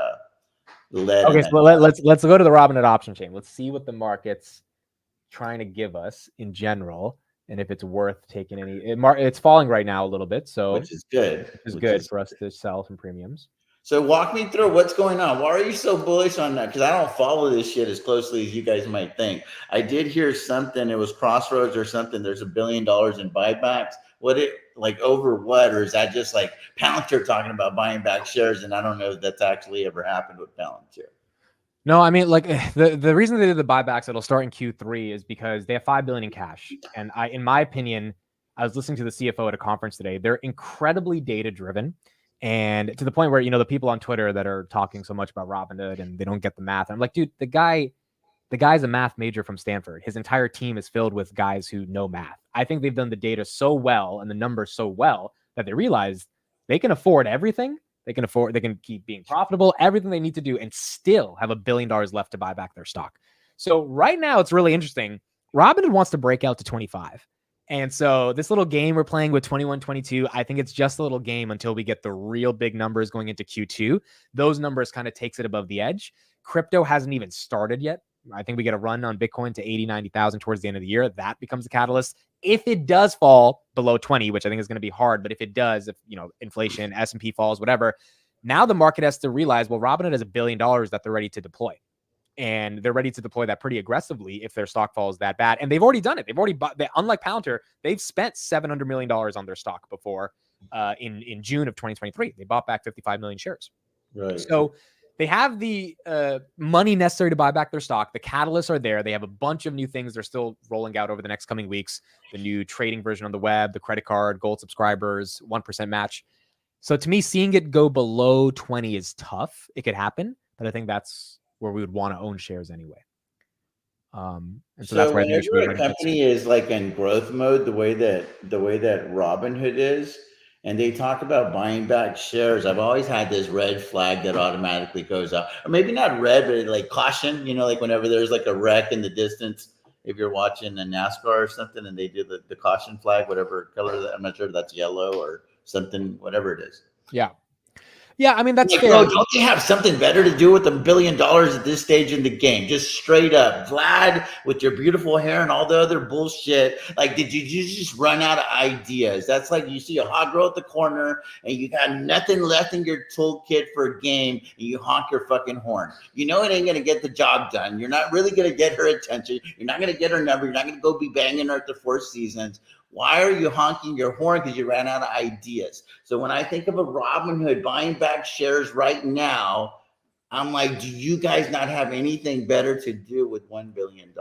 lead. Okay, so let's go to the Robinhood option chain. Let's see what the market's trying to give us in general, and if it's worth taking any. It's falling right now a little bit, so which is good. Which is good for us to sell some premiums. So walk me through what's going on. Why are you so bullish on that? Because I don't follow this shit as closely as you guys might think. I did hear something. It was Crossroads or something. There's $1 billion in buybacks. Over what? Or is that just like Palantir talking about buying back shares? And I don't know if that's actually ever happened with Palantir. No, I mean, like the reason they did the buybacks, it'll start in Q3, is because they have $5 billion in cash. And in my opinion, I was listening to the CFO at a conference today. They're incredibly data driven. And to the point where, the people on Twitter that are talking so much about Robinhood and they don't get the math. I'm like, dude, the guy's a math major from Stanford. His entire team is filled with guys who know math. I think they've done the data so well and the numbers so well that they realize they can afford everything. They can keep being profitable, everything they need to do, and still have $1 billion left to buy back their stock. So right now it's really interesting. Robinhood wants to break out to 25. And so this little game we're playing with 21, 22, I think it's just a little game until we get the real big numbers going into Q2. Those numbers kind of takes it above the edge. Crypto hasn't even started yet. I think we get a run on Bitcoin to 80, 90,000 towards the end of the year. That becomes a catalyst. If it does fall below 20, which I think is going to be hard, but if it does, if inflation, S&P falls, whatever, now the market has to realize, well, Robinhood has $1 billion that they're ready to deploy. And they're ready to deploy that pretty aggressively if their stock falls that bad. And they've already done it. They've already bought, unlike Palantir, they've spent $700 million on their stock before in June of 2023. They bought back 55 million shares. Right. So they have the money necessary to buy back their stock. The catalysts are there. They have a bunch of new things they're still rolling out over the next coming weeks. The new trading version on the web, the credit card, gold subscribers, 1% match. So to me, seeing it go below 20 is tough. It could happen, but I think that's where we would want to own shares anyway. And so that's why whenever a company is like in growth mode, the way that Robinhood is, and they talk about buying back shares, I've always had this red flag that automatically goes up, or maybe not red, but like caution. Like whenever there's like a wreck in the distance, if you're watching a NASCAR or something, and they do the caution flag, whatever color that, I'm not sure if that's yellow or something, whatever it is. Yeah. Yeah, I mean, that's fair. Bro, don't they have something better to do with $1 billion at this stage in the game? Just straight up. Vlad, with your beautiful hair and all the other bullshit, like, did you just run out of ideas? That's like you see a hot girl at the corner and you got nothing left in your toolkit for a game and you honk your fucking horn. It ain't going to get the job done. You're not really going to get her attention. You're not going to get her number. You're not going to go be banging her at the Four Seasons. Why are you honking your horn? Because you ran out of ideas. So when I think of a Robinhood buying back shares right now, I'm like, do you guys not have anything better to do with $1 billion?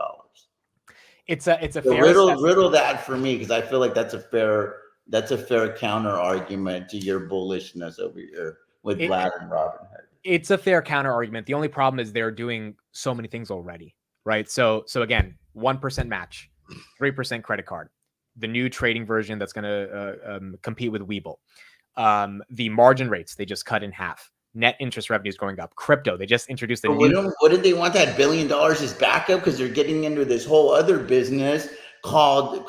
It's a so fair riddle that for me, because I feel like that's a fair counter argument to your bullishness over here with Vlad and Robinhood. It's a fair counter argument. The only problem is they're doing so many things already, right? So again, 1% match, 3% credit card. The new trading version that's going to compete with Webull. The margin rates, they just cut in half. Net interest revenue is going up. Crypto, they just introduced what did they want that $1 billion as backup? Because they're getting into this whole other business called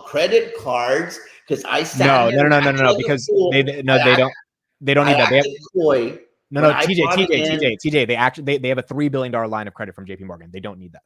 credit cards. Because I sat no, because they don't need that. TJ, they have a $3 billion line of credit from JP Morgan. They don't need that.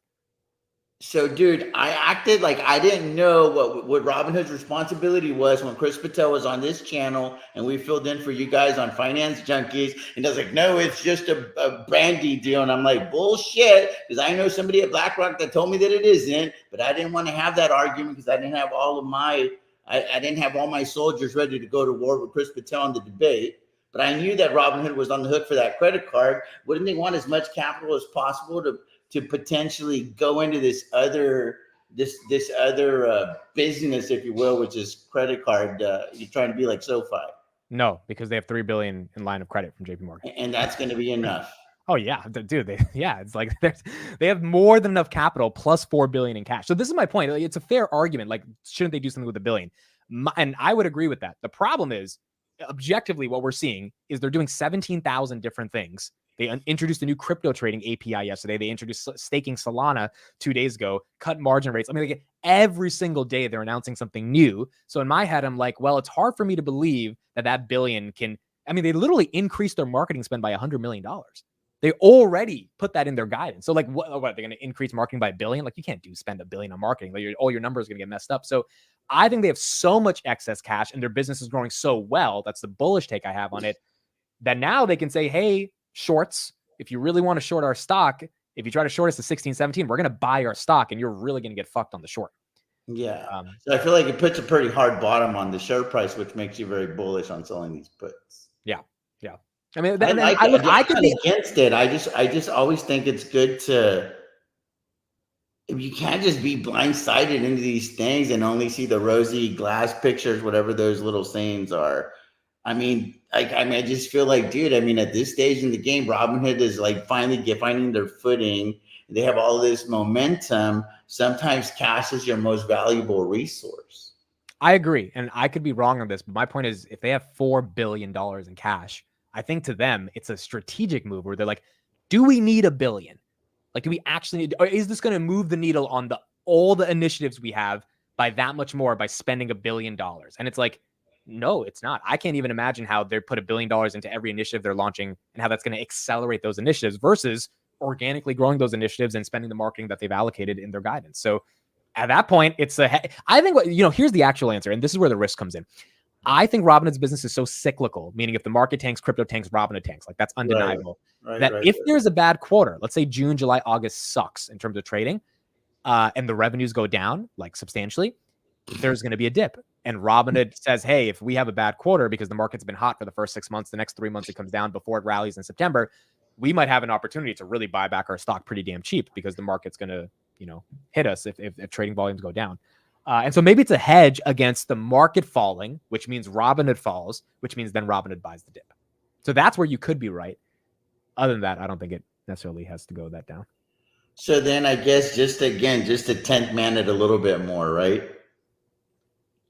So, dude, I acted like I didn't know what Robinhood's responsibility was when Chris Patel was on this channel and we filled in for you guys on Finance Junkies. And I was like, no, it's just a brandy deal. And I'm like, bullshit, because I know somebody at BlackRock that told me that it isn't. But I didn't want to have that argument because I didn't have all my soldiers ready to go to war with Chris Patel in the debate. But I knew that Robinhood was on the hook for that credit card. Wouldn't they want as much capital as possible to potentially go into this other business, if you will, which is credit card? You're trying to be like SoFi. No, because they have $3 billion in line of credit from JP Morgan. And that's going to be enough. Oh yeah, dude. It's like they have more than enough capital plus $4 billion in cash. So this is my point. It's a fair argument. Like, shouldn't they do something with $1 billion? And I would agree with that. The problem is, objectively, what we're seeing is they're doing 17,000 different things They introduced a new crypto trading API yesterday. They introduced staking Solana 2 days ago, cut margin rates. I mean, like every single day they're announcing something new. So in my head, I'm like, well, it's hard for me to believe that billion can, I mean, they literally increased their marketing spend by $100 million. They already put that in their guidance. So like, what they're going to increase marketing by $1 billion? Like you can't spend $1 billion on marketing. Like all your numbers are going to get messed up. So I think they have so much excess cash and their business is growing so well. That's the bullish take I have on it, that now they can say, hey, shorts, if you really want to short our stock, if you try to short us to 16, 17, we're going to buy our stock and you're really going to get fucked on the short. Yeah. So I feel like it puts a pretty hard bottom on the share price, which makes you very bullish on selling these puts. Yeah. Yeah. I mean, I could be against it. I just always think it's good to, if you can't just be blindsided into these things and only see the rosy glass pictures, whatever those little sayings are. I mean, I just feel like, dude, I mean, at this stage in the game, Robinhood is like finding their footing. They have all this momentum. Sometimes cash is your most valuable resource. I agree. And I could be wrong on this, but my point is if they have $4 billion in cash, I think to them, it's a strategic move where they're like, do we need $1 billion? Like, do we actually need, or is this going to move the needle on all the initiatives we have by that much more by spending $1 billion? And it's like, no, it's not. I can't even imagine how they put $1 billion into every initiative they're launching and how that's going to accelerate those initiatives versus organically growing those initiatives and spending the marketing that they've allocated in their guidance. So at that point, I think here's the actual answer. And this is where the risk comes in. I think Robinhood's business is so cyclical, meaning if the market tanks, crypto tanks, Robinhood tanks, like that's undeniable. If there's a bad quarter, let's say June, July, August sucks in terms of trading, and the revenues go down like substantially, there's going to be a dip. And Robinhood says, hey, if we have a bad quarter because the market's been hot for the first 6 months, the next 3 months it comes down before it rallies in September, we might have an opportunity to really buy back our stock pretty damn cheap because the market's going to, hit us if trading volumes go down. And so maybe it's a hedge against the market falling, which means Robinhood falls, which means then Robinhood buys the dip. So that's where you could be right. Other than that, I don't think it necessarily has to go that down. So then I guess just to 10th man it a little bit more, right?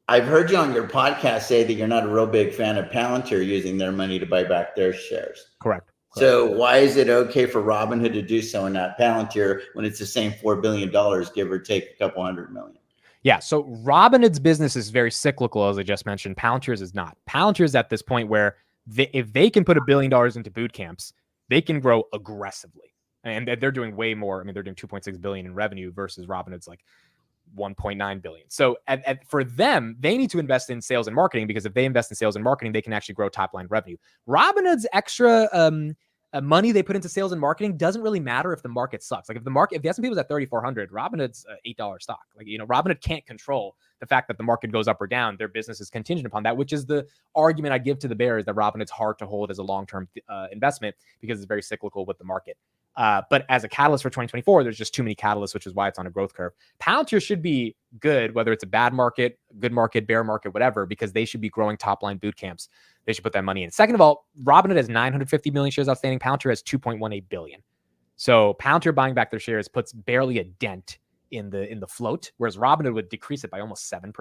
I've heard you on your podcast say that you're not a real big fan of Palantir using their money to buy back their shares. Correct. So why is it okay for Robinhood to do so and not Palantir when it's the same $4 billion, give or take a couple $100 million? Yeah. So Robinhood's business is very cyclical, as I just mentioned. Palantir's is not. Palantir's at this point where if they can put $1 billion into boot camps, they can grow aggressively. And they're doing way more. I mean, they're doing 2.6 billion in revenue versus Robinhood's like 1.9 billion. So for them, they need to invest in sales and marketing because if they invest in sales and marketing, they can actually grow top line revenue. Robinhood's extra money they put into sales and marketing doesn't really matter if the market sucks. Like if the S&P was at 3,400, Robinhood's $8 stock. Like, Robinhood can't control the fact that the market goes up or down. Their business is contingent upon that, which is the argument I give to the bears that Robinhood's hard to hold as a long-term investment because it's very cyclical with the market. But as a catalyst for 2024, there's just too many catalysts, which is why it's on a growth curve. Palantir should be good, whether it's a bad market, good market, bear market, whatever, because they should be growing top line boot camps. They should put that money in. Second of all, Robinhood has 950 million shares outstanding. Palantir has 2.18 billion. So Palantir buying back their shares puts barely a dent in the float, whereas Robinhood would decrease it by almost 7%.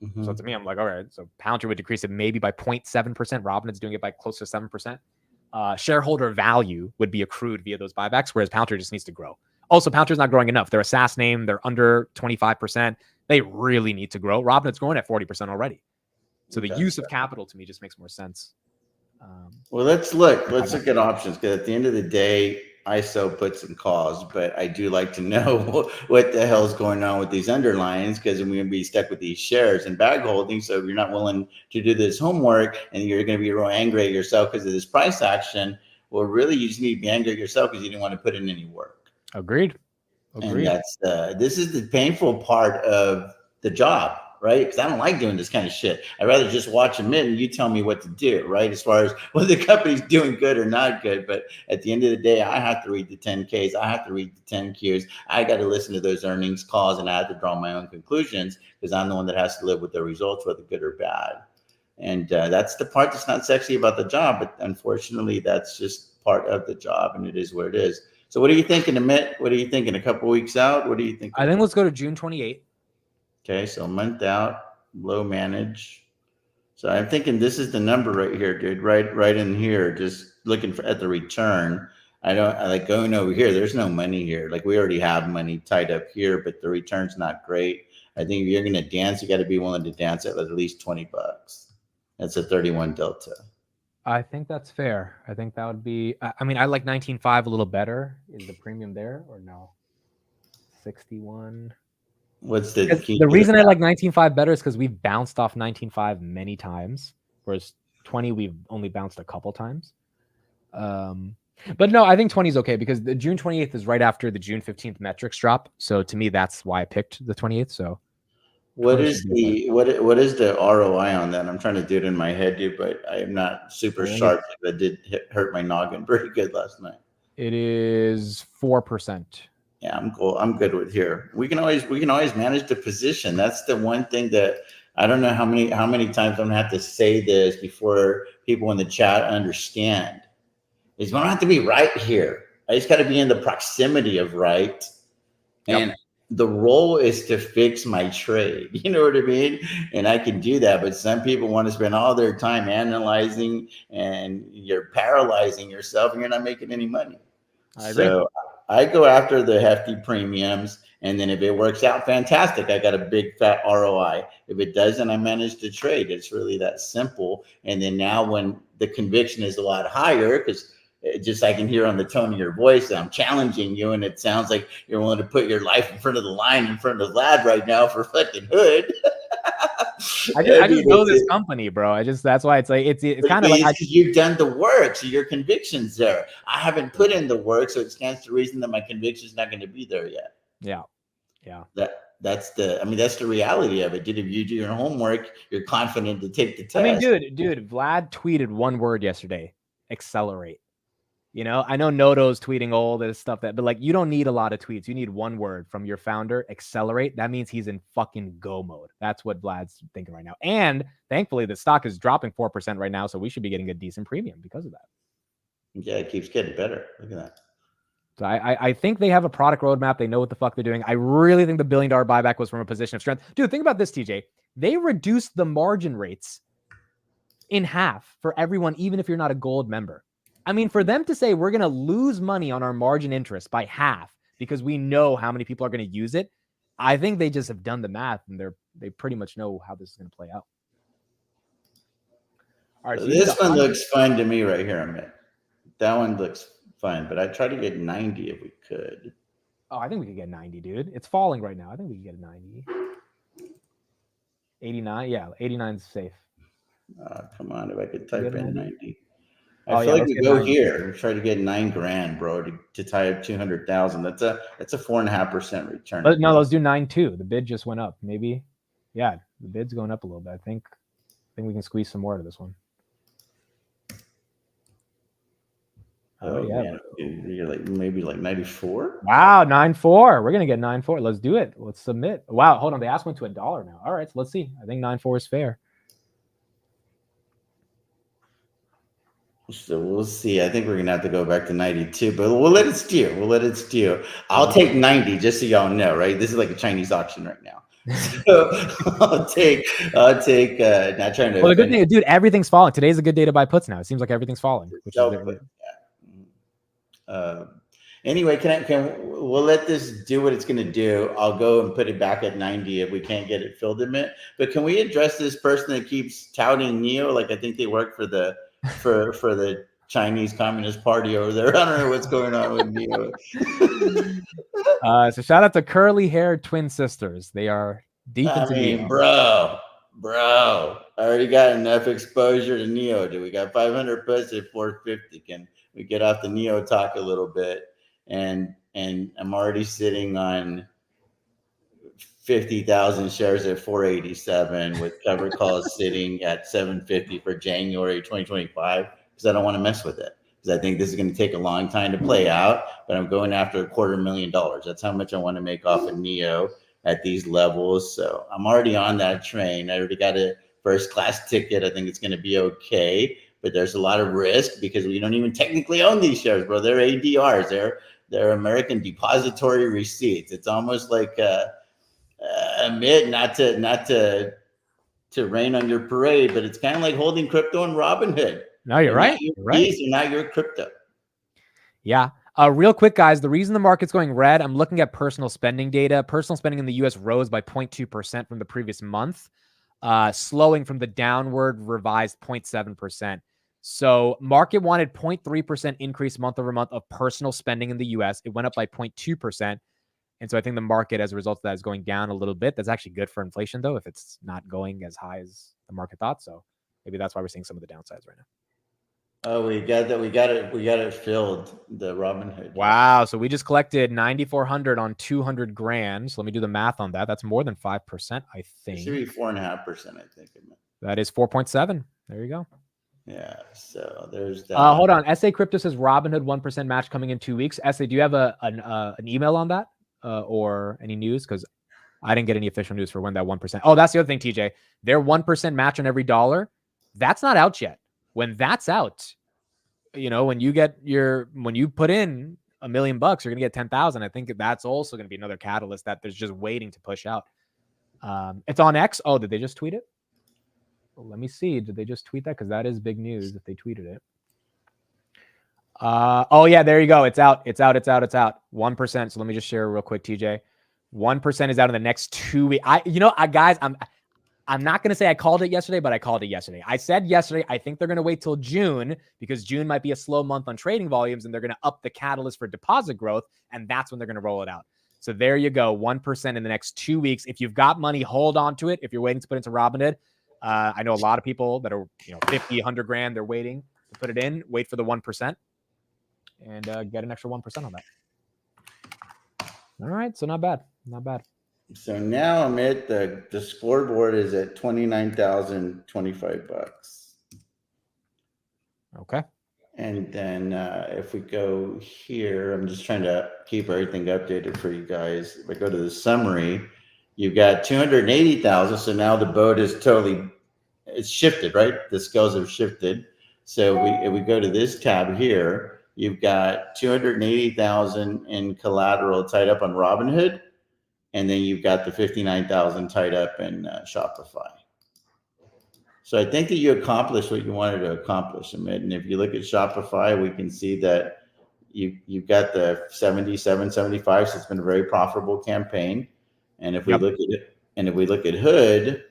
Mm-hmm. So to me, I'm like, all right, so Palantir would decrease it maybe by 0.7%. Robinhood's doing it by close to 7%. Shareholder value would be accrued via those buybacks, whereas Palantir just needs to grow. Also, Palantir's not growing enough. They're a SaaS name. They're under 25%. They really need to grow. Robinhood's growing at 40% already. So the use of capital to me just makes more sense. Well, let's look at options, because at the end of the day, I sell puts and calls, but I do like to know what the hell is going on with these underlyings, because we're going to be stuck with these shares and bag holding. So if you're not willing to do this homework and you're going to be real angry at yourself because of this price action, well, really, you just need to be angry at yourself because you didn't want to put in any work. Agreed. And that's this is the painful part of the job, right? Because I don't like doing this kind of shit. I'd rather just watch them in and you tell me what to do, right? As far as whether the company's doing good or not good. But at the end of the day, I have to read the 10Ks. I have to read the 10Qs. I got to listen to those earnings calls and I have to draw my own conclusions because I'm the one that has to live with the results, whether good or bad. And that's the part that's not sexy about the job. But unfortunately, that's just part of the job and it is what it is. So what are you thinking, Amit? What are you thinking? A couple weeks out? What do you think? I think let's go to June 28th. Okay, so a month out, low manage. So I'm thinking this is the number right here, dude. Right in here. Just looking at the return. I like going over here. There's no money here. Like we already have money tied up here, but the return's not great. I think if you're gonna dance, you got to be willing to dance at least $20. That's a 31 delta. I think that's fair. I think that would be. I mean, I like 19.5 a little better. Is the premium there or no? 61. What's the reason I like 19.5 better is because we've bounced off 19.5 many times, whereas 20 we've only bounced a couple times. But no, I think 20 is okay because the June 28th is right after the June 15th metrics drop. So to me, that's why I picked the 28th. So what is the ROI on that? I'm trying to do it in my head, dude, but I am not super sharp. That did hurt my noggin pretty good last night. It is 4%. Yeah, I'm cool. I'm good with here. We can always manage the position. That's the one thing that I don't know how many times I'm gonna have to say this before people in the chat understand. Is we don't have to be right here. I just got to be in the proximity of right. And the role is to fix my trade. You know what I mean? And I can do that. But some people want to spend all their time analyzing, and you're paralyzing yourself and you're not making any money. I agree. So I go after the hefty premiums. And then if it works out, fantastic. I got a big fat ROI. If it doesn't, I manage to trade. It's really that simple. And then now when the conviction is a lot higher, because just I can hear on the tone of your voice, I'm challenging you, and it sounds like you're willing to put your life in front of the line in front of Vlad right now for fucking Hood. I just know this company, bro. That's why it's like it's kind of like you've done the work, so your conviction's there. I haven't put in the work, so it stands to reason that my conviction's not going to be there yet. Yeah. That's the reality of it. Dude, if you do your homework, you're confident to take the test. I mean, dude, Vlad tweeted one word yesterday: accelerate. You know, I know Noto's tweeting all this stuff but like you don't need a lot of tweets. You need one word from your founder, accelerate. That means he's in fucking go mode. That's what Vlad's thinking right now. And thankfully the stock is dropping 4% right now. So we should be getting a decent premium because of that. Yeah, it keeps getting better. Look at that. So I think they have a product roadmap. They know what the fuck they're doing. I really think the $1 billion buyback was from a position of strength. Dude, think about this, TJ. They reduced the margin rates in half for everyone, even if you're not a gold member. I mean, for them to say we're going to lose money on our margin interest by half because we know how many people are going to use it, I think they just have done the math and they pretty much know how this is going to play out. All right, so this one looks fun to me right here, Amit. That one looks fun, but I'd try to get 90 if we could. Oh, I think we could get 90, dude. It's falling right now. I think we can get 90. 89, yeah, 89 is safe. Come on, if I could type in 90. I feel like we go 90. Here. We try to get $9,000, bro, to tie up 200,000. That's a 4.5% return. But no, let's do 9.2. The bid just went up. Maybe, yeah, the bid's going up a little bit. I think we can squeeze some more out of this one. Oh yeah, man. You're like maybe like 94. Wow, 9.4. We're gonna get 9.4. Let's do it. Let's submit. Wow, hold on. They asked one to $1 now. All right, so let's see. I think 9.4 is fair. So we'll see. I think we're gonna have to go back to 92, but we'll let it stew. I'll take 90, just so y'all know, right? This is like a Chinese auction right now. So I'll take. Not trying to. Well, the good thing, dude, everything's falling. Today's a good day to buy puts now. It seems like everything's falling. Which is anyway, we'll let this do what it's gonna do. I'll go and put it back at 90 if we can't get it filled in it. But can we address this person that keeps touting NEO? Like I think they work for the Chinese Communist Party over there. I don't know what's going on with NEO. So shout out to curly-haired twin sisters. They are deep into NEO. Bro, I already got enough exposure to NEO. We got 500 puts at 450. Can we get off the NEO talk a little bit? And I'm already sitting on 50,000 shares at 487 with cover calls sitting at 750 for January 2025 because I don't want to mess with it because I think this is going to take a long time to play out, but I'm going after $250,000. That's how much I want to make off of NEO at these levels. So I'm already on that train. I already got a first class ticket. I think it's going to be okay, but there's a lot of risk because we don't even technically own these shares, bro. They're ADRs. They're American Depository Receipts. It's almost like admit not to to rain on your parade, but it's kind of like holding crypto in Robinhood. No, you're right. You're right. Now you're crypto. Yeah. Real quick, guys, the reason the market's going red, I'm looking at personal spending data. Personal spending in the U.S. rose by 0.2% from the previous month, slowing from the downward revised 0.7%. So market wanted 0.3% increase month over month of personal spending in the U.S. It went up by 0.2%. And so I think the market, as a result of that, is going down a little bit. That's actually good for inflation, though, if it's not going as high as the market thought. So maybe that's why we're seeing some of the downsides right now. Oh, we got it filled, the Robinhood. Wow. So we just collected 9,400 on 200 grand. So let me do the math on that. That's more than 5%, I think. It should be 4.5%, I think. That is 4.7. There you go. Yeah. So there's that. Hold on. SA Crypto says Robinhood 1% match coming in 2 weeks. SA, do you have an email on that or any news? Because I didn't get any official news for when that 1%. Oh, that's the other thing, TJ. Their 1% match on every dollar, that's not out yet. When that's out, you know, when you put in $1 million, you're going to get 10,000. I think that's also going to be another catalyst that there's just waiting to push out. It's on X. Oh, did they just tweet it? Well, let me see. Did they just tweet that? Because that is big news if they tweeted it. Oh yeah, there you go. It's out. 1%. So let me just share real quick, TJ. 1% is out in the next 2 weeks. Guys, I'm not going to say I called it yesterday, but I called it yesterday. I said yesterday, I think they're going to wait till June because June might be a slow month on trading volumes and they're going to up the catalyst for deposit growth. And that's when they're going to roll it out. So there you go. 1% in the next 2 weeks. If you've got money, hold on to it. If you're waiting to put into Robinhood, I know a lot of people that are, 50, 100 grand, they're waiting to put it in, wait for the 1% and get an extra 1% on that. All right. So not bad. So now I'm at the scoreboard is at $29,025. Okay. And then if we go here, I'm just trying to keep everything updated for you guys. If I go to the summary, you've got 280,000. So now the boat is it's shifted, right? The scales have shifted. So if we go to this tab here, you've got 280,000 in collateral tied up on Robinhood. And then you've got the 59,000 tied up in Shopify. So I think that you accomplished what you wanted to accomplish, Amit. And if you look at Shopify, we can see that you've got the 77, 75. So it's been a very profitable campaign. And if we look at it, and if we look at Hood,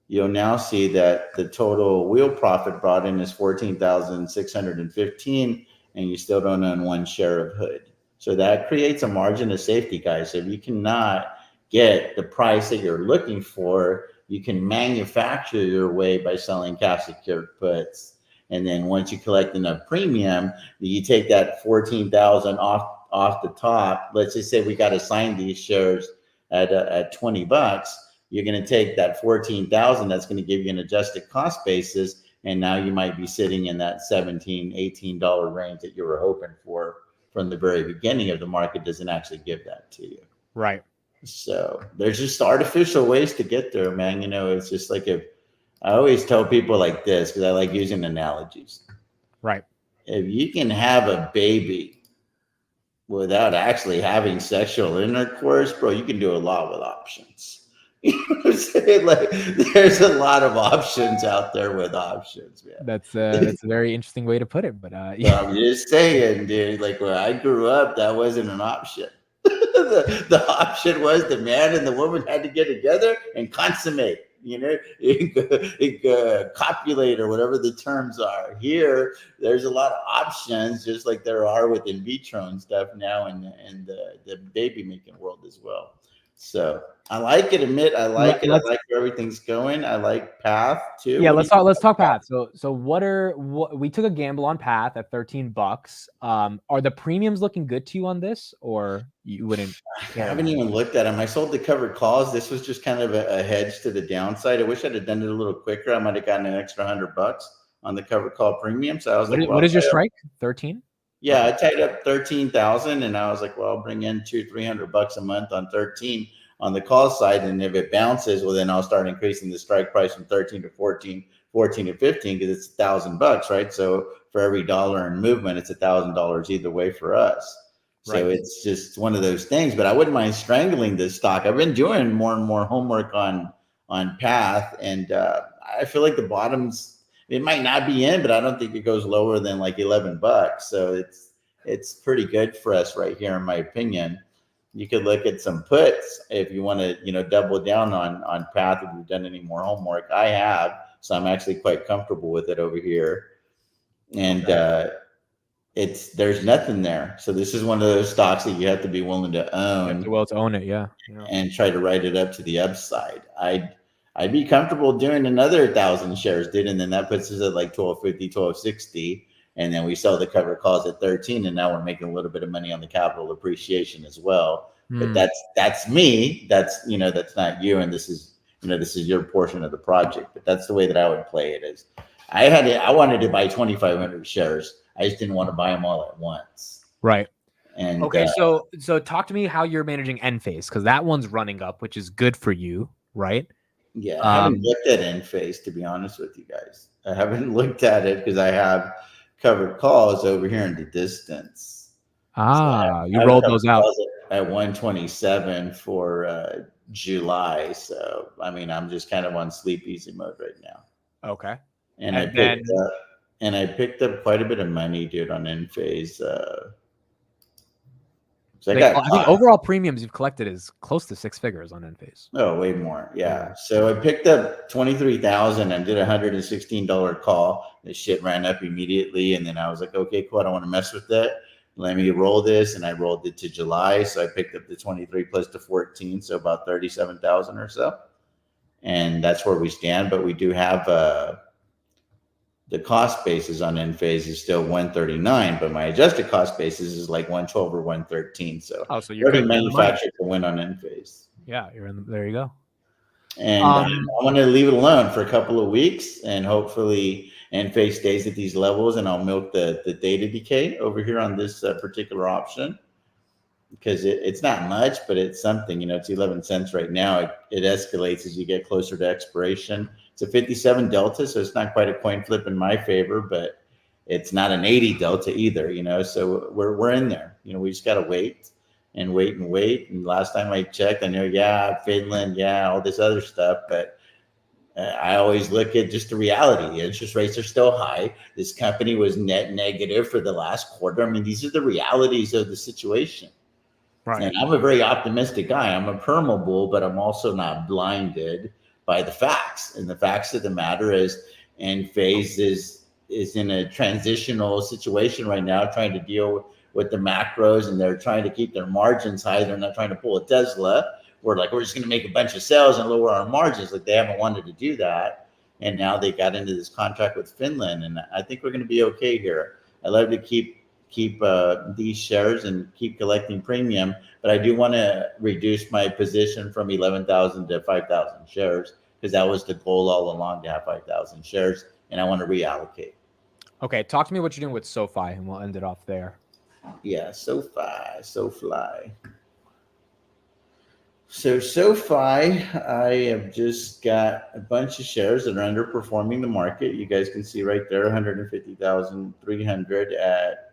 you'll now see that the total wheel profit brought in is 14,615, and you still don't own one share of Hood. So that creates a margin of safety, guys. If you cannot get the price that you're looking for, you can manufacture your way by selling cash secured puts. And then once you collect enough premium, you take that 14,000 off the top. Let's just say we got to sign these shares at $20. You're going to take that 14,000. That's going to give you an adjusted cost basis. And now you might be sitting in that $17, $18 range that you were hoping for from the very beginning of the market. Doesn't actually give that to you. Right. So there's just artificial ways to get there, man. It's just like I always tell people like this, because I like using analogies. Right. If you can have a baby without actually having sexual intercourse, bro, you can do a lot with options. You know what I'm saying? Like, there's a lot of options out there with options, man. That's a very interesting way to put it. But yeah. I'm just saying, dude, like when I grew up, that wasn't an option. The option was the man and the woman had to get together and consummate, copulate or whatever the terms are. Here, there's a lot of options, just like there are with in vitro and stuff now in the baby making world as well. So I like it, Amit. I like it. I like where everything's going. I like Path too. Yeah, let's talk Path. So what we took a gamble on Path at $13. Are the premiums looking good to you on this, or you wouldn't? I haven't even looked at them. I sold the covered calls. This was just kind of a hedge to the downside. I wish I'd have done it a little quicker. I might have gotten an extra $100 on the covered call premium. So I was like, what is your strike? 13? Yeah, I tied up 13,000, and I was like, well, I'll bring in $200-300 a month on 13 on the call side, and if it bounces, well, then I'll start increasing the strike price from 13 to 14, 14 to 15, because it's $1,000, right? So for every dollar in movement, it's $1,000 either way for us. So it's just one of those things. But I wouldn't mind strangling this stock. I've been doing more and more homework on on path. And I feel like the bottoms, it might not be in, but I don't think it goes lower than like $11. So it's pretty good for us right here, in my opinion. You could look at some puts if you want to, double down on path if you've done any more homework. I have, so I'm actually quite comfortable with it over here. And there's nothing there. So this is one of those stocks that you have to be willing to own. Well, to own it, yeah. And try to ride it up to the upside. I'd be comfortable doing another 1,000 shares, dude, and then that puts us at like 1250, 1260, and then we sell the cover calls at 13, and now we're making a little bit of money on the capital appreciation as well. But that's me. That's that's not you, and this is your portion of the project. But that's the way that I would play it. Is I wanted to buy 2,500 shares. I just didn't want to buy them all at once. Right. And okay, so talk to me how you're managing Enphase, because that one's running up, which is good for you, right? Yeah, I haven't looked at Enphase, to be honest with you guys. I haven't looked at it because I have covered calls over here in the distance. You rolled those out at 127 for July. So I mean, I'm just kind of on sleep easy mode right now. Okay. And I picked up quite a bit of money, dude, on Enphase. So I think overall premiums you've collected is close to 6 figures on Enphase. Oh, way more. Yeah. So I picked up 23,000 and did a $116 call. This shit ran up immediately. And then I was like, okay, cool. I don't want to mess with that. Let me roll this. And I rolled it to July. So I picked up the 23 plus the 14. So about 37,000 or so. And that's where we stand. But we do have, the cost basis on Enphase is still 139, but my adjusted cost basis is like 112 or 113. So, so you're good manufacturer to win on Enphase. Yeah, there you go. And I want to leave it alone for a couple of weeks, and hopefully Enphase stays at these levels, and I'll milk the data decay over here on this particular option, because it's not much, but it's something. It's 11 cents right now. It escalates as you get closer to expiration. It's a 57 delta, so it's not quite a coin flip in my favor, but it's not an 80 delta either, so we're in there. We just got to wait and wait and wait. And last time I checked, I know, Finland, all this other stuff, but I always look at just the reality. Interest rates are still high. This company was net negative for the last quarter. I mean, these are the realities of the situation. Right. And I'm a very optimistic guy. I'm a perma bull, but I'm also not blinded by the facts. And the facts of the matter is Enphase is in a transitional situation right now, trying to deal with the macros, and they're trying to keep their margins high. They're not trying to pull a Tesla. We're just going to make a bunch of sales and lower our margins. Like, they haven't wanted to do that. And now they got into this contract with Finland. And I think we're going to be okay here. I love to keep these shares and keep collecting premium, but I do want to reduce my position from 11,000 to 5,000 shares, because that was the goal all along, to have 5,000 shares, and I want to reallocate. Okay, talk to me what you're doing with SoFi, and we'll end it off there. Yeah, SoFi. So SoFi, I have just got a bunch of shares that are underperforming the market. You guys can see right there, 150,300 at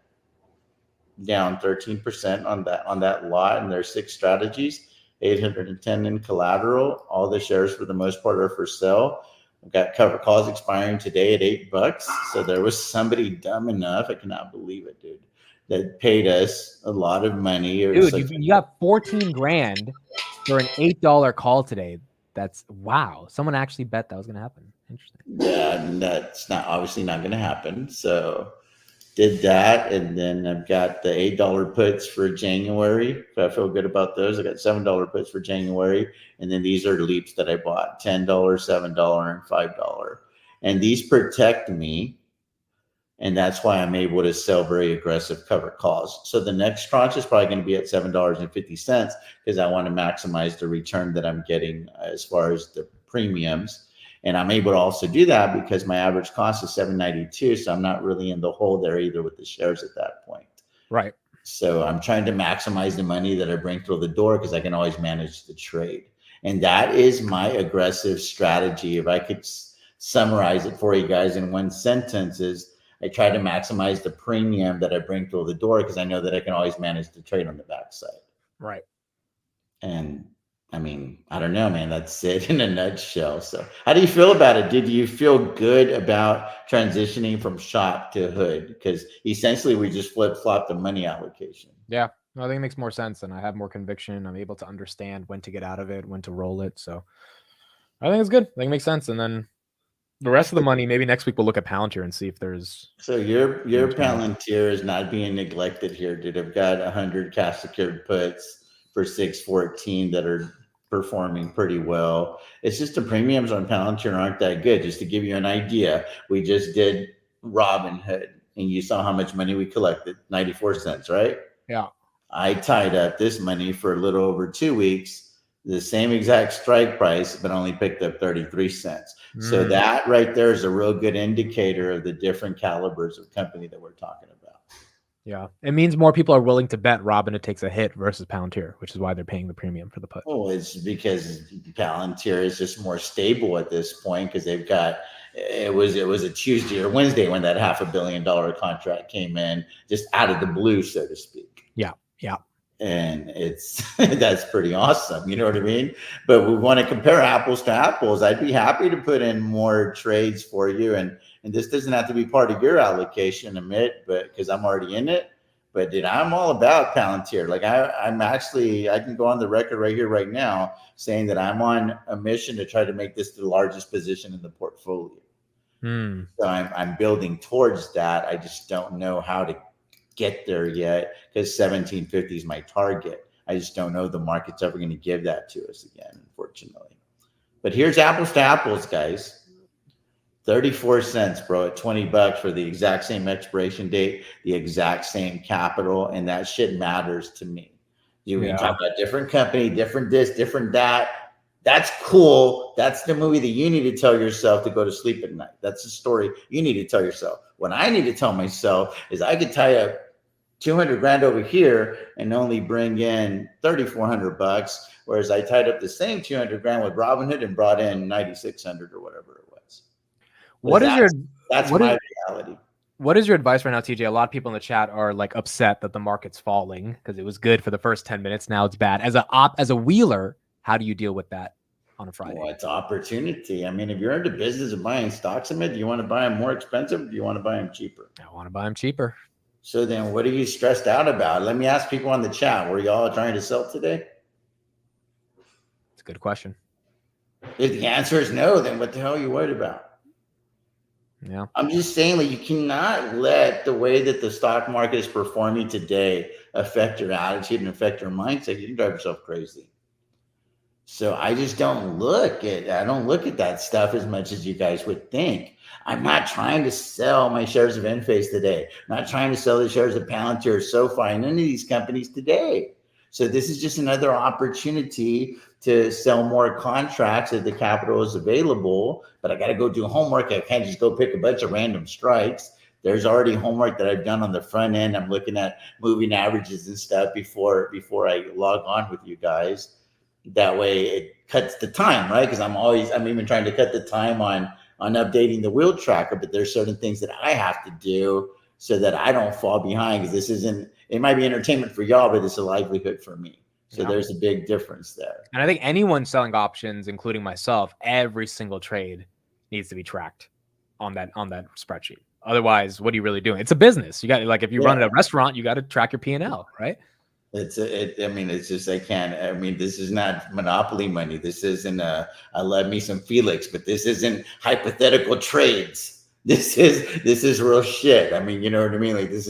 down 13% on that lot, and there's 6 strategies, 810 in collateral. All the shares for the most part are for sale. I've got cover calls expiring today at $8. So there was somebody dumb enough, I cannot believe it, dude, that paid us a lot of money. Dude, you got 14 grand for an $8 call today. That's wow. Someone actually bet that was going to happen. Interesting. Yeah, that's obviously not going to happen. So did that, and then I've got the $8 puts for January. I feel good about those. I got $7 puts for January, and then these are leaps that I bought: $10, $7, and $5. And these protect me, and that's why I'm able to sell very aggressive cover calls. So the next tranche is probably going to be at $7.50, because I want to maximize the return that I'm getting as far as the premiums. And I'm able to also do that because my average cost is $7.92. So I'm not really in the hole there either with the shares at that point. Right. So I'm trying to maximize the money that I bring through the door, because I can always manage the trade. And that is my aggressive strategy. If I could summarize it for you guys in one sentence, is I try to maximize the premium that I bring through the door, because I know that I can always manage the trade on the backside. Right. And I mean, I don't know, man. That's it in a nutshell. So, how do you feel about it? Did you feel good about transitioning from shop to hood? Because essentially, we just flip flop the money allocation. Yeah, I think it makes more sense, and I have more conviction. I'm able to understand when to get out of it, when to roll it. So, I think it's good. I think it makes sense. And then the rest of the money, maybe next week we'll look at Palantir and see if there's. So your Palantir is not being neglected here, dude. I've got 100 cash secured puts for 614 that are performing pretty well. It's just the premiums on Palantir aren't that good. Just to give you an idea, we just did Robinhood, and you saw how much money we collected, 94 cents, right? Yeah. I tied up this money for a little over 2 weeks, the same exact strike price, but only picked up 33 cents. So that right there is a real good indicator of the different calibers of company that we're talking about. Yeah. It means more people are willing to bet Robinhood takes a hit versus Palantir, which is why they're paying the premium for the put. Oh, it's because Palantir is just more stable at this point because they've got it was a Tuesday or Wednesday when that $500 million contract came in, just out of the blue, so to speak. Yeah. Yeah. And it's that's pretty awesome. You know what I mean? But we want to compare apples to apples. I'd be happy to put in more trades for you. And this doesn't have to be part of your allocation, Amit, but because I'm already in it. But dude, I'm all about Palantir. Like I can go on the record right here, right now, saying that I'm on a mission to try to make this the largest position in the portfolio. So I'm building towards that. I just don't know how to get there yet because 1750 is my target. I just don't know the market's ever going to give that to us again, unfortunately. But here's apples to apples, guys. 34 cents, bro, at $20 for the exact same expiration date, the exact same capital, and that shit matters to me. You can talk about different company, different this, different that. That's cool. That's the movie that you need to tell yourself to go to sleep at night. That's the story you need to tell yourself. What I need to tell myself is I could tie up 200 grand over here and only bring in $3,400, whereas I tied up the same 200 grand with Robinhood and brought in 9,600 or whatever it was. That's my reality. What is your advice right now, TJ? A lot of people in the chat are like upset that the market's falling because it was good for the first 10 minutes. Now it's bad. As a wheeler, how do you deal with that on a Friday? Well, it's opportunity. I mean, if you're into business of buying stocks, do you want to buy them more expensive? Or do you want to buy them cheaper? I want to buy them cheaper. So then what are you stressed out about? Let me ask people on the chat. Were y'all trying to sell today? It's a good question. If the answer is no, then what the hell are you worried about? Yeah. I'm just saying, like, you cannot let the way that the stock market is performing today affect your attitude and affect your mindset. You can drive yourself crazy. So I just don't look at that stuff as much as you guys would think. I'm not trying to sell my shares of Enphase today. I'm not trying to sell the shares of Palantir, SoFi, none of these companies today. So this is just another opportunity to sell more contracts if the capital is available. But I got to go do homework. I can't just go pick a bunch of random strikes. There's already homework that I've done on the front end. I'm looking at moving averages and stuff before I log on with you guys. That way it cuts the time, right? Because I'm even trying to cut the time on updating the wheel tracker, but there's certain things that I have to do so that I don't fall behind, because it might be entertainment for y'all, but it's a livelihood for me. So there's a big difference there. And I think anyone selling options, including myself, every single trade needs to be tracked on that spreadsheet. Otherwise, what are you really doing? It's a business. You got, like, if you run a restaurant, you got to track your P&L, right? It's just, I can't. I mean, this is not monopoly money. This isn't I love me some Felix, but this isn't hypothetical trades. This is real shit. I mean, you know what I mean? Like this.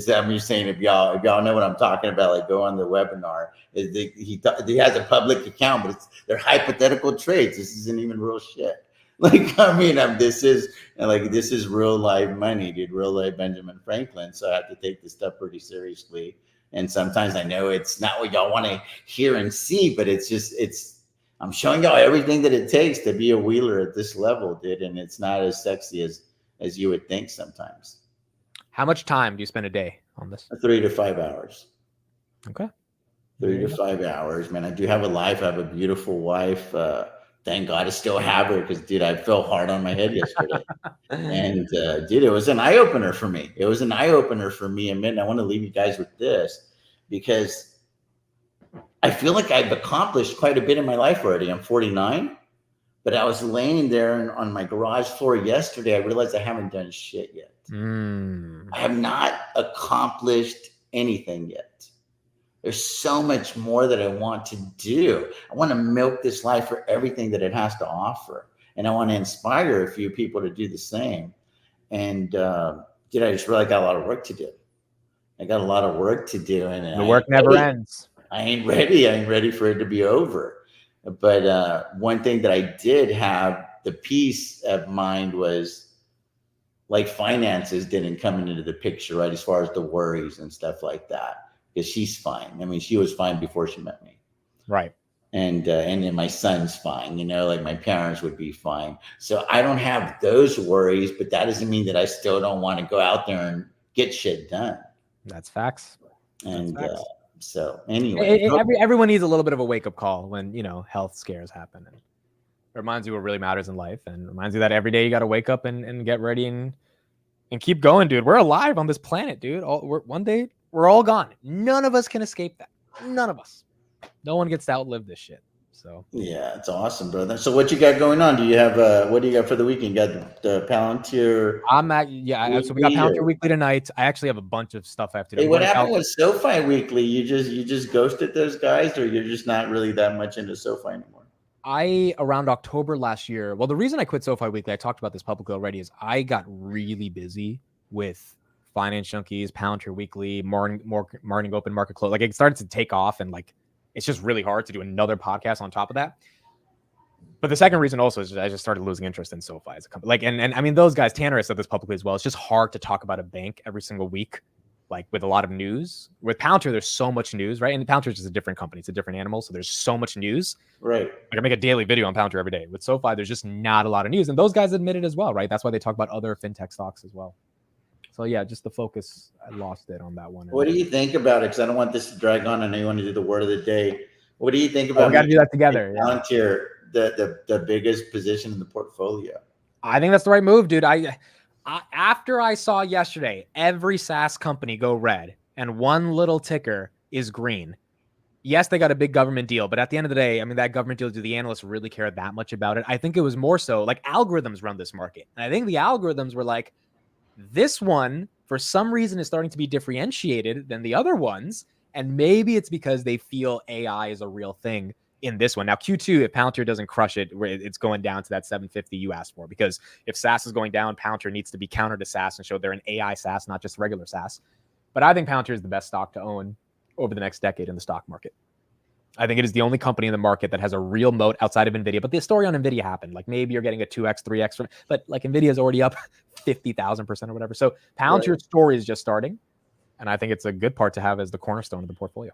I'm just saying, if y'all know what I'm talking about, like go on the webinar. He has a public account, but they're hypothetical trades. This isn't even real shit. Like, I mean, this is real life money, dude. Real life Benjamin Franklin. So I have to take this stuff pretty seriously. And sometimes I know it's not what y'all want to hear and see, but I'm showing y'all everything that it takes to be a wheeler at this level, dude. And it's not as sexy as you would think sometimes. How much time do you spend a day on this? 3 to 5 hours. Okay. 3 to 5 hours, man. I do have a life. I have a beautiful wife. Thank God I still have her, because, dude, I fell hard on my head yesterday. And, dude, it was an eye-opener for me. And I want to leave you guys with this, because I feel like I've accomplished quite a bit in my life already. I'm 49, but I was laying there on my garage floor yesterday. I realized I haven't done shit yet. I have not accomplished anything yet. There's so much more that I want to do. I want to milk this life for everything that it has to offer. And I want to inspire a few people to do the same. And, I just really got a lot of work to do. I got a lot of work to do. And The work never ends. I ain't ready. I ain't ready for it to be over. But one thing that I did have the peace of mind was, like, finances didn't come into the picture, right? As far as the worries and stuff like that, because she's fine. I mean, she was fine before she met me. Right. And then my son's fine, like my parents would be fine. So I don't have those worries, but that doesn't mean that I still don't want to go out there and get shit done. That's facts. And That's facts. So anyway, everyone needs a little bit of a wake-up call when, health scares happen. And it reminds you what really matters in life, and reminds you that every day you got to wake up and get ready and keep going, dude. We're alive on this planet, dude. One day we're all gone. None of us can escape that. None of us. No one gets to outlive this shit. So yeah, it's awesome, brother. So what you got going on? Do you have what do you got for the weekend? You got the Palantir? So we got Palantir Weekly tonight. I actually have a bunch of stuff I have to do. Hey, what happened with SoFi Weekly? You just ghosted those guys, or you're just not really that much into SoFi anymore? Around October last year, well, the reason I quit SoFi Weekly, I talked about this publicly already, is I got really busy with Finance Junkies, Palantir Weekly, morning open, market close. Like, it started to take off, and like, it's just really hard to do another podcast on top of that. But the second reason also is I just started losing interest in SoFi as a company. Like, and I mean, those guys, Tanner has said this publicly as well. It's just hard to talk about a bank every single week, like with a lot of news. With Palantir, there's so much news, right? And Palantir is just a different company. It's a different animal. So there's so much news. Right. Like, I make a daily video on Palantir every day. With SoFi, there's just not a lot of news. And those guys admit it as well, right? That's why they talk about other fintech stocks as well. So yeah, just the focus, I lost it on that one. What do you think about it? Because I don't want this to drag on. I know you want to do the word of the day. What do you think about? We got to do that together. Palantir, the biggest position in the portfolio. I think that's the right move, dude. I after I saw yesterday every SaaS company go red and one little ticker is green. Yes, they got a big government deal, but at the end of the day, I mean, that government deal, do the analysts really care that much about it? I think it was more so like algorithms run this market. And I think the algorithms were like, this one, for some reason, is starting to be differentiated than the other ones. And maybe it's because they feel AI is a real thing in this one. Now, Q2, if Palantir doesn't crush it, it's going down to that 750 you asked for. Because if SaaS is going down, Palantir needs to be counter to SaaS and show they're an AI SaaS, not just regular SaaS. But I think Palantir is the best stock to own over the next decade in the stock market. I think it is the only company in the market that has a real moat outside of Nvidia. But the story on Nvidia happened. Like, maybe you're getting a 2x, 3x, but like Nvidia is already up 50,000% or whatever. So Palantir's story is just starting. And I think it's a good part to have as the cornerstone of the portfolio.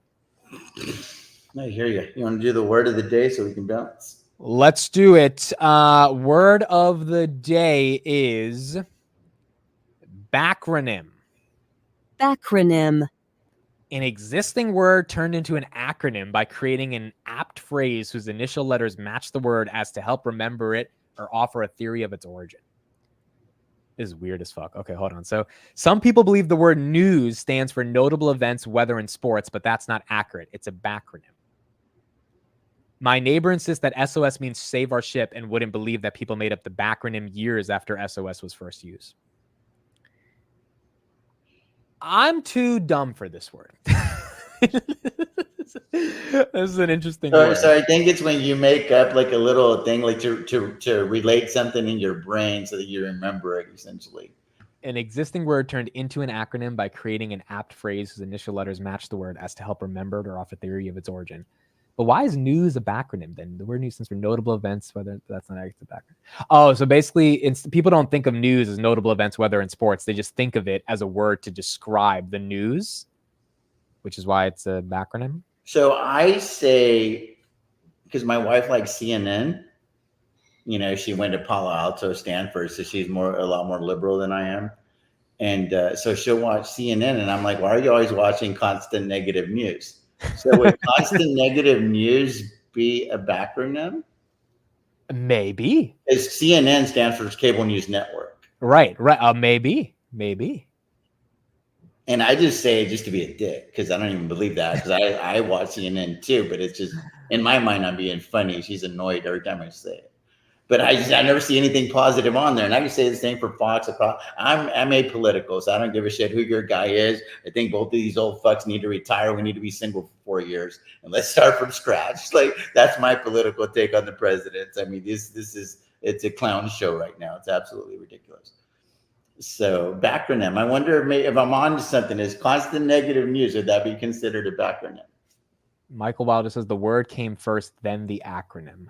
I hear you. You want to do the word of the day so we can bounce? Let's do it. Word of the day is backronym. Backronym. An existing word turned into an acronym by creating an apt phrase whose initial letters match the word as to help remember it or offer a theory of its origin. This is weird as fuck. Okay, hold on. So some people believe the word news stands for notable events, weather, and sports, but that's not accurate. It's a backronym. My neighbor insists that SOS means save our ship and wouldn't believe that people made up the backronym years after SOS was first used. I'm too dumb for this word. This is an interesting word. So I think it's when you make up like a little thing, like to relate something in your brain so that you remember it, essentially. An existing word turned into an acronym by creating an apt phrase whose initial letters match the word as to help remember it or offer a theory of its origin. But why is news a backronym then? The word news stands for notable events, whether that's not actually a backronym. Oh, so basically people don't think of news as notable events, weather, and sports. They just think of it as a word to describe the news, which is why it's a backronym. So I say, because my wife likes CNN, she went to Palo Alto, Stanford, so she's a lot more liberal than I am. And so she'll watch CNN, and I'm like, why are you always watching constant negative news? So would constant negative news be a backronym? Maybe. Because CNN stands for Cable News Network. Right. Maybe. And I just say it just to be a dick because I don't even believe that because I watch CNN too, but it's just in my mind I'm being funny. She's annoyed every time I say it. But I never see anything positive on there. And I can say the same for Fox. I'm apolitical, so I don't give a shit who your guy is. I think both of these old fucks need to retire. We need to be single for 4 years and let's start from scratch. Like that's my political take on the president. I mean, it's a clown show right now. It's absolutely ridiculous. So backronym. I wonder if I'm on to something. Is constant negative news, would that be considered a backronym? Michael Wilder says the word came first, then the acronym.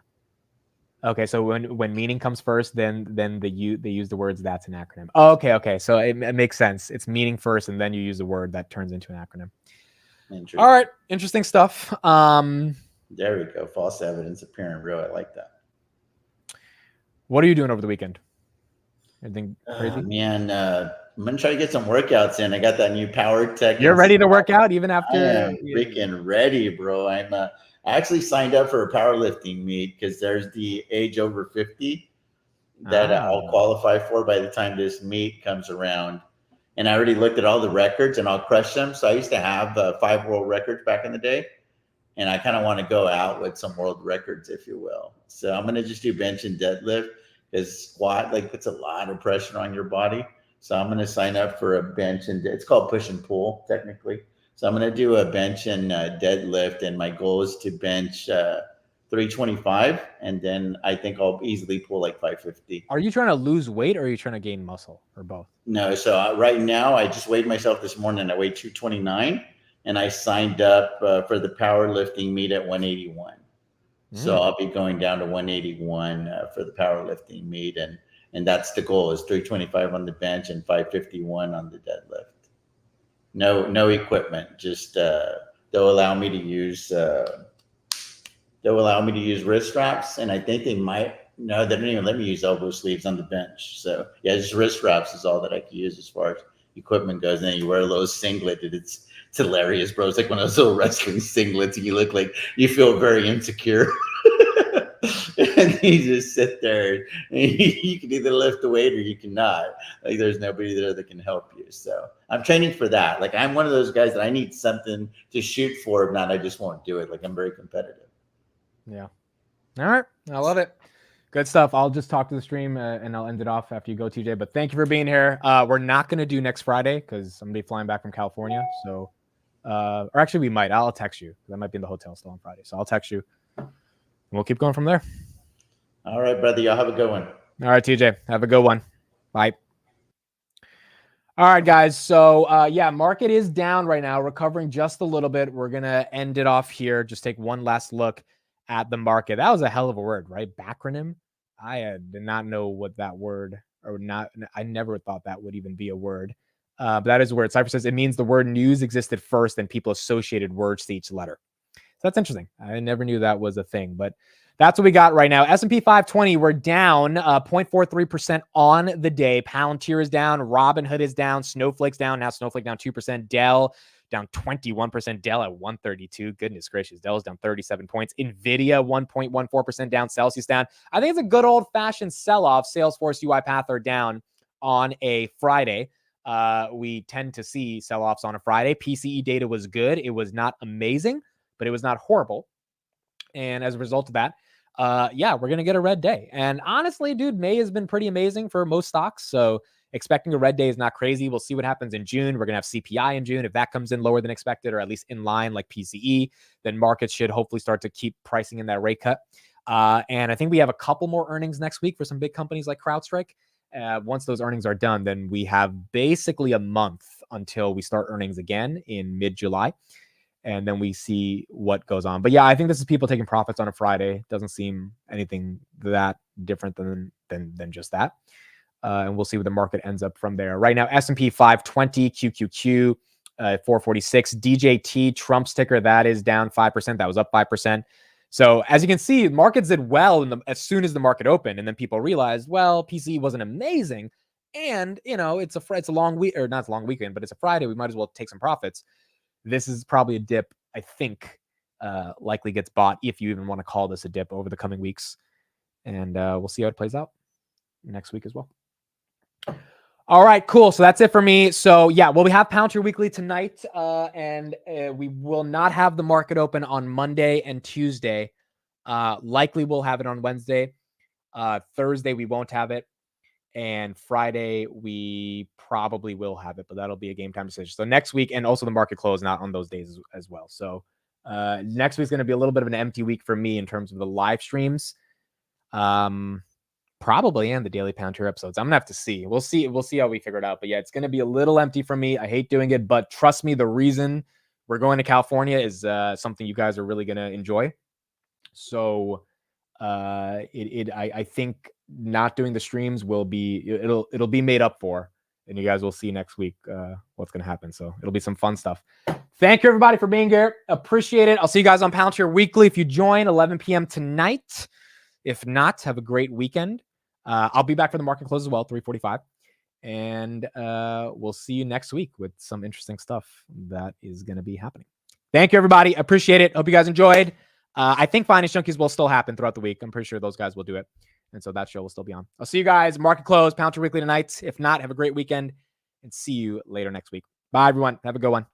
Okay, so when meaning comes first, then they use the words, that's an acronym. Oh, okay. So it makes sense. It's meaning first, and then you use the word that turns into an acronym. All right, interesting stuff. There we go. False evidence appearing real. I like that. What are you doing over the weekend? Anything crazy? Man, I'm gonna try to get some workouts in. I got that new Power Tech. You're ready to work out even after? I am freaking ready, bro. I actually signed up for a powerlifting meet because there's the age over 50 that I'll qualify for by the time this meet comes around. And I already looked at all the records and I'll crush them. So I used to have 5 world records back in the day. And I kind of want to go out with some world records, if you will. So I'm going to just do bench and deadlift because squat puts a lot of pressure on your body. So I'm going to sign up for a bench and it's called push and pull technically. So I'm going to do a bench and deadlift, and my goal is to bench 325, and then I think I'll easily pull 550. Are you trying to lose weight or are you trying to gain muscle or both? No, so right now I just weighed myself this morning. I weighed 229, and I signed up for the powerlifting meet at 181. So I'll be going down to 181 for the powerlifting meet, and that's the goal is 325 on the bench and 551 on the deadlift. No equipment, just they'll allow me to use wrist straps, and I think they might. No, they don't even let me use elbow sleeves on the bench. So yeah, just wrist straps is all that I can use as far as equipment goes. And then you wear a little singlet, and it's hilarious, bro. It's like one of those little wrestling singlets, and you look like you feel very insecure. And you just sit there, and you can either lift the weight or you cannot. There's nobody there that can help you. So I'm training for that. I'm one of those guys that I need something to shoot for. If not, I just won't do it. I'm very competitive. Yeah. All right. I love it. Good stuff. I'll just talk to the stream and I'll end it off after you go, TJ. But thank you for being here. We're not going to do next Friday because I'm going to be flying back from California. So, or actually we might. I'll text you because I might be in the hotel still on Friday. So I'll text you. And we'll keep going from there. All right, brother. Y'all have a good one. All right, TJ. Have a good one. Bye. All right, guys. So, yeah, market is down right now, recovering just a little bit. We're going to end it off here. Just take one last look at the market. That was a hell of a word, right? Backronym. I did not know what that word or not. I never thought that would even be a word. But that is a word. Cypher says it means the word news existed first and people associated words to each letter. So that's interesting. I never knew that was a thing, but that's what we got right now. S&P 520, we're down 0.43% on the day. Palantir is down. Robinhood is down. Snowflake's down. Now Snowflake down 2%. Dell down 21%. Dell at 132. Goodness gracious. Dell is down 37 points. Nvidia 1.14% down. Celsius down. I think it's a good old-fashioned sell-off. Salesforce, UiPath are down on a Friday. We tend to see sell-offs on a Friday. PCE data was good. It was not amazing, but it was not horrible. And as a result of that, yeah, we're going to get a red day. And honestly, dude, May has been pretty amazing for most stocks. So expecting a red day is not crazy. We'll see what happens in June. We're going to have CPI in June. If that comes in lower than expected, or at least in line like PCE, then markets should hopefully start to keep pricing in that rate cut. And I think we have a couple more earnings next week for some big companies like CrowdStrike. Once those earnings are done, then we have basically a month until we start earnings again in mid-July. And then we see what goes on. But yeah, I think this is people taking profits on a Friday. Doesn't seem anything that different than just that. And we'll see where the market ends up from there. Right now, S&P 520, QQQ, 446, DJT, Trump's ticker, that is down 5%. That was up 5%. So as you can see, markets did well as soon as the market opened. And then people realized, well, PCE wasn't amazing. And, you know, it's a long week, or not a long weekend, but it's a Friday. We might as well take some profits. This is probably a dip, I think, likely gets bought if you even want to call this a dip over the coming weeks. And we'll see how it plays out next week as well. All right, cool. So that's it for me. So yeah, well, we have Palantir Weekly tonight, and we will not have the market open on Monday and Tuesday. Likely we'll have it on Wednesday. Thursday we won't have it, and Friday we probably will have it, but that'll be a game time decision. So next week, and also the market close not on those days as well. So next week's going to be a little bit of an empty week for me in terms of the live streams. Probably and the daily Palantir episodes. I'm gonna have to see. We'll see how we figure it out. But yeah, it's gonna be a little empty for me. I hate doing it, but trust me, the reason we're going to California is something you guys are really gonna enjoy. So I think not doing the streams will be it'll be made up for, and you guys will see next week what's gonna happen. So it'll be some fun stuff. Thank you everybody for being here. Appreciate it. I'll see you guys on Palantir Weekly if you join 11 p.m. tonight. If not, have a great weekend. I'll be back for the market close as well, 3:45. And we'll see you next week with some interesting stuff that is going to be happening. Thank you, everybody. Appreciate it. Hope you guys enjoyed. I think Finance Junkies will still happen throughout the week. I'm pretty sure those guys will do it. And so that show will still be on. I'll see you guys. Market close, Palantir Weekly tonight. If not, have a great weekend and see you later next week. Bye, everyone. Have a good one.